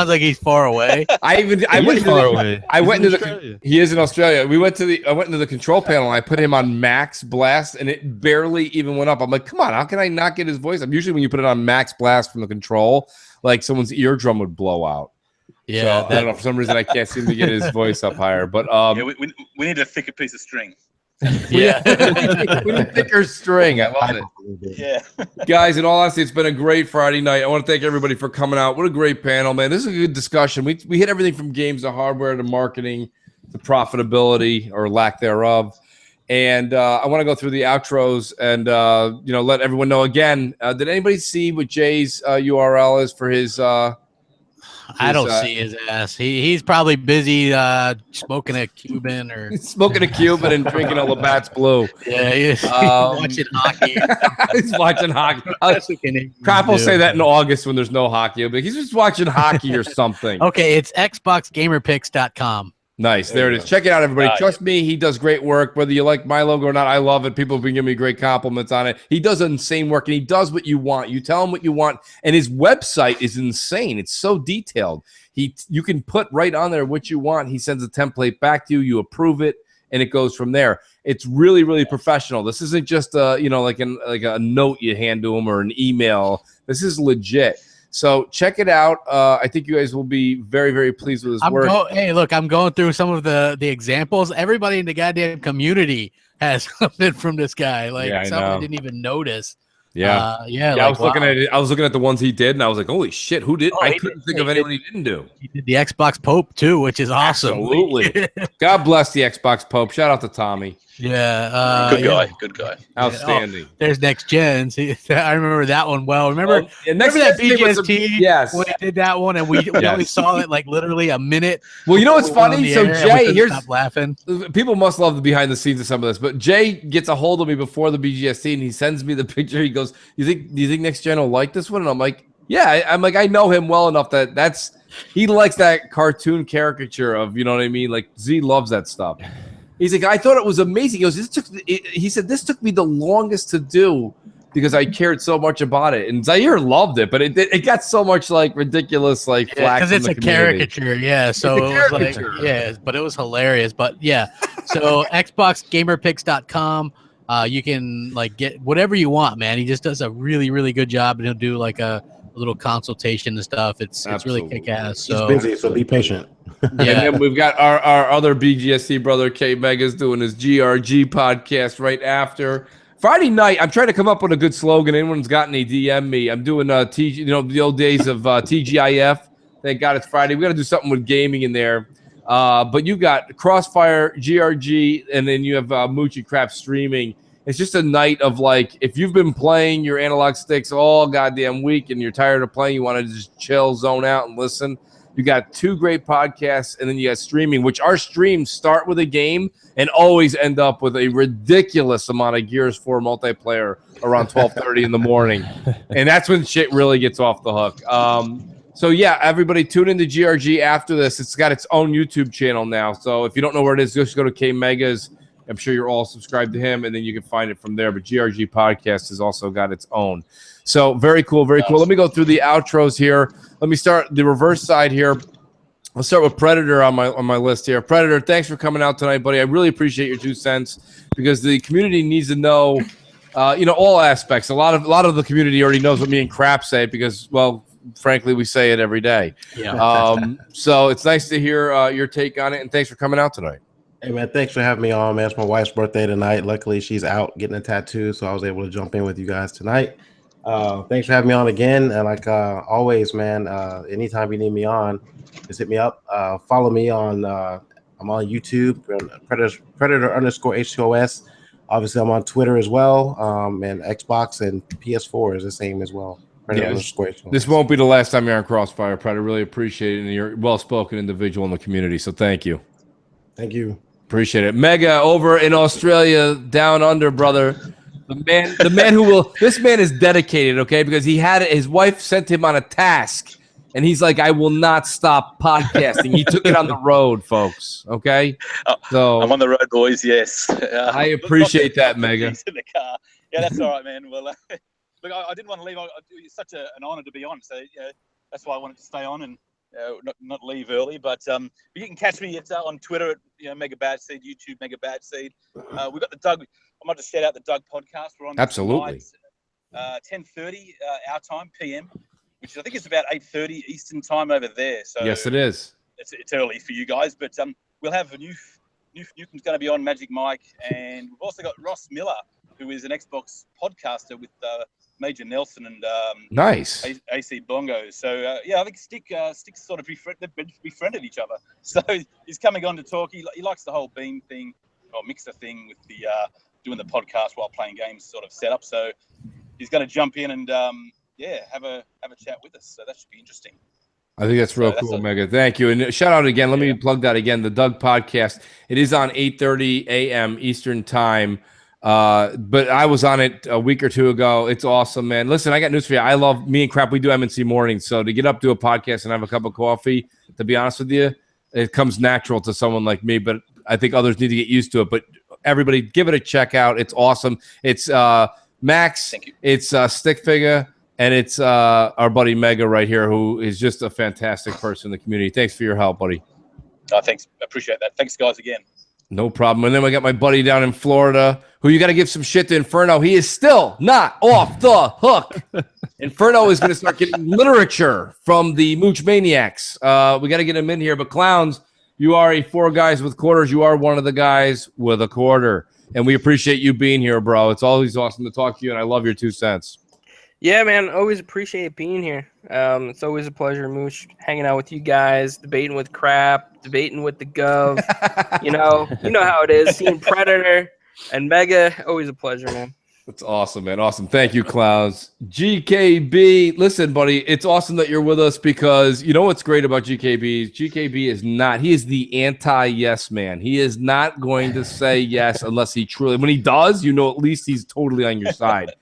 like he's far away. I went into the he is in Australia. I went into the control panel and I put him on max blast and it barely even went up. I'm like, come on, how can I not get his voice up? Usually when you put it on max blast from the control, like someone's eardrum would blow out. Yeah, so, I don't know, for some reason I can't seem to get his voice up higher. But we need a thicker piece of string. Yeah, we need thicker string. I love it. Yeah, guys, in all honesty, it's been a great Friday night. I want to thank everybody for coming out. What a great panel, man. This is a good discussion. We hit everything from games to hardware to marketing to profitability or lack thereof. And I want to go through the outros and let everyone know again. Did anybody see what Jay's URL is for his? I don't see his ass. He's probably busy smoking a Cuban or smoking a Cuban and drinking a Labatt's Blue. Yeah, he's watching hockey. He's watching hockey. Crap will say that in August when there's no hockey, but he's just watching hockey or something. Okay, it's xboxgamerpicks.com. Nice. There it is. Check it out, everybody. Trust me, he does great work. Whether you like my logo or not, I love it. People have been giving me great compliments on it. He does insane work, and he does what you want. You tell him what you want, and his website is insane. It's so detailed. You can put right on there what you want. He sends a template back to you. You approve it, and it goes from there. It's really, really professional. This isn't just like a note you hand to him or an email. This is legit. So check it out. I think you guys will be very, very pleased with his work. Hey, look, I'm going through some of the examples. Everybody in the goddamn community has something from this guy. Like someone didn't even notice. Yeah. Like, I was looking at it. I was looking at the ones he did, and I was like, "Holy shit, who did?" I couldn't think of anyone he didn't do. He did the Xbox Pope too, which is awesome. Absolutely. God bless the Xbox Pope. Shout out to Tommy. Yeah, good guy, outstanding. There's Next Gens. I remember that one well. Remember that BGST? Yes, when he did that one, and we only saw it like literally a minute. Well, you know what's funny? So Jay, stop laughing. People must love the behind the scenes of some of this, but Jay gets a hold of me before the BGST, and he sends me the picture. He goes, "Do you think Next Gen will like this one?" And I'm like, "Yeah." I'm like, I know him well enough that he likes that cartoon caricature of, you know what I mean? Like Z loves that stuff. He's like, I thought it was amazing. He goes, he said, this took me the longest to do because I cared so much about it. And Zaire loved it, but it got so much like ridiculous, like flack because it's a caricature. Yeah. So it was like, but it was hilarious. But yeah. So xboxgamerpicks.com. You can like get whatever you want, man. He just does a really, really good job, and he'll do like a little consultation and stuff. It's really kick ass. So he's busy, so be patient. Yeah, and then we've got our other BGSC brother K Mega's doing his GRG podcast right after. Friday night, I'm trying to come up with a good slogan. Anyone's got any, DM me. I'm doing the old days of TGIF. Thank God it's Friday. We got to do something with gaming in there. But you got CrossFire, GRG, and then you have Mooch and Crap streaming. It's just a night of like, if you've been playing your analog sticks all goddamn week and you're tired of playing, you want to just chill, zone out, and listen. You got two great podcasts, and then you got streaming, which our streams start with a game and always end up with a ridiculous amount of Gears 4 multiplayer around 12:30 in the morning. And that's when shit really gets off the hook. So, yeah, everybody tune into GRG after this. It's got its own YouTube channel now. So if you don't know where it is, just go to K Mega's. I'm sure you're all subscribed to him, and then you can find it from there. But GRG Podcast has also got its own. So very cool, very cool. Let me go through the outros here. Let me start the reverse side here. Let's start with Predator on my list here. Predator, thanks for coming out tonight, buddy. I really appreciate your 2 cents because the community needs to know, all aspects. A lot of the community already knows what me and Crap say because, well, frankly, we say it every day. Yeah. So it's nice to hear your take on it, and thanks for coming out tonight. Hey, man, thanks for having me on, man. It's my wife's birthday tonight. Luckily, she's out getting a tattoo, so I was able to jump in with you guys tonight. Thanks for having me on again. And like always, man, anytime you need me on, just hit me up. Follow me on, I'm on YouTube, Predator_H2OS. Obviously, I'm on Twitter as well. And Xbox and PS4 is the same as well. This won't be the last time you're on Crossfire, Predator. Really appreciate it. And you're a well-spoken individual in the community, so thank you. Thank you. Appreciate it. Mega over in Australia, down under, brother. The man who will. This man is dedicated, okay? Because his wife sent him on a task, and he's like, "I will not stop podcasting." He took it on the road, folks. Okay, so I'm on the road, boys. Yes, I appreciate that, Mega. In the car. Yeah, that's all right, man. Well, look, I didn't want to leave. It's such an honor to be on. So that's why I wanted to stay on and not leave early. But you can catch me on Twitter at Mega Bad Seed, YouTube Mega Bad Seed. We've got the Doug. I might just shout out the Doug podcast. We're on absolutely tonight, 10:30 our time PM, which I think is about 8:30 Eastern time over there. So yes, it is. It's early for you guys, but we'll have a Newton's going to be on, Magic Mike, and we've also got Ross Miller, who is an Xbox podcaster with Major Nelson and nice AC Bongo. So I think Stick's sort of befriended each other. So he's coming on to talk. He likes the whole Beam thing or Mixer thing with the doing the podcast while playing games sort of setup. So he's going to jump in and have a chat with us. So that should be interesting. I think that's real cool, Mega. Thank you. And shout out again. Let me plug that again. The Doug podcast. It is on 8:30 a.m. Eastern time. But I was on it a week or two ago. It's awesome, man. Listen, I got news for you. I love me and Crap. We do MNC mornings. So to get up to a podcast and have a cup of coffee, to be honest with you, it comes natural to someone like me. But I think others need to get used to it. But everybody, give it a check out. It's awesome. It's Max. It's Stick Figure. And it's our buddy Mega right here, who is just a fantastic person in the community. Thanks for your help, buddy. Thanks. Appreciate that. Thanks, guys, again. No problem. And then we got my buddy down in Florida, who you got to give some shit to, Inferno. He is still not off the hook. Inferno is going to start getting literature from the Mooch Maniacs. We got to get him in here. But Clowns, you are a 4 guys with quarters. You are one of the guys with a quarter. And we appreciate you being here, bro. It's always awesome to talk to you, and I love your 2 cents. Yeah, man, always appreciate being here. It's always a pleasure, Mooch, hanging out with you guys, debating with Crap, debating with the Gov. you know how it is. Seeing Predator and Mega, always a pleasure, man. That's awesome, man. Awesome. Thank you, Clowns. GKB, listen, buddy, it's awesome that you're with us because you know what's great about GKB? GKB is not, he is the anti-yes man. He is not going to say yes unless he truly, when he does, at least he's totally on your side.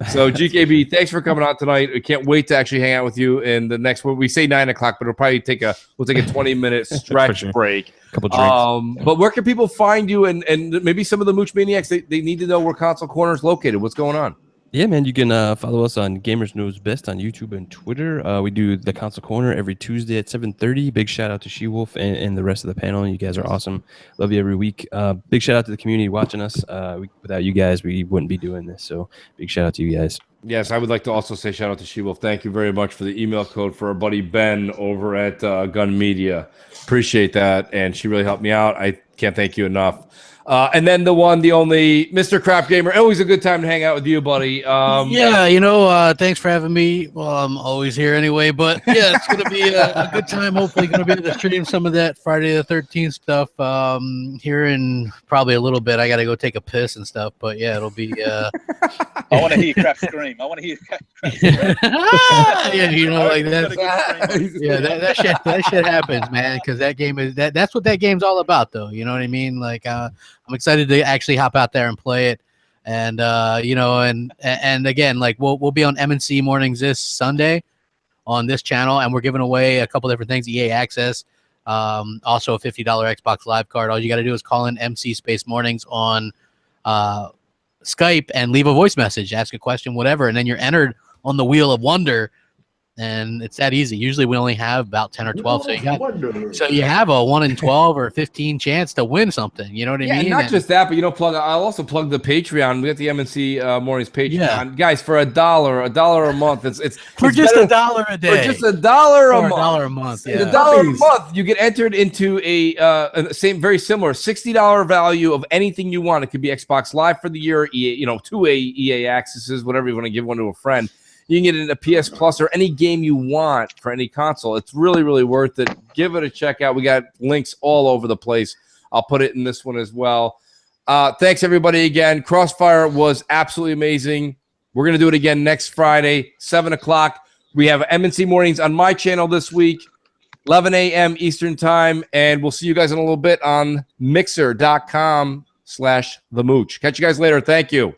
So GKB, thanks for coming on tonight. We can't wait to actually hang out with you in the next one. We say 9 o'clock, but we'll take a 20-minute stretch break. Couple drinks. But where can people find you and maybe some of the Mooch Maniacs, they need to know where Console Corner is located. What's going on? Yeah, man, you can follow us on Gamers Knows Best on YouTube and Twitter. We do the Console Corner every Tuesday at 7:30. Big shout out to She-Wolf and the rest of the panel. You guys are awesome. Love you every week. Big shout out to the community watching us. Without you guys, we wouldn't be doing this. So big shout out to you guys. Yes, I would like to also say shout out to She-Wolf. Thank you very much for the email code for our buddy Ben over at Gun Media. Appreciate that, and she really helped me out. I can't thank you enough. And then the one, the only, Mr. Crap Gamer. Always a good time to hang out with you, buddy. Thanks for having me. Well, I'm always here anyway, but yeah, it's going to be a good time. Hopefully going to be able to stream some of that Friday the 13th stuff here in probably a little bit. I got to go take a piss and stuff, but yeah, it'll be... I want to hear Crap scream. I want to hear Crap scream. Yeah, like that. Yeah, that shit happens, man, because that game is... That's what that game's all about, though. You know what I mean? Like, I'm excited to actually hop out there and play it. And, and again, like we'll be on MNC mornings this Sunday on this channel, and we're giving away a couple different things, EA Access, also a $50 Xbox Live card. All you got to do is call in MC Space Mornings on Skype and leave a voice message, ask a question, whatever, and then you're entered on the Wheel of Wonder. And it's that easy. Usually we only have about 10 or 12. So you have a 1 in 12 or 15 chance to win something. You know what I mean? Not just that, but I'll also plug the Patreon. We got the MNC Mornings Patreon. Yeah. Guys, for $1 a month. It's for just $1 a day. For just $1 a month. $1 a month. Yeah. $1 a month, you get entered into a very similar $60 value of anything you want. It could be Xbox Live for the year, EA, 2 EA accesses, whatever you want to give one to a friend. You can get it in a PS Plus or any game you want for any console. It's really, really worth it. Give it a check out. We got links all over the place. I'll put it in this one as well. Thanks, everybody, again. CrossFire was absolutely amazing. We're going to do it again next Friday, 7 o'clock. We have MNC Mornings on my channel this week, 11 a.m. Eastern Time, and we'll see you guys in a little bit on mixer.com/themooch. Catch you guys later. Thank you.